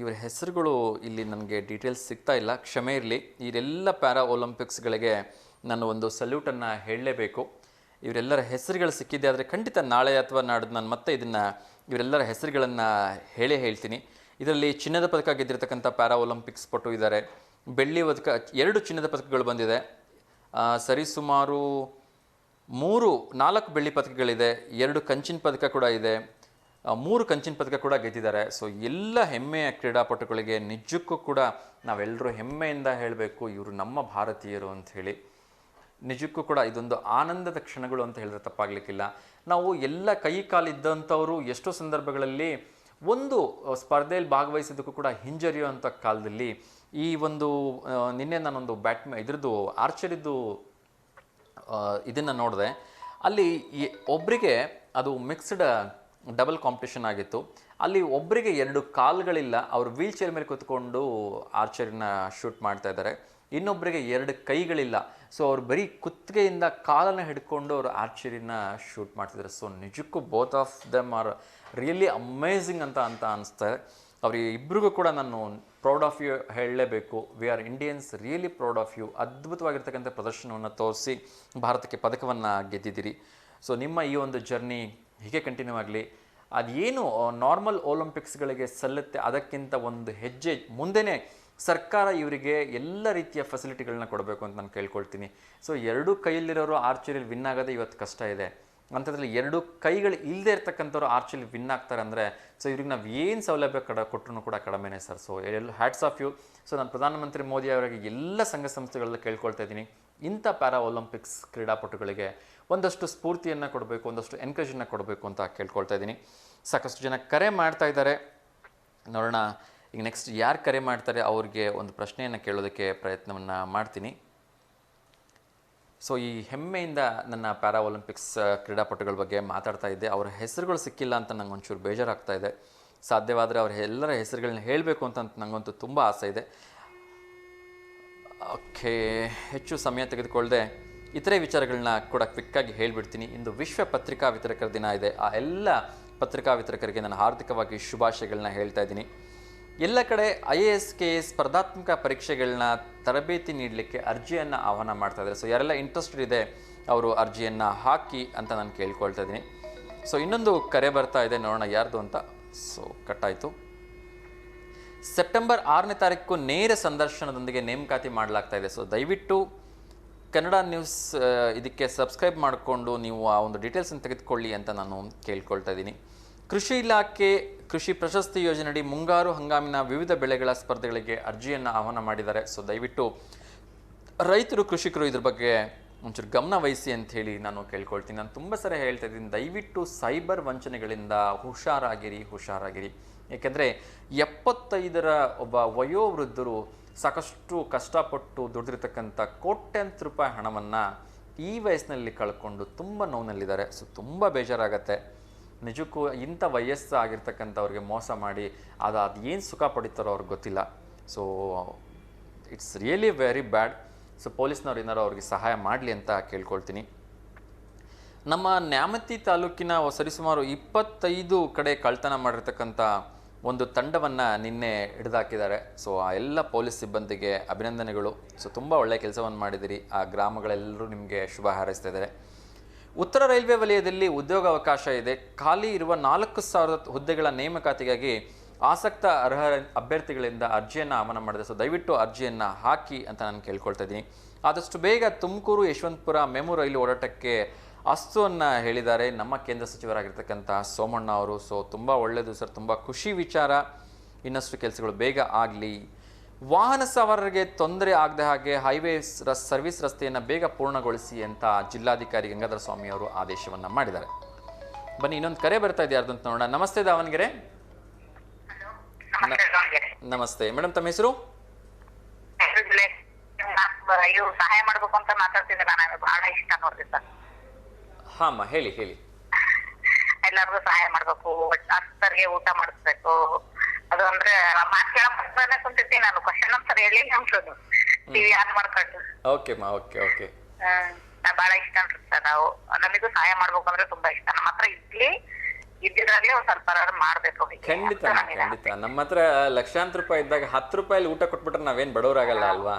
ಇವರ ಹೆಸರುಗಳು ಇಲ್ಲಿ ನನಗೆ ಡೀಟೇಲ್ಸ್ ಸಿಗ್ತಾ ಇಲ್ಲ, ಕ್ಷಮೆ ಇರಲಿ. ಇವರೆಲ್ಲ ಪ್ಯಾರಾ ಒಲಿಂಪಿಕ್ಸ್ಗಳಿಗೆ ನಾನು ಒಂದು ಸಲ್ಯೂಟನ್ನು ಹೇಳಲೇಬೇಕು. ಇವರೆಲ್ಲರ ಹೆಸರುಗಳು ಸಿಕ್ಕಿದೆ ಆದರೆ ಖಂಡಿತ ನಾಳೆ ಅಥವಾ ನಾಡ್ದು ನಾನು ಮತ್ತೆ ಇವರೆಲ್ಲರ ಹೆಸರುಗಳನ್ನು ಹೇಳ್ತೀನಿ. ಇದರಲ್ಲಿ ಚಿನ್ನದ ಪದಕ ಗೆದ್ದಿರ್ತಕ್ಕಂಥ ಪ್ಯಾರಾ ಒಲಿಂಪಿಕ್ಸ್ ಪಟು ಇದ್ದಾರೆ. ಬೆಳ್ಳಿ ಪದಕ 2 ಚಿನ್ನದ ಪದಕಗಳು ಬಂದಿದೆ. ಸರಿಸುಮಾರು 4 ಬೆಳ್ಳಿ ಪದಕಗಳಿದೆ. 2 ಕಂಚಿನ ಪದಕ ಕೂಡ ಇದೆ. 3 ಕಂಚಿನ ಪದಕ ಕೂಡ ಗೆದ್ದಿದ್ದಾರೆ. ಸೊ ಎಲ್ಲ ಹೆಮ್ಮೆಯ ಕ್ರೀಡಾಪಟುಗಳಿಗೆ ನಿಜಕ್ಕೂ ಕೂಡ ನಾವೆಲ್ಲರೂ ಹೆಮ್ಮೆಯಿಂದ ಹೇಳಬೇಕು, ಇವರು ನಮ್ಮ ಭಾರತೀಯರು ಅಂತ ಹೇಳಿ. ನಿಜಕ್ಕೂ ಕೂಡ ಇದೊಂದು ಆನಂದದ ಕ್ಷಣಗಳು ಅಂತ ಹೇಳಿದ್ರೆ ತಪ್ಪಾಗಲಿಕ್ಕಿಲ್ಲ. ನಾವು ಎಲ್ಲ ಕೈ ಕಾಲಿದ್ದಂಥವರು ಎಷ್ಟೋ ಸಂದರ್ಭಗಳಲ್ಲಿ ಒಂದು ಸ್ಪರ್ಧೆಯಲ್ಲಿ ಭಾಗವಹಿಸೋದಕ್ಕೂ ಕೂಡ ಹಿಂಜರಿಯುವಂಥ ಕಾಲದಲ್ಲಿ ಈ ಒಂದು ನಿನ್ನೆ ನಾನೊಂದು ಇದ್ರದ್ದು ಆರ್ಚರಿದ್ದು ಇದನ್ನು ನೋಡಿದೆ. ಅಲ್ಲಿ ಒಬ್ಬರಿಗೆ ಅದು ಮಿಕ್ಸ್ಡ್ ಡಬಲ್ ಕಾಂಪಿಟೇಷನ್ ಆಗಿತ್ತು. ಅಲ್ಲಿ ಒಬ್ಬರಿಗೆ 2 ಕಾಲುಗಳಿಲ್ಲ, ಅವರು ವೀಲ್ ಚೇರ್ ಮೇಲೆ ಕೂತ್ಕೊಂಡು ಆರ್ಚರಿನ ಶೂಟ್ ಮಾಡ್ತಾ ಇದ್ದಾರೆ. ಇನ್ನೊಬ್ಬರಿಗೆ 2 ಕೈಗಳಿಲ್ಲ, ಸೊ ಅವ್ರು ಬರೀ ಕುತ್ತಿಗೆಯಿಂದ ಕಾಲನ್ನು ಹಿಡ್ಕೊಂಡು ಅವರು ಆರ್ಚರಿನ ಶೂಟ್ ಮಾಡ್ತಿದ್ದಾರೆ. ಸೊ ನಿಜಕ್ಕೂ both of them are really amazing ಅಂತ ಅನಿಸ್ತಾರೆ. ಇಬ್ಬರಿಗೂ ಕೂಡ ನಾನು ಪ್ರೌಡ್ ಆಫ್ ಯು ಹೇಳಲೇಬೇಕು. We are Indians really proud of you. ಅದ್ಭುತವಾಗಿರ್ತಕ್ಕಂಥ ಪ್ರದರ್ಶನವನ್ನು ತೋರಿಸಿ ಭಾರತಕ್ಕೆ ಪದಕವನ್ನು ಗೆದ್ದಿದ್ದೀರಿ. ಸೊ ನಿಮ್ಮ ಈ ಒಂದು ಜರ್ನಿ ಹೀಗೆ ಕಂಟಿನ್ಯೂ ಆಗಲಿ. ಅದೇನು ನಾರ್ಮಲ್ ಒಲಿಂಪಿಕ್ಸ್ಗಳಿಗೆ ಸಲ್ಲುತ್ತೆ ಅದಕ್ಕಿಂತ ಒಂದು ಹೆಜ್ಜೆ ಮುಂದೆನೇ ಸರ್ಕಾರ ಇವರಿಗೆ ಎಲ್ಲ ರೀತಿಯ ಫೆಸಿಲಿಟಿಗಳನ್ನ ಕೊಡಬೇಕು ಅಂತ ನಾನು ಕೇಳ್ಕೊಳ್ತೀನಿ. ಸೊ 2 ಕೈಯಲ್ಲಿರೋರು ಆರ್ಚರಿಯಲ್ಲಿ ವಿನ್ ಆಗೋದೇ ಇವತ್ತು ಕಷ್ಟ ಇದೆ. ಅಂಥದ್ರಲ್ಲಿ 2 ಕೈಗಳು ಇಲ್ಲದೆ ಇರ್ತಕ್ಕಂಥವ್ರು ಆರ್ಚರಿಯಲ್ಲಿ ವಿನ್ ಆಗ್ತಾರೆ ಅಂದರೆ ಸೊ ಇವ್ರಿಗೆ ನಾವು ಏನು ಸೌಲಭ್ಯ ಕೊಟ್ಟರು ಕೂಡ ಕಡಿಮೆನೇ sir. So hats off you. So ನಾನು ಪ್ರಧಾನಮಂತ್ರಿ ಮೋದಿ ಅವರಿಗೆ ಎಲ್ಲ ಸಂಘ ಸಂಸ್ಥೆಗಳಲ್ಲಿ ಕೇಳ್ಕೊಳ್ತಾ ಇದ್ದೀನಿ, ಇಂಥ ಪ್ಯಾರಾ ಒಲಿಂಪಿಕ್ಸ್ ಕ್ರೀಡಾಪಟುಗಳಿಗೆ ಒಂದಷ್ಟು ಸ್ಫೂರ್ತಿಯನ್ನು ಕೊಡಬೇಕು, ಒಂದಷ್ಟು ಎನ್ಕರೇಜನ್ನು ಕೊಡಬೇಕು ಅಂತ ಕೇಳ್ಕೊಳ್ತಾ ಇದ್ದೀನಿ. ಸಾಕಷ್ಟು ಜನ ಕರೆ ಮಾಡ್ತಾ ಇದ್ದಾರೆ, ನೋಡೋಣ ಈಗ ನೆಕ್ಸ್ಟ್ ಯಾರು ಕರೆ ಮಾಡ್ತಾರೆ ಅವ್ರಿಗೆ ಒಂದು ಪ್ರಶ್ನೆಯನ್ನು ಕೇಳೋದಕ್ಕೆ ಪ್ರಯತ್ನವನ್ನು ಮಾಡ್ತೀನಿ. ಸೊ ಈ ಹೆಮ್ಮೆಯಿಂದ ನನ್ನ ಪ್ಯಾರಾ ಒಲಿಂಪಿಕ್ಸ್ ಕ್ರೀಡಾಪಟುಗಳ ಬಗ್ಗೆ ಮಾತಾಡ್ತಾ ಇದ್ದೆ. ಅವರ ಹೆಸರುಗಳು ಸಿಕ್ಕಿಲ್ಲ ಅಂತ ನಂಗೆ ಒಂಚೂರು ಬೇಜಾರಾಗ್ತಾ ಇದೆ. ಸಾಧ್ಯವಾದರೆ ಅವ್ರ ಎಲ್ಲರ ಹೆಸರುಗಳನ್ನ ಹೇಳಬೇಕು ಅಂತ ನನಗಂತೂ ತುಂಬ ಆಸೆ ಇದೆ. ಓಕೆ, ಹೆಚ್ಚು ಸಮಯ ತೆಗೆದುಕೊಳ್ಳದೆ ಇತರೆ ವಿಚಾರಗಳನ್ನ ಕೂಡ ಕ್ವಿಕ್ಕಾಗಿ ಹೇಳಿಬಿಡ್ತೀನಿ. ಇಂದು ವಿಶ್ವ ಪತ್ರಿಕಾ ವಿತರಕರ ದಿನ ಇದೆ. ಆ ಎಲ್ಲ ಪತ್ರಿಕಾ ವಿತರಕರಿಗೆ ನಾನು ಹಾರ್ದಿಕವಾಗಿ ಶುಭಾಶಯಗಳನ್ನ ಹೇಳ್ತಾ ಇದ್ದೀನಿ. ಎಲ್ಲ ಕಡೆ IAS KS ಸ್ಪರ್ಧಾತ್ಮಕ ಪರೀಕ್ಷೆಗಳನ್ನ ತರಬೇತಿ ನೀಡಲಿಕ್ಕೆ ಅರ್ಜಿಯನ್ನು ಆಹ್ವಾನ ಮಾಡ್ತಾ ಇದ್ದಾರೆ. ಸೊ ಯಾರೆಲ್ಲ ಇಂಟ್ರೆಸ್ಟೆಡ್ ಇದೆ ಅವರು ಅರ್ಜಿಯನ್ನು ಹಾಕಿ ಅಂತ ನಾನು ಕೇಳ್ಕೊಳ್ತಾ ಇದ್ದೀನಿ. ಸೊ ಇನ್ನೊಂದು ಕರೆ ಬರ್ತಾ ಇದೆ, ನೋಡೋಣ ಯಾರ್ದು ಅಂತ. ಸೊ ಕಟ್ಟಾಯಿತು. ಸೆಪ್ಟೆಂಬರ್ 6ನೇ ತಾರೀಕು ನೇರ ಸಂದರ್ಶನದೊಂದಿಗೆ ನೇಮಕಾತಿ ಮಾಡಲಾಗ್ತಾ ಇದೆ. ಸೊ ದಯವಿಟ್ಟು ಕನ್ನಡ ನ್ಯೂಸ್ ಇದಕ್ಕೆ ಸಬ್ಸ್ಕ್ರೈಬ್ ಮಾಡಿಕೊಂಡು ನೀವು ಆ ಒಂದು ಡೀಟೇಲ್ಸನ್ನು ತೆಗೆದುಕೊಳ್ಳಿ ಅಂತ ನಾನು ಕೇಳ್ಕೊಳ್ತಾ ಇದ್ದೀನಿ. ಕೃಷಿ ಇಲಾಖೆ ಕೃಷಿ ಪ್ರಶಸ್ತಿ ಯೋಜನೆಯಡಿ ಮುಂಗಾರು ಹಂಗಾಮಿನ ವಿವಿಧ ಬೆಳೆಗಳ ಸ್ಪರ್ಧೆಗಳಿಗೆ ಅರ್ಜಿಯನ್ನು ಆಹ್ವಾನ ಮಾಡಿದ್ದಾರೆ. ಸೊ ದಯವಿಟ್ಟು ರೈತರು ಕೃಷಿಕರು ಇದ್ರ ಬಗ್ಗೆ ಒಂಚೂರು ಗಮನ ವಹಿಸಿ ಅಂತ ಹೇಳಿ ನಾನು ಕೇಳ್ಕೊಳ್ತೀನಿ. ನಾನು ತುಂಬ ಸರಿ ಹೇಳ್ತಾ ಇದ್ದೀನಿ, ದಯವಿಟ್ಟು ಸೈಬರ್ ವಂಚನೆಗಳಿಂದ ಹುಷಾರಾಗಿರಿ. ಏಕೆಂದರೆ 75ರ ಒಬ್ಬ ವಯೋವೃದ್ಧರು ಸಾಕಷ್ಟು ಕಷ್ಟಪಟ್ಟು ದುಡಿದಿರ್ತಕ್ಕಂಥ ಕೋಟ್ಯಾಂತರ ರೂಪಾಯಿ ಹಣವನ್ನು ಈ ವಯಸ್ಸಿನಲ್ಲಿ ಕಳ್ಕೊಂಡು ತುಂಬ ನೋವಿನಲ್ಲಿದ್ದಾರೆ. ಸೊ ತುಂಬ ಬೇಜಾರಾಗತ್ತೆ. ನಿಜಕ್ಕೂ ಇಂಥ ವಯಸ್ಸಾಗಿರ್ತಕ್ಕಂಥವ್ರಿಗೆ ಮೋಸ ಮಾಡಿ ಅದು ಏನು ಸುಖ ಪಡಿತಾರೋ ಅವ್ರಿಗೆ ಗೊತ್ತಿಲ್ಲ. So it's really very bad. So ಪೊಲೀಸ್ನವ್ರು ಏನಾರು ಅವ್ರಿಗೆ ಸಹಾಯ ಮಾಡಲಿ ಅಂತ ಕೇಳ್ಕೊಳ್ತೀನಿ. ನಮ್ಮ ನ್ಯಾಮತಿ ತಾಲೂಕಿನ ಸರಿಸುಮಾರು 25 ಕಡೆ ಕಳ್ತನ ಮಾಡಿರ್ತಕ್ಕಂಥ ಒಂದು ತಂಡವನ್ನು ನಿನ್ನೆ ಹಿಡಿದಾಕಿದ್ದಾರೆ. ಸೊ ಆ ಎಲ್ಲ ಪೊಲೀಸ್ ಸಿಬ್ಬಂದಿಗೆ ಅಭಿನಂದನೆಗಳು. ಸೊ ತುಂಬ ಒಳ್ಳೆಯ ಕೆಲಸವನ್ನು ಮಾಡಿದಿರಿ. ಆ ಗ್ರಾಮಗಳೆಲ್ಲರೂ ನಿಮಗೆ ಶುಭ ಹಾರೈಸ್ತಾ ಇದ್ದಾರೆ. ಉತ್ತರ ರೈಲ್ವೆ ವಲಯದಲ್ಲಿ ಉದ್ಯೋಗಾವಕಾಶ ಇದೆ. ಖಾಲಿ ಇರುವ 4,000 ಹುದ್ದೆಗಳ ನೇಮಕಾತಿಗಾಗಿ ಆಸಕ್ತ ಅರ್ಹ ಅಭ್ಯರ್ಥಿಗಳಿಂದ ಅರ್ಜಿಯನ್ನು ಆಹ್ವಾನ ಮಾಡಿದೆ. ಸೊ ದಯವಿಟ್ಟು ಅರ್ಜಿಯನ್ನು ಹಾಕಿ ಅಂತ ನಾನು ಕೇಳ್ಕೊಳ್ತಾ ಇದ್ದೀನಿ. ಆದಷ್ಟು ಬೇಗ ತುಮಕೂರು ಯಶವಂತಪುರ ಮೆಮು ರೈಲು ಓಡಾಟಕ್ಕೆ ಅಸ್ತುವನ್ನು ಹೇಳಿದ್ದಾರೆ ನಮ್ಮ ಕೇಂದ್ರ ಸಚಿವರಾಗಿರ್ತಕ್ಕಂಥ ಸೋಮಣ್ಣ ಅವರು. ಸೊ ತುಂಬ ಒಳ್ಳೆಯದು ಸರ್, ತುಂಬ ಖುಷಿ ವಿಚಾರ. ಇನ್ನಷ್ಟು ಕೆಲಸಗಳು ಬೇಗ ಆಗಲಿ. ವಾಹನ ಸವಾರರಿಗೆ ತೊಂದರೆ ಆಗದ ಹಾಗೆ ಹೈವೇ ಸರ್ವಿಸ್ ರಸ್ತೆಯನ್ನು ಬೇಗ ಪೂರ್ಣಗೊಳಿಸಿ ಅಂತ ಜಿಲ್ಲಾಧಿಕಾರಿ ಗಂಗಾಧರ ಸ್ವಾಮಿ ಅವರು ಆದೇಶವನ್ನು ಮಾಡಿದ್ದಾರೆ. ಬನ್ನಿ ಇನ್ನೊಂದು ಕರೆ ಬರ್ತಾ ಇದೆ, ಯಾರ್ದು ಅಂತ ನೋಡೋಣ. ನಮಸ್ತೆ ದಾವಣಗೆರೆ. ನಮಸ್ತೆ ಮೇಡಮ್, ತಮ್ಮ ಹೆಸರು? ಸಹಾಯ ಮಾಡ್ಬೇಕು ಅಂತ ಮಾತಾಡ್ತಿದ್ದೆ, ನಾನು ಬಹಳ ಇಷ್ಟ ನೋಡ್ರಿ ಸರ್. ಹಾಮ್ಮ, ಹೇಳಿ. ಎಲ್ಲರಿಗೂ ಸಹಾಯ ಮಾಡ್ಬೇಕು, ಅಷ್ಟರಿಗೆ ಊಟ ಮಾಡಿಸ್ಬೇಕು. ಅದು ಅಂದ್ರೆ ಮಾತು ಕೇಳಕ್ ಕುಂತಿರ್ತೀನಿ ನಾನು. ಕ್ವಶನ್ ಆನ್ಸರ್ ಹೇಳಿ ಅನ್ಸೋದು ಟಿವಿ ಆನ್ ಮಾಡ್ಕೊಂಡು. ಓಕೆ. ಬಹಳ ಇಷ್ಟ ಅನ್ಸುತ್ತೆ. ನಾವು ನಮಿಗೂ ಸಹಾಯ ಮಾಡ್ಬೇಕು ಅಂದ್ರೆ ತುಂಬಾ ಇಷ್ಟ. ನಮ್ಮ ಹತ್ರ ಇದ್ದಿದ್ರಾಗ್ಲೇ ಒಂದ್ ಸ್ವಲ್ಪ ಮಾಡ್ಬೇಕು. ಖಂಡಿತ. ನಮ್ಮ ಹತ್ರ ಲಕ್ಷಾಂತರ ರೂಪಾಯಿ ಇದ್ದಾಗ 10 ರೂಪಾಯಲ್ಲಿ ಊಟ ಕೊಟ್ಬಿಟ್ರೆ ನಾವೇನ್ ಬಡವರಾಗಲ್ಲ ಅಲ್ವಾ?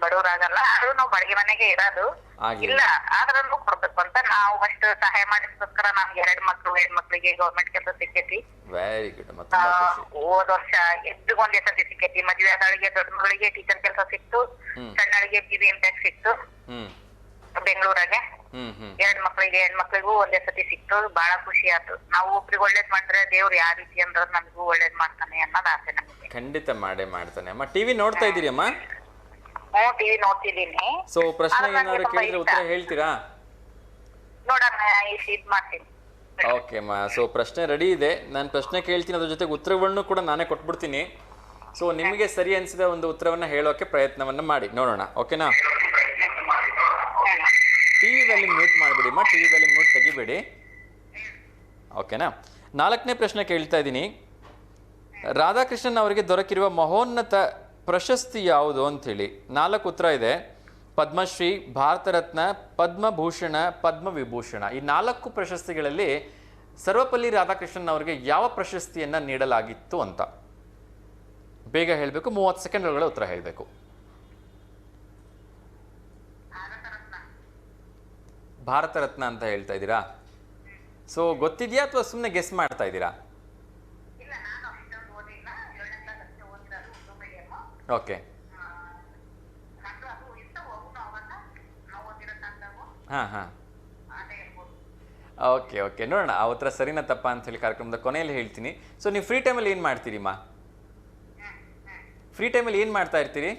ಬಡವರಾಗಲ್ಲ. ಆದ್ರೂ ನಾವು ಬಾಡಿಗೆ ಮನೆಗೆ ಇರೋದು ಇಲ್ಲ, ಆದ್ರೂ ಕೊಡ್ಬೇಕು ಅಂತ ನಾವು ಅಷ್ಟು ಸಹಾಯ ಮಾಡಿಸ್ಕೋಸ್ಕರ ನಮ್ಗೆ 2 ಮಕ್ಳು, ಹೆಣ್ಮಕ್ಳಿಗೆ ಗೌರ್ಮೆಂಟ್ ಕೆಲಸ ಸಿಕ್ಕೈತಿ. Very good. ಹೋದ ವರ್ಷ ಎದ್ದುಗೊಂದೇ ಸತಿ ಸಿಕ್ಕೈತಿ. ಮದ್ವೆ ಆದಳಿಗೆ ದೊಡ್ಡ ಮಗಳಿಗೆ ಟೀಚರ್ ಕೆಲಸ ಸಿಕ್ತು, ಸಣ್ಣಳಿಗೆ BB Impact ಸಿಕ್ತು ಬೆಂಗಳೂರಾಗೆ. ಮಕ್ಳಿಗೆ ಹೆಣ್ಮಕ್ಳಿಗೂ ಒಂದೇ ಸತಿ ಸಿಕ್ತು, ಬಹಳ ಖುಷಿ ಆಯ್ತು. ನಾವು ಒಬ್ರಿಗೆ ಒಳ್ಳೇದ್ ಮಾಡಿದ್ರೆ ದೇವ್ರು ಯಾವ ರೀತಿ ಅಂದ್ರೆ ನಮಗೂ ಒಳ್ಳೇದ್ ಮಾಡ್ತಾನೆ ಅನ್ನೋದು ಆಸೆ ನಮಗೆ. ಖಂಡಿತ ಮಾಡೇ ಮಾಡ್ತಾನೆ ಅಮ್ಮ. ಟಿವಿ ನೋಡ್ತಾ ಇದ್ದೀರಿ ಅಮ್ಮ? ಟಿವಿ ನೋಡ್ತಿದ್ದೀನಿ. ಸೊ ಪ್ರಶ್ನೆ ಏನಾದ್ರು ಕೇಳಿದ್ರೆ ಉತ್ತರ ಹೇಳ್ತೀರಾ? ನೋಡೋಣ, ಇದ್ ಮಾಡ್ತೀನಿ. ಓಕೆ ಅಮ್ಮ. ಸೊ ಪ್ರಶ್ನೆ ರೆಡಿ ಇದೆ, ನಾನು ಪ್ರಶ್ನೆ ಕೇಳ್ತೀನಿ, ಅದ್ರ ಜೊತೆಗೆ ಉತ್ತರವನ್ನು ಕೂಡ ನಾನೇ ಕೊಟ್ಬಿಡ್ತೀನಿ. ಸೊ ನಿಮಗೆ ಸರಿ ಅನಿಸಿದ ಒಂದು ಉತ್ತರವನ್ನು ಹೇಳೋಕೆ ಪ್ರಯತ್ನವನ್ನು ಮಾಡಿ ನೋಡೋಣ. ಓಕೆನಾ? ಟಿವಿ ವ್ಯಾಲ್ಯೂಮ್ ಮ್ಯೂಟ್ ಮಾಡಿಬಿಡಿ ಅಮ್ಮ, ಟಿವಿ ವ್ಯಾಲ್ಯೂಮ್ ಮ್ಯೂಟ್ ತೆಗಿಬೇಡಿ. ಓಕೆನಾ? 4ನೇ ಪ್ರಶ್ನೆ ಕೇಳ್ತಾ ಇದ್ದೀನಿ. ರಾಧಾಕೃಷ್ಣನ್ ಅವರಿಗೆ ದೊರಕಿರುವ ಮಹೋನ್ನತ ಪ್ರಶಸ್ತಿ ಯಾವುದು ಅಂಥೇಳಿ. 4 ಉತ್ತರ ಇದೆ: ಪದ್ಮಶ್ರೀ, ಭಾರತ ರತ್ನ, ಪದ್ಮಭೂಷಣ, ಪದ್ಮವಿಭೂಷಣ. ಈ 4 ಪ್ರಶಸ್ತಿಗಳಲ್ಲಿ ಸರ್ವಪಲ್ಲಿ ರಾಧಾಕೃಷ್ಣನ್ ಅವರಿಗೆ ಯಾವ ಪ್ರಶಸ್ತಿಯನ್ನು ನೀಡಲಾಗಿತ್ತು ಅಂತ ಬೇಗ ಹೇಳಬೇಕು. 30 ಸೆಕೆಂಡ್ ಒಳಗಡೆ ಉತ್ತರ ಹೇಳಬೇಕು. ಭಾರತ ರತ್ನ ಅಂತ ಹೇಳ್ತಾ ಇದ್ದೀರಾ? ಸೊ ಗೊತ್ತಿದೆಯಾ ಅಥವಾ ಸುಮ್ಮನೆ ಗೆಸ್ ಮಾಡ್ತಾ ಇದ್ದೀರಾ? ಓಕೆ, ಹಾಂ ಓಕೆ ಓಕೆ, ನೋಡೋಣ ಆ ಉತ್ತರ ಸರಿನಾ ತಪ್ಪಾ ಅಂತ ಹೇಳಿ ಕಾರ್ಯಕ್ರಮದ ಕೊನೆಯಲ್ಲಿ ಹೇಳ್ತೀನಿ. ಸೊ ನೀವು ಫ್ರೀ ಟೈಮಲ್ಲಿ ಏನು ಮಾಡ್ತೀರಿ ಮಾ? ಫ್ರೀ ಟೈಮಲ್ಲಿ ಏನು ಮಾಡ್ತಾ ಇರ್ತೀರಿ?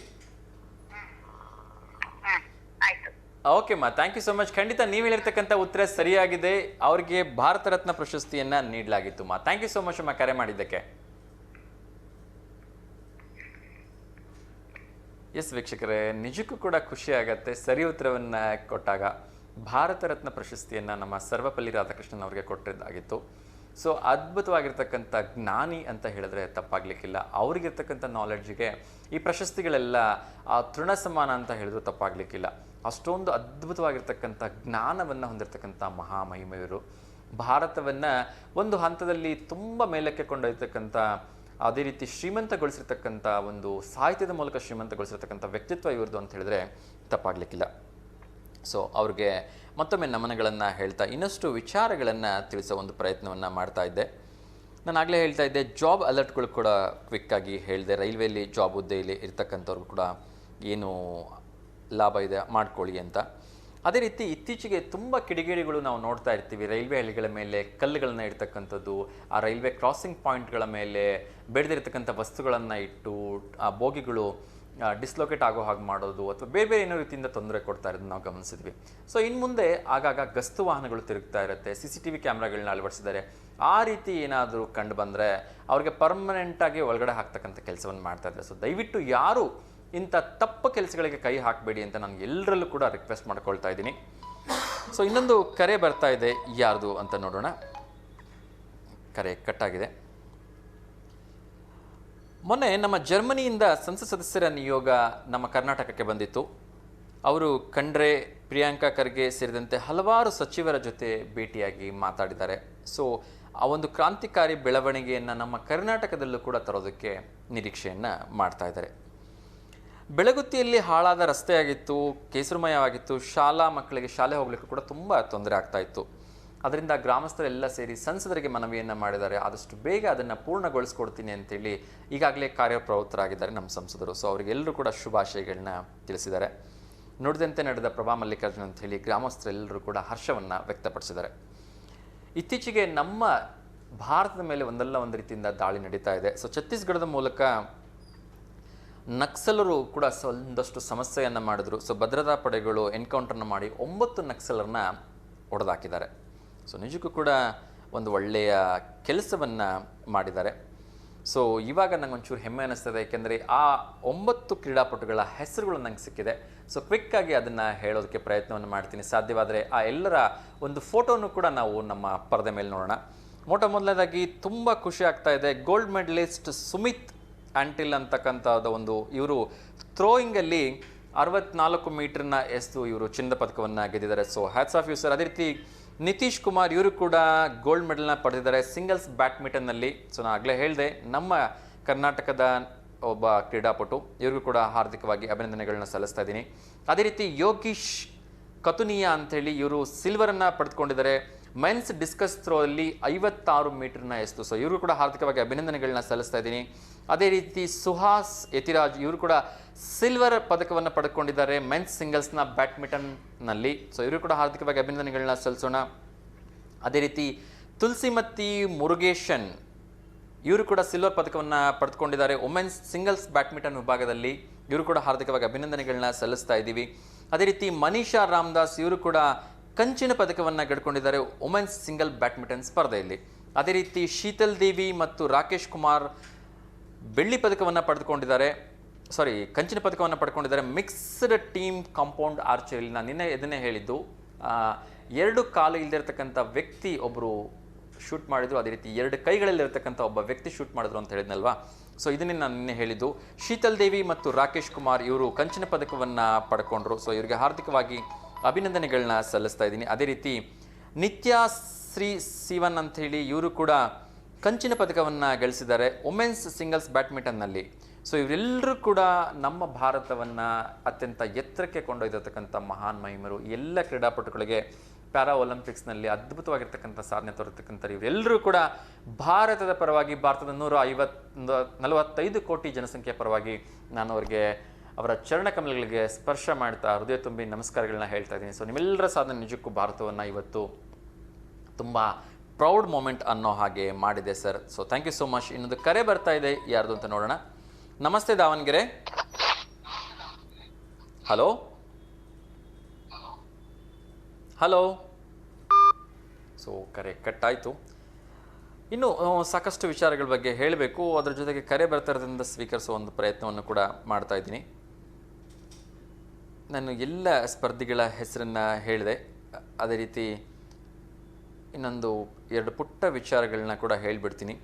ಓಕೆ ಮಾ, ಥ್ಯಾಂಕ್ ಯು ಸೊ ಮಚ್. ಖಂಡಿತ ನೀವು ಹೇಳಿರ್ತಕ್ಕಂಥ ಉತ್ತರ ಸರಿಯಾಗಿದೆ. ಅವ್ರಿಗೆ ಭಾರತ ರತ್ನ ಪ್ರಶಸ್ತಿಯನ್ನ ನೀಡಲಾಗಿತ್ತು ಮಾ. ಥ್ಯಾಂಕ್ ಯು ಸೊ ಮಚ್ ಅಮ್ಮ ಕರೆ ಮಾಡಿದ್ದಕ್ಕೆ. ಎಸ್ ವೀಕ್ಷಕರೇ, ನಿಜಕ್ಕೂ ಕೂಡ ಖುಷಿ ಆಗತ್ತೆ ಸರಿ ಉತ್ತರವನ್ನು ಕೊಟ್ಟಾಗ. ಭಾರತ ರತ್ನ ಪ್ರಶಸ್ತಿಯನ್ನು ನಮ್ಮ ಸರ್ವಪಲ್ಲಿ ರಾಧಾಕೃಷ್ಣನ್ ಅವರಿಗೆ ಕೊಟ್ಟಿದ್ದಾಗಿತ್ತು. ಸೊ ಅದ್ಭುತವಾಗಿರ್ತಕ್ಕಂಥ ಜ್ಞಾನಿ ಅಂತ ಹೇಳಿದ್ರೆ ತಪ್ಪಾಗಲಿಕ್ಕಿಲ್ಲ. ಅವ್ರಿಗಿರ್ತಕ್ಕಂಥ ನಾಲೆಡ್ಜಿಗೆ ಈ ಪ್ರಶಸ್ತಿಗಳೆಲ್ಲ ತೃಣ ಸಮಾನ ಅಂತ ಹೇಳಿದ್ರು ತಪ್ಪಾಗಲಿಕ್ಕಿಲ್ಲ. ಅಷ್ಟೊಂದು ಅದ್ಭುತವಾಗಿರ್ತಕ್ಕಂಥ ಜ್ಞಾನವನ್ನು ಹೊಂದಿರತಕ್ಕಂಥ ಮಹಾಮಹಿಮೆಯವರು ಭಾರತವನ್ನು ಒಂದು ಹಂತದಲ್ಲಿ ತುಂಬ ಮೇಲಕ್ಕೆ ಕೊಂಡೊಯ್ತಕ್ಕಂಥ, ಅದೇ ರೀತಿ ಶ್ರೀಮಂತಗೊಳಿಸಿರ್ತಕ್ಕಂಥ, ಒಂದು ಸಾಹಿತ್ಯದ ಮೂಲಕ ಶ್ರೀಮಂತಗೊಳಿಸಿರ್ತಕ್ಕಂಥ ವ್ಯಕ್ತಿತ್ವ ಇವ್ರದ್ದು ಅಂತ ಹೇಳಿದ್ರೆ ತಪ್ಪಾಗಲಿಕ್ಕಿಲ್ಲ. ಸೊ ಅವ್ರಿಗೆ ಮತ್ತೊಮ್ಮೆ ನಮನಗಳನ್ನು ಹೇಳ್ತಾ ಇನ್ನಷ್ಟು ವಿಚಾರಗಳನ್ನು ತಿಳಿಸೋ ಒಂದು ಪ್ರಯತ್ನವನ್ನು ಮಾಡ್ತಾ ಇದ್ದೆ. ನಾನು ಆಗಲೇ ಹೇಳ್ತಾ ಇದ್ದೆ, ಜಾಬ್ ಅಲರ್ಟ್ಗಳು ಕೂಡ ಕ್ವಿಕ್ಕಾಗಿ ಹೇಳಿದೆ. ರೈಲ್ವೆಯಲ್ಲಿ ಜಾಬ್ ಹುದ್ದೆಯಲ್ಲಿ ಇರ್ತಕ್ಕಂಥವ್ರಿಗೂ ಕೂಡ ಏನು ಲಾಭ ಇದೆ ಮಾಡ್ಕೊಳ್ಳಿ ಅಂತ. ಅದೇ ರೀತಿ ಇತ್ತೀಚೆಗೆ ತುಂಬ ಕಿಡಿಗೇಡಿಗಳು ನಾವು ನೋಡ್ತಾ ಇರ್ತೀವಿ. ರೈಲ್ವೆ ಹಳಿಗಳ ಮೇಲೆ ಕಲ್ಲುಗಳನ್ನು ಇಡ್ತಕ್ಕಂಥದ್ದು, ಆ ರೈಲ್ವೆ ಕ್ರಾಸಿಂಗ್ ಪಾಯಿಂಟ್ಗಳ ಮೇಲೆ ಬೆಳೆದಿರ್ತಕ್ಕಂಥ ವಸ್ತುಗಳನ್ನು ಇಟ್ಟು ಆ ಬೋಗಿಗಳು ಡಿಸ್ಲೊಕೇಟ್ ಆಗೋ ಹಾಗೆ ಮಾಡೋದು ಅಥವಾ ಬೇರೆ ಬೇರೆ ಏನೋ ರೀತಿಯಿಂದ ತೊಂದರೆ ಕೊಡ್ತಾ ಇರೋದನ್ನು ನಾವು ಗಮನಿಸಿದ್ವಿ. ಸೊ ಇನ್ನು ಮುಂದೆ ಆಗಾಗ ಗಸ್ತು ವಾಹನಗಳು ತಿರುಗ್ತಾ ಇರುತ್ತೆ, CCTV ಕ್ಯಾಮ್ರಾಗಳನ್ನ ಅಳವಡಿಸಿದ್ದಾರೆ. ಆ ರೀತಿ ಏನಾದರೂ ಕಂಡು ಬಂದರೆ ಅವ್ರಿಗೆ ಪರ್ಮನೆಂಟಾಗಿ ಒಳಗಡೆ ಹಾಕ್ತಕ್ಕಂಥ ಕೆಲಸವನ್ನು ಮಾಡ್ತಾ ಇದ್ದಾರೆ. ಸೊ ದಯವಿಟ್ಟು ಯಾರು ಇಂಥ ತಪ್ಪು ಕೆಲಸಗಳಿಗೆ ಕೈ ಹಾಕಬೇಡಿ ಅಂತ ನಾನು ಎಲ್ಲರಲ್ಲೂ ಕೂಡ ರಿಕ್ವೆಸ್ಟ್ ಮಾಡ್ಕೊಳ್ತಾ ಇದ್ದೀನಿ. ಸೊ ಇನ್ನೊಂದು ಕರೆ ಬರ್ತಾ ಇದೆ, ಯಾರ್ದು ಅಂತ ನೋಡೋಣ. ಕರೆ ಕಟ್ಟಾಗಿದೆ. ಮೊನ್ನೆ ನಮ್ಮ ಜರ್ಮನಿಯಿಂದ ಸಂಸತ್ ಸದಸ್ಯರ ನಿಯೋಗ ನಮ್ಮ ಕರ್ನಾಟಕಕ್ಕೆ ಬಂದಿತ್ತು. ಅವರು ಖಂಡ್ರೆ, ಪ್ರಿಯಾಂಕಾ ಖರ್ಗೆ ಸೇರಿದಂತೆ ಹಲವಾರು ಸಚಿವರ ಜೊತೆ ಭೇಟಿಯಾಗಿ ಮಾತಾಡಿದ್ದಾರೆ. ಸೊ ಆ ಒಂದು ಕ್ರಾಂತಿಕಾರಿ ಬೆಳವಣಿಗೆಯನ್ನು ನಮ್ಮ ಕರ್ನಾಟಕದಲ್ಲೂ ಕೂಡ ತರೋದಕ್ಕೆ ನಿರೀಕ್ಷೆಯನ್ನು ಮಾಡ್ತಾ ಇದ್ದಾರೆ. ಬೆಳಗುತ್ತಿಯಲ್ಲಿ ಹಾಳಾದ ರಸ್ತೆ ಆಗಿತ್ತು, ಕೇಸರಮಯವಾಗಿತ್ತು. ಶಾಲಾ ಮಕ್ಕಳಿಗೆ ಶಾಲೆ ಹೋಗ್ಲಿಕ್ಕೂ ಕೂಡ ತುಂಬ ತೊಂದರೆ ಆಗ್ತಾ ಇತ್ತು. ಅದರಿಂದ ಗ್ರಾಮಸ್ಥರೆಲ್ಲ ಸೇರಿ ಸಂಸದರಿಗೆ ಮನವಿಯನ್ನು ಮಾಡಿದ್ದಾರೆ. ಆದಷ್ಟು ಬೇಗ ಅದನ್ನು ಪೂರ್ಣಗೊಳಿಸ್ಕೊಡ್ತೀನಿ ಅಂತೇಳಿ ಈಗಾಗಲೇ ಕಾರ್ಯಪ್ರವೃತ್ತರಾಗಿದ್ದಾರೆ ನಮ್ಮ ಸಂಸದರು. ಸೊ ಅವರಿಗೆಲ್ಲರೂ ಕೂಡ ಶುಭಾಶಯಗಳನ್ನ ತಿಳಿಸಿದ್ದಾರೆ. ನುಡಿದಂತೆ ನಡೆದ ಪ್ರಭಾ ಮಲ್ಲಿಕಾರ್ಜುನ್ ಅಂತ ಹೇಳಿ ಗ್ರಾಮಸ್ಥರೆಲ್ಲರೂ ಕೂಡ ಹರ್ಷವನ್ನು ವ್ಯಕ್ತಪಡಿಸಿದ್ದಾರೆ. ಇತ್ತೀಚೆಗೆ ನಮ್ಮ ಭಾರತದ ಮೇಲೆ ಒಂದಲ್ಲ ಒಂದು ರೀತಿಯಿಂದ ದಾಳಿ ನಡೀತಾ ಇದೆ. ಸೊ ಛತ್ತೀಸ್ಗಢದ ಮೂಲಕ ನಕ್ಸಲರು ಕೂಡ ಒಂದಷ್ಟು ಸಮಸ್ಯೆಯನ್ನು ಮಾಡಿದ್ರು. ಸೊ ಭದ್ರತಾ ಪಡೆಗಳು ಎನ್ಕೌಂಟರ್ನ ಮಾಡಿ 9 ನಕ್ಸಲರನ್ನ ಹೊಡೆದಾಕಿದ್ದಾರೆ. ಸೊ ನಿಜಕ್ಕೂ ಕೂಡ ಒಂದು ಒಳ್ಳೆಯ ಕೆಲಸವನ್ನು ಮಾಡಿದ್ದಾರೆ. ಸೊ ಇವಾಗ ನಂಗೆ ಒಂಚೂರು ಹೆಮ್ಮೆ ಅನ್ನಿಸ್ತದೆ, ಏಕೆಂದರೆ ಆ 9 ಕ್ರೀಡಾಪಟುಗಳ ಹೆಸರುಗಳು ನಂಗೆ ಸಿಕ್ಕಿದೆ. ಸೊ ಕ್ವಿಕ್ಕಾಗಿ ಅದನ್ನು ಹೇಳೋದಕ್ಕೆ ಪ್ರಯತ್ನವನ್ನು ಮಾಡ್ತೀನಿ. ಸಾಧ್ಯವಾದರೆ ಆ ಎಲ್ಲರ ಒಂದು ಫೋಟೋನು ಕೂಡ ನಾವು ನಮ್ಮ ಪರದೆ ಮೇಲೆ ನೋಡೋಣ. ಮೊದಲನೇದಾಗಿ ತುಂಬ ಖುಷಿ ಆಗ್ತಾ ಇದೆ, ಗೋಲ್ಡ್ ಮೆಡಲಿಸ್ಟ್ ಸುಮಿತ್ ಆಂಟಿಲ್ ಅಂತಕ್ಕಂಥದ್ದು ಒಂದು, ಇವರು ಥ್ರೋಯಿಂಗಲ್ಲಿ 64 ಮೀಟರ್ನ ಎಸ್ದು ಇವರು ಚಿನ್ನದ ಪದಕವನ್ನು ಗೆದ್ದಿದ್ದಾರೆ. So hats off you sir. ಅದೇ ರೀತಿ ನಿತೀಶ್ ಕುಮಾರ್ ಇವರು ಕೂಡ ಗೋಲ್ಡ್ ಮೆಡಲ್ನ ಪಡೆದಿದ್ದಾರೆ ಸಿಂಗಲ್ಸ್ ಬ್ಯಾಡ್ಮಿಂಟನ್ನಲ್ಲಿ. ಸೊ ನಾನು ಆಗಲೇ ಹೇಳಿದೆ, ನಮ್ಮ ಕರ್ನಾಟಕದ ಒಬ್ಬ ಕ್ರೀಡಾಪಟು, ಇವ್ರಿಗೂ ಕೂಡ ಹಾರ್ದಿಕವಾಗಿ ಅಭಿನಂದನೆಗಳನ್ನ ಸಲ್ಲಿಸ್ತಾ ಇದ್ದೀನಿ. ಅದೇ ರೀತಿ ಯೋಗೀಶ್ ಕತುನಿಯಾ ಅಂಥೇಳಿ ಇವರು ಸಿಲ್ವರನ್ನು ಪಡೆದುಕೊಂಡಿದ್ದಾರೆ ಮೆನ್ಸ್ ಡಿಸ್ಕಸ್ ಥ್ರೋ ಅಲ್ಲಿ 56 ಮೀಟರ್ನ ಎಸ್ತು. ಸೊ ಇವರು ಕೂಡ ಹಾರ್ದಿಕವಾಗಿ ಅಭಿನಂದನೆಗಳನ್ನ ಸಲ್ಲಿಸ್ತಾ ಇದ್ದೀನಿ. ಅದೇ ರೀತಿ ಸುಹಾಸ್ ಯತಿರಾಜ್ ಇವರು ಕೂಡ ಸಿಲ್ವರ್ ಪದಕವನ್ನು ಪಡೆದುಕೊಂಡಿದ್ದಾರೆ ಮೆನ್ಸ್ ಸಿಂಗಲ್ಸ್ನ ಬ್ಯಾಡ್ಮಿಂಟನ್ನಲ್ಲಿ. ಸೊ ಇವರು ಕೂಡ ಹಾರ್ದಿಕವಾಗಿ ಅಭಿನಂದನೆಗಳನ್ನ ಸಲ್ಲಿಸೋಣ. ಅದೇ ರೀತಿ ತುಳಸಿಮತಿ ಮುರುಗೇಶನ್ ಇವರು ಕೂಡ ಸಿಲ್ವರ್ ಪದಕವನ್ನು ಪಡೆದುಕೊಂಡಿದ್ದಾರೆ ವುಮೆನ್ಸ್ ಸಿಂಗಲ್ಸ್ ಬ್ಯಾಡ್ಮಿಂಟನ್ ವಿಭಾಗದಲ್ಲಿ. ಇವರು ಕೂಡ ಹಾರ್ದಿಕವಾಗಿ ಅಭಿನಂದನೆಗಳನ್ನ ಸಲ್ಲಿಸ್ತಾ ಇದ್ದೀವಿ. ಅದೇ ರೀತಿ ಮನೀಷಾ ರಾಮದಾಸ್ ಇವರು ಕೂಡ ಕಂಚಿನ ಪದಕವನ್ನು ಗೆದ್ದುಕೊಂಡಿದ್ದಾರೆ ವುಮೆನ್ಸ್ ಸಿಂಗಲ್ ಬ್ಯಾಡ್ಮಿಂಟನ್ ಸ್ಪರ್ಧೆಯಲ್ಲಿ. ಅದೇ ರೀತಿ ಶೀತಲ್ ದೇವಿ ಮತ್ತು ರಾಕೇಶ್ ಕುಮಾರ್ ಬೆಳ್ಳಿ ಪದಕವನ್ನು ಪಡೆದುಕೊಂಡಿದ್ದಾರೆ, ಕಂಚಿನ ಪದಕವನ್ನು ಪಡ್ಕೊಂಡಿದ್ದಾರೆ ಮಿಕ್ಸ್ಡ್ ಟೀಮ್ ಕಾಂಪೌಂಡ್ ಆರ್ಚರಿಲಿ. ನಾನು ನಿನ್ನೆ ಇದನ್ನೇ ಹೇಳಿದ್ದು, 2 ಕಾಲು ಇಲ್ದಿರತಕ್ಕಂಥ ವ್ಯಕ್ತಿ ಒಬ್ಬರು ಶೂಟ್ ಮಾಡಿದ್ರು, ಅದೇ ರೀತಿ 2 ಕೈಗಳಲ್ಲಿರ್ತಕ್ಕಂಥ ಒಬ್ಬ ವ್ಯಕ್ತಿ ಶೂಟ್ ಮಾಡಿದ್ರು ಅಂತ ಹೇಳಿದ್ನಲ್ವಾ. ಸೊ ಇದನ್ನೇ ನಾನು ನಿನ್ನೆ ಹೇಳಿದ್ದು. ಶೀತಲ್ ದೇವಿ ಮತ್ತು ರಾಕೇಶ್ ಕುಮಾರ್ ಇವರು ಕಂಚಿನ ಪದಕವನ್ನು ಪಡ್ಕೊಂಡ್ರು. ಸೊ ಇವರಿಗೆ ಹಾರ್ದಿಕವಾಗಿ ಅಭಿನಂದನೆಗಳನ್ನ ಸಲ್ಲಿಸ್ತಾ ಇದ್ದೀನಿ. ಅದೇ ರೀತಿ ನಿತ್ಯಾಶ್ರೀ ಸಿವನ್ ಅಂತ ಹೇಳಿ ಇವರು ಕೂಡ ಕಂಚಿನ ಪದಕವನ್ನು ಗಳಿಸಿದ್ದಾರೆ ವುಮೆನ್ಸ್ ಸಿಂಗಲ್ಸ್ ಬ್ಯಾಡ್ಮಿಂಟನ್ನಲ್ಲಿ. ಸೊ ಇವರೆಲ್ಲರೂ ಕೂಡ ನಮ್ಮ ಭಾರತವನ್ನು ಅತ್ಯಂತ ಎತ್ತರಕ್ಕೆ ಕೊಂಡೊಯ್ದಿರ್ತಕ್ಕಂಥ ಮಹಾನ್ ಮಹಿಮರು. ಎಲ್ಲ ಕ್ರೀಡಾಪಟುಗಳಿಗೆ ಪ್ಯಾರಾ ಒಲಿಂಪಿಕ್ಸ್ನಲ್ಲಿ ಅದ್ಭುತವಾಗಿರ್ತಕ್ಕಂಥ ಸಾಧನೆ ತೋರಿರ್ತಕ್ಕಂಥ ಇವರೆಲ್ಲರೂ ಕೂಡ ಭಾರತದ ಪರವಾಗಿ, ಭಾರತದ 145 ಕೋಟಿ ಜನಸಂಖ್ಯೆಯ ಪರವಾಗಿ ನಾನು ಅವರಿಗೆ ಅವರ ಚರಣಕಮಲಗಳಿಗೆ ಸ್ಪರ್ಶ ಮಾಡ್ತಾ ಹೃದಯ ತುಂಬಿ ನಮಸ್ಕಾರಗಳನ್ನ ಹೇಳ್ತಾ ಇದ್ದೀನಿ. ಸೊ ನಿಮ್ಮೆಲ್ಲರ ಸಾಧನೆ ನಿಜಕ್ಕೂ ಭಾರತವನ್ನು ಇವತ್ತು ತುಂಬ ಪ್ರೌಡ್ ಮೂಮೆಂಟ್ ಅನ್ನೋ ಹಾಗೆ ಮಾಡಿದೆ sir. So thank you so much. ಇನ್ನೊಂದು ಕರೆ ಬರ್ತಾ ಇದೆ, ಯಾರ್ದು ಅಂತ ನೋಡೋಣ. ನಮಸ್ತೆ ದಾವಣಗೆರೆ. Hello hello. ಸೊ ಕರೆ ಕಟ್ಟಾಯಿತು. ಇನ್ನು ಸಾಕಷ್ಟು ವಿಚಾರಗಳ ಬಗ್ಗೆ ಹೇಳಬೇಕು, ಅದರ ಜೊತೆಗೆ ಕರೆ ಬರ್ತಾ ಇರೋದ್ರಿಂದ ಸ್ವೀಕರಿಸುವ ಒಂದು ಪ್ರಯತ್ನವನ್ನು ಕೂಡ ಮಾಡ್ತಾ ಇದ್ದೀನಿ. ನಾನು ಎಲ್ಲ ಸ್ಪರ್ಧಿಗಳ ಹೆಸರನ್ನು ಹೇಳಿದೆ. ಅದೇ ರೀತಿ ಇನ್ನೊಂದು 2 ಪುಟ್ಟ ವಿಚಾರಗಳನ್ನ ಕೂಡ ಹೇಳಿಬಿಡ್ತೀನಿ.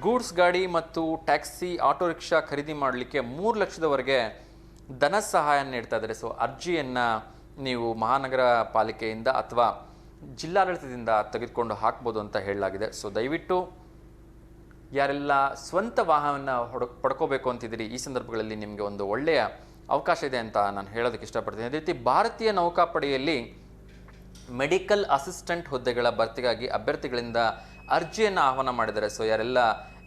ಗೂಡ್ಸ್ ಗಾಡಿ ಮತ್ತು ಟ್ಯಾಕ್ಸಿ ಆಟೋ ರಿಕ್ಷಾ ಖರೀದಿ ಮಾಡಲಿಕ್ಕೆ 3 ಲಕ್ಷದವರೆಗೆ ಧನ ಸಹಾಯ ನೀಡ್ತಾ ಇದ್ದಾರೆ. ಸೊ ಅರ್ಜಿಯನ್ನು ನೀವು ಮಹಾನಗರ ಪಾಲಿಕೆಯಿಂದ ಅಥವಾ ಜಿಲ್ಲಾಡಳಿತದಿಂದ ತೆಗೆದುಕೊಂಡು ಹಾಕ್ಬೋದು ಅಂತ ಹೇಳಲಾಗಿದೆ. ಸೊ ದಯವಿಟ್ಟು ಯಾರೆಲ್ಲ ಸ್ವಂತ ವಾಹನವನ್ನು ಪಡ್ಕೋಬೇಕು ಅಂತಿದ್ದೀರಿ, ಈ ಸಂದರ್ಭಗಳಲ್ಲಿ ನಿಮಗೆ ಒಂದು ಒಳ್ಳೆಯ ಅವಕಾಶ ಇದೆ ಅಂತ ನಾನು ಹೇಳೋದಕ್ಕೆ ಇಷ್ಟಪಡ್ತೀನಿ. ಅದೇ ರೀತಿ ಭಾರತೀಯ ನೌಕಾಪಡೆಯಲ್ಲಿ ಮೆಡಿಕಲ್ ಅಸಿಸ್ಟೆಂಟ್ ಹುದ್ದೆಗಳ ಭರ್ತಿಗಾಗಿ ಅಭ್ಯರ್ಥಿಗಳಿಂದ ಅರ್ಜಿಯನ್ನು ಆಹ್ವಾನ ಮಾಡಿದ್ದಾರೆ. ಸೊ ಯಾರೆಲ್ಲ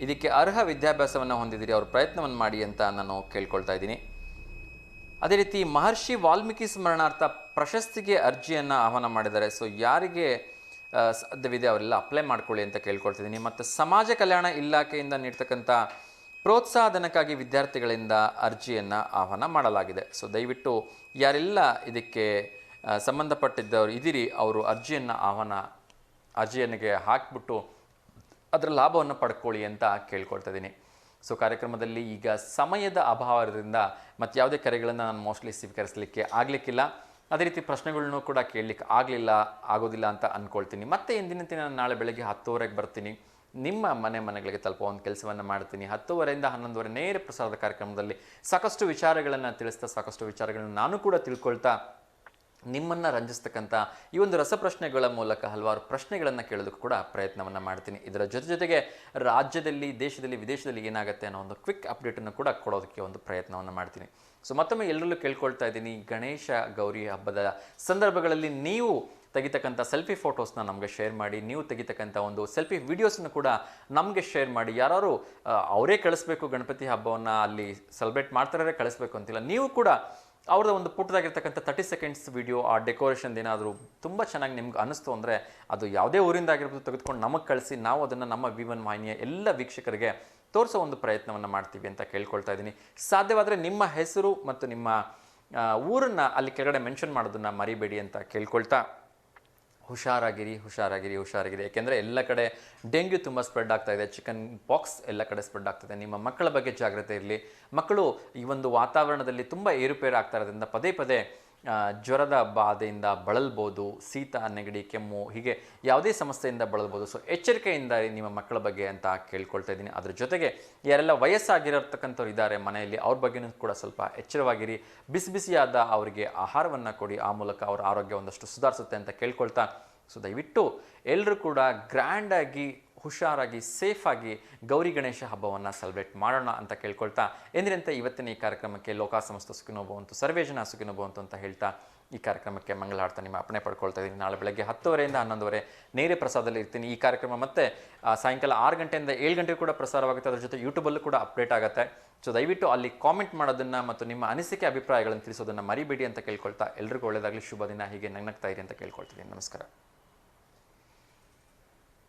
ಇದಕ್ಕೆ ಅರ್ಹ ವಿದ್ಯಾಭ್ಯಾಸವನ್ನು ಹೊಂದಿದ್ದೀರಿ ಅವರು ಪ್ರಯತ್ನವನ್ನು ಮಾಡಿ ಅಂತ ನಾನು ಕೇಳ್ಕೊಳ್ತಾ ಇದ್ದೀನಿ. ಅದೇ ರೀತಿ ಮಹರ್ಷಿ ವಾಲ್ಮೀಕಿ ಸ್ಮರಣಾರ್ಥ ಪ್ರಶಸ್ತಿಗೆ ಅರ್ಜಿಯನ್ನು ಆಹ್ವಾನ ಮಾಡಿದ್ದಾರೆ. ಸೊ ಯಾರಿಗೆ ಸಾಧ್ಯವಿದೆ ಅವರೆಲ್ಲ ಅಪ್ಲೈ ಮಾಡ್ಕೊಳ್ಳಿ ಅಂತ ಕೇಳ್ಕೊಳ್ತಿದ್ದೀನಿ. ಮತ್ತು ಸಮಾಜ ಕಲ್ಯಾಣ ಇಲಾಖೆಯಿಂದ ನೀಡ್ತಕ್ಕಂಥ ಪ್ರೋತ್ಸಾಹಧನಕ್ಕಾಗಿ ವಿದ್ಯಾರ್ಥಿಗಳಿಂದ ಅರ್ಜಿಯನ್ನು ಆಹ್ವಾನ ಮಾಡಲಾಗಿದೆ. ಸೊ ದಯವಿಟ್ಟು ಯಾರೆಲ್ಲ ಇದಕ್ಕೆ ಸಂಬಂಧಪಟ್ಟಿದ್ದವರು ಇದ್ದೀರಿ ಅವರು ಅರ್ಜಿಯನ್ನಿಗೆ ಹಾಕಿಬಿಟ್ಟು ಅದರ ಲಾಭವನ್ನು ಪಡ್ಕೊಳ್ಳಿ ಅಂತ ಕೇಳ್ಕೊಳ್ತಾ ಇದ್ದೀನಿ. ಸೊ ಕಾರ್ಯಕ್ರಮದಲ್ಲಿ ಈಗ ಸಮಯದ ಅಭಾವದಿಂದ ಮತ್ತು ಯಾವುದೇ ಕರೆಗಳನ್ನು ನಾನು ಮೋಸ್ಟ್ಲಿ ಸ್ವೀಕರಿಸಲಿಕ್ಕೆ ಆಗಲಿಕ್ಕಿಲ್ಲ. ಅದೇ ರೀತಿ ಪ್ರಶ್ನೆಗಳನ್ನು ಕೂಡ ಕೇಳಲಿಕ್ಕೆ ಆಗೋದಿಲ್ಲ ಅಂತ ಅಂದ್ಕೊಳ್ತೀನಿ. ಮತ್ತೆ ಎಂದಿನಂತೆ ನಾನು ನಾಳೆ ಬೆಳಗ್ಗೆ 10:30ಗೆ ಬರ್ತೀನಿ. ನಿಮ್ಮ ಮನೆಗಳಿಗೆ ತಲುಪೋ ಒಂದು ಕೆಲಸವನ್ನು ಮಾಡ್ತೀನಿ. 10:30ರಿಂದ 11:30 ನೇರ ಪ್ರಸಾರದ ಕಾರ್ಯಕ್ರಮದಲ್ಲಿ ಸಾಕಷ್ಟು ವಿಚಾರಗಳನ್ನು ತಿಳಿಸ್ತಾ, ಸಾಕಷ್ಟು ವಿಚಾರಗಳನ್ನು ನಾನು ಕೂಡ ತಿಳ್ಕೊಳ್ತಾ ನಿಮ್ಮನ್ನು ರಂಜಿಸ್ತಕ್ಕಂಥ ಈ ಒಂದು ರಸಪ್ರಶ್ನೆಗಳ ಮೂಲಕ ಹಲವಾರು ಪ್ರಶ್ನೆಗಳನ್ನು ಕೇಳೋದಕ್ಕೂ ಕೂಡ ಪ್ರಯತ್ನವನ್ನು ಮಾಡ್ತೀನಿ. ಇದರ ಜೊತೆಗೆ ರಾಜ್ಯದಲ್ಲಿ, ದೇಶದಲ್ಲಿ, ವಿದೇಶದಲ್ಲಿ ಏನಾಗುತ್ತೆ ಅನ್ನೋ ಒಂದು ಕ್ವಿಕ್ ಅಪ್ಡೇಟನ್ನು ಕೂಡ ಕೊಡೋದಕ್ಕೆ ಒಂದು ಪ್ರಯತ್ನವನ್ನು ಮಾಡ್ತೀನಿ. ಸೊ ಮತ್ತೊಮ್ಮೆ ಎಲ್ಲರಲ್ಲೂ ಕೇಳ್ಕೊಳ್ತಾ ಇದ್ದೀನಿ, ಗಣೇಶ ಗೌರಿ ಹಬ್ಬದ ಸಂದರ್ಭಗಳಲ್ಲಿ ನೀವು ತೆಗಿತಕ್ಕಂಥ ಸೆಲ್ಫಿ ಫೋಟೋಸ್ನ ನಮಗೆ ಶೇರ್ ಮಾಡಿ, ನೀವು ತೆಗಿತಕ್ಕಂಥ ಒಂದು ಸೆಲ್ಫಿ ವಿಡಿಯೋಸನ್ನು ಕೂಡ ನಮಗೆ ಶೇರ್ ಮಾಡಿ. ಯಾರು ಅವರೇ ಕಳಿಸ್ಬೇಕು ಗಣಪತಿ ಹಬ್ಬವನ್ನು ಅಲ್ಲಿ ಸೆಲೆಬ್ರೇಟ್ ಮಾಡ್ತಾರೆ ಕಳಿಸ್ಬೇಕು ಅಂತಿಲ್ಲ. ನೀವು ಕೂಡ ಅವ್ರದ್ದು ಒಂದು ಪುಟ್ಟದಾಗಿರ್ತಕ್ಕಂಥ 30 ಸೆಕೆಂಡ್ಸ್ ವಿಡಿಯೋ, ಆ ಡೆಕೋರೇಷನ್ ಏನಾದರೂ ತುಂಬ ಚೆನ್ನಾಗಿ ನಿಮ್ಗೆ ಅನ್ನಿಸ್ತು ಅಂದರೆ ಅದು ಯಾವುದೇ ಊರಿಂದ ಆಗಿರ್ಬೋದು ತೆಗೆದುಕೊಂಡು ನಮಗೆ ಕಳಿಸಿ, ನಾವು ಅದನ್ನು ನಮ್ಮ V1 ವಾಹಿನಿಯ ಎಲ್ಲ ವೀಕ್ಷಕರಿಗೆ ತೋರಿಸೋ ಒಂದು ಪ್ರಯತ್ನವನ್ನು ಮಾಡ್ತೀವಿ ಅಂತ ಕೇಳ್ಕೊಳ್ತಾ ಇದ್ದೀನಿ. ಸಾಧ್ಯವಾದರೆ ನಿಮ್ಮ ಹೆಸರು ಮತ್ತು ನಿಮ್ಮ ಊರನ್ನು ಅಲ್ಲಿ ಕೆಳಗಡೆ ಮೆನ್ಷನ್ ಮಾಡೋದನ್ನು ಮರಿಬೇಡಿ ಅಂತ ಕೇಳ್ಕೊಳ್ತಾ, ಹುಷಾರಾಗಿರಿ. ಯಾಕೆಂದರೆ ಎಲ್ಲ ಕಡೆ ಡೆಂಗ್ಯೂ ತುಂಬ ಸ್ಪ್ರೆಡ್ ಆಗ್ತಾ ಇದೆ, ಚಿಕನ್ ಪಾಕ್ಸ್ ಎಲ್ಲ ಕಡೆ ಸ್ಪ್ರೆಡ್ ಆಗ್ತಾಯಿದೆ. ನಿಮ್ಮ ಮಕ್ಕಳ ಬಗ್ಗೆ ಜಾಗ್ರತೆ ಇರಲಿ. ಮಕ್ಕಳು ಈ ಒಂದು ವಾತಾವರಣದಲ್ಲಿ ತುಂಬ ಏರುಪೇರು ಆಗ್ತಾ ಇರೋದ್ರಿಂದ ಪದೇ ಪದೇ ಜ್ವರದ ಬಾಧೆಯಿಂದ ಬಳಲ್ಬೋದು, ಶೀತ, ನೆಗಡಿ, ಕೆಮ್ಮು ಹೀಗೆ ಯಾವುದೇ ಸಮಸ್ಯೆಯಿಂದ ಬಳಲ್ಬೋದು. ಸೊ ಎಚ್ಚರಿಕೆಯಿಂದ ನಿಮ್ಮ ಮಕ್ಕಳ ಬಗ್ಗೆ ಅಂತ ಕೇಳ್ಕೊಳ್ತಾ ಇದ್ದೀನಿ. ಅದ್ರ ಜೊತೆಗೆ ಯಾರೆಲ್ಲ ವಯಸ್ಸಾಗಿರತಕ್ಕಂಥವ್ರು ಇದ್ದಾರೆ ಮನೆಯಲ್ಲಿ, ಅವ್ರ ಬಗ್ಗೆಯೂ ಕೂಡ ಸ್ವಲ್ಪ ಎಚ್ಚರವಾಗಿರಿ. ಬಿಸಿಯಾದ ಅವರಿಗೆ ಆಹಾರವನ್ನು ಕೊಡಿ, ಆ ಮೂಲಕ ಅವರ ಆರೋಗ್ಯ ಒಂದಷ್ಟು ಸುಧಾರಿಸುತ್ತೆ ಅಂತ ಕೇಳ್ಕೊಳ್ತಾ, ಸೊ ದಯವಿಟ್ಟು ಎಲ್ಲರೂ ಕೂಡ ಗ್ರ್ಯಾಂಡಾಗಿ ಹುಷಾರಾಗಿ ಸೇಫಾಗಿ ಗೌರಿ ಗಣೇಶ ಹಬ್ಬವನ್ನು ಸೆಲೆಬ್ರೇಟ್ ಮಾಡೋಣ ಅಂತ ಕೇಳ್ಕೊಳ್ತಾ ಎಂದಿನಂತೆ ಇವತ್ತಿನ ಈ ಕಾರ್ಯಕ್ರಮಕ್ಕೆ ಲೋಕ ಸಮಸ್ತ ಸುಖಿನೋ ಭವಂತು, ಸರ್ವೇ ಜನ ಸುಖಿನೋ ಭವಂತು ಅಂತ ಹೇಳ್ತಾ ಈ ಕಾರ್ಯಕ್ರಮಕ್ಕೆ ಮಂಗಳಾರ್ಥ ನಿಮ್ಮ ಅಪ್ಪಣೆ ಪಡ್ಕೊಳ್ತಾ ಇದ್ದೀನಿ. ನಾಳೆ ಬೆಳಗ್ಗೆ 10:00 11:00 ನೇರ ಪ್ರಸಾರದಲ್ಲಿ ಇರ್ತೀನಿ. ಈ ಕಾರ್ಯಕ್ರಮ ಮತ್ತೆ ಸಾಯಂಕಾಲ 6 ಗಂಟೆಯಿಂದ 7 ಗಂಟೆಗೆ ಕೂಡ ಪ್ರಸಾರವಾಗುತ್ತೆ. ಅದ್ರ ಜೊತೆ ಯೂಟ್ಯೂಬಲ್ಲೂ ಕೂಡ ಅಪ್ಡೇಟ್ ಆಗುತ್ತೆ. ಸೊ ದಯವಿಟ್ಟು ಅಲ್ಲಿ ಕಾಮೆಂಟ್ ಮಾಡೋದನ್ನು ಮತ್ತು ನಿಮ್ಮ ಅನಿಸಿಕೆ ಅಭಿಪ್ರಾಯಗಳನ್ನು ತಿಳಿಸೋದನ್ನು ಮರಿಬೇಡಿ ಅಂತ ಕೇಳ್ಕೊಳ್ತಾ ಎಲ್ರಿಗೂ ಒಳ್ಳೆಯದಾಗಲಿ, ಶುಭ ದಿನ, ಹೀಗೆ ನಗ್ನಗ್ತಾ ಇರಿ ಅಂತ ಕೇಳ್ಕೊಳ್ತಿದ್ದೀನಿ. ನಮಸ್ಕಾರ.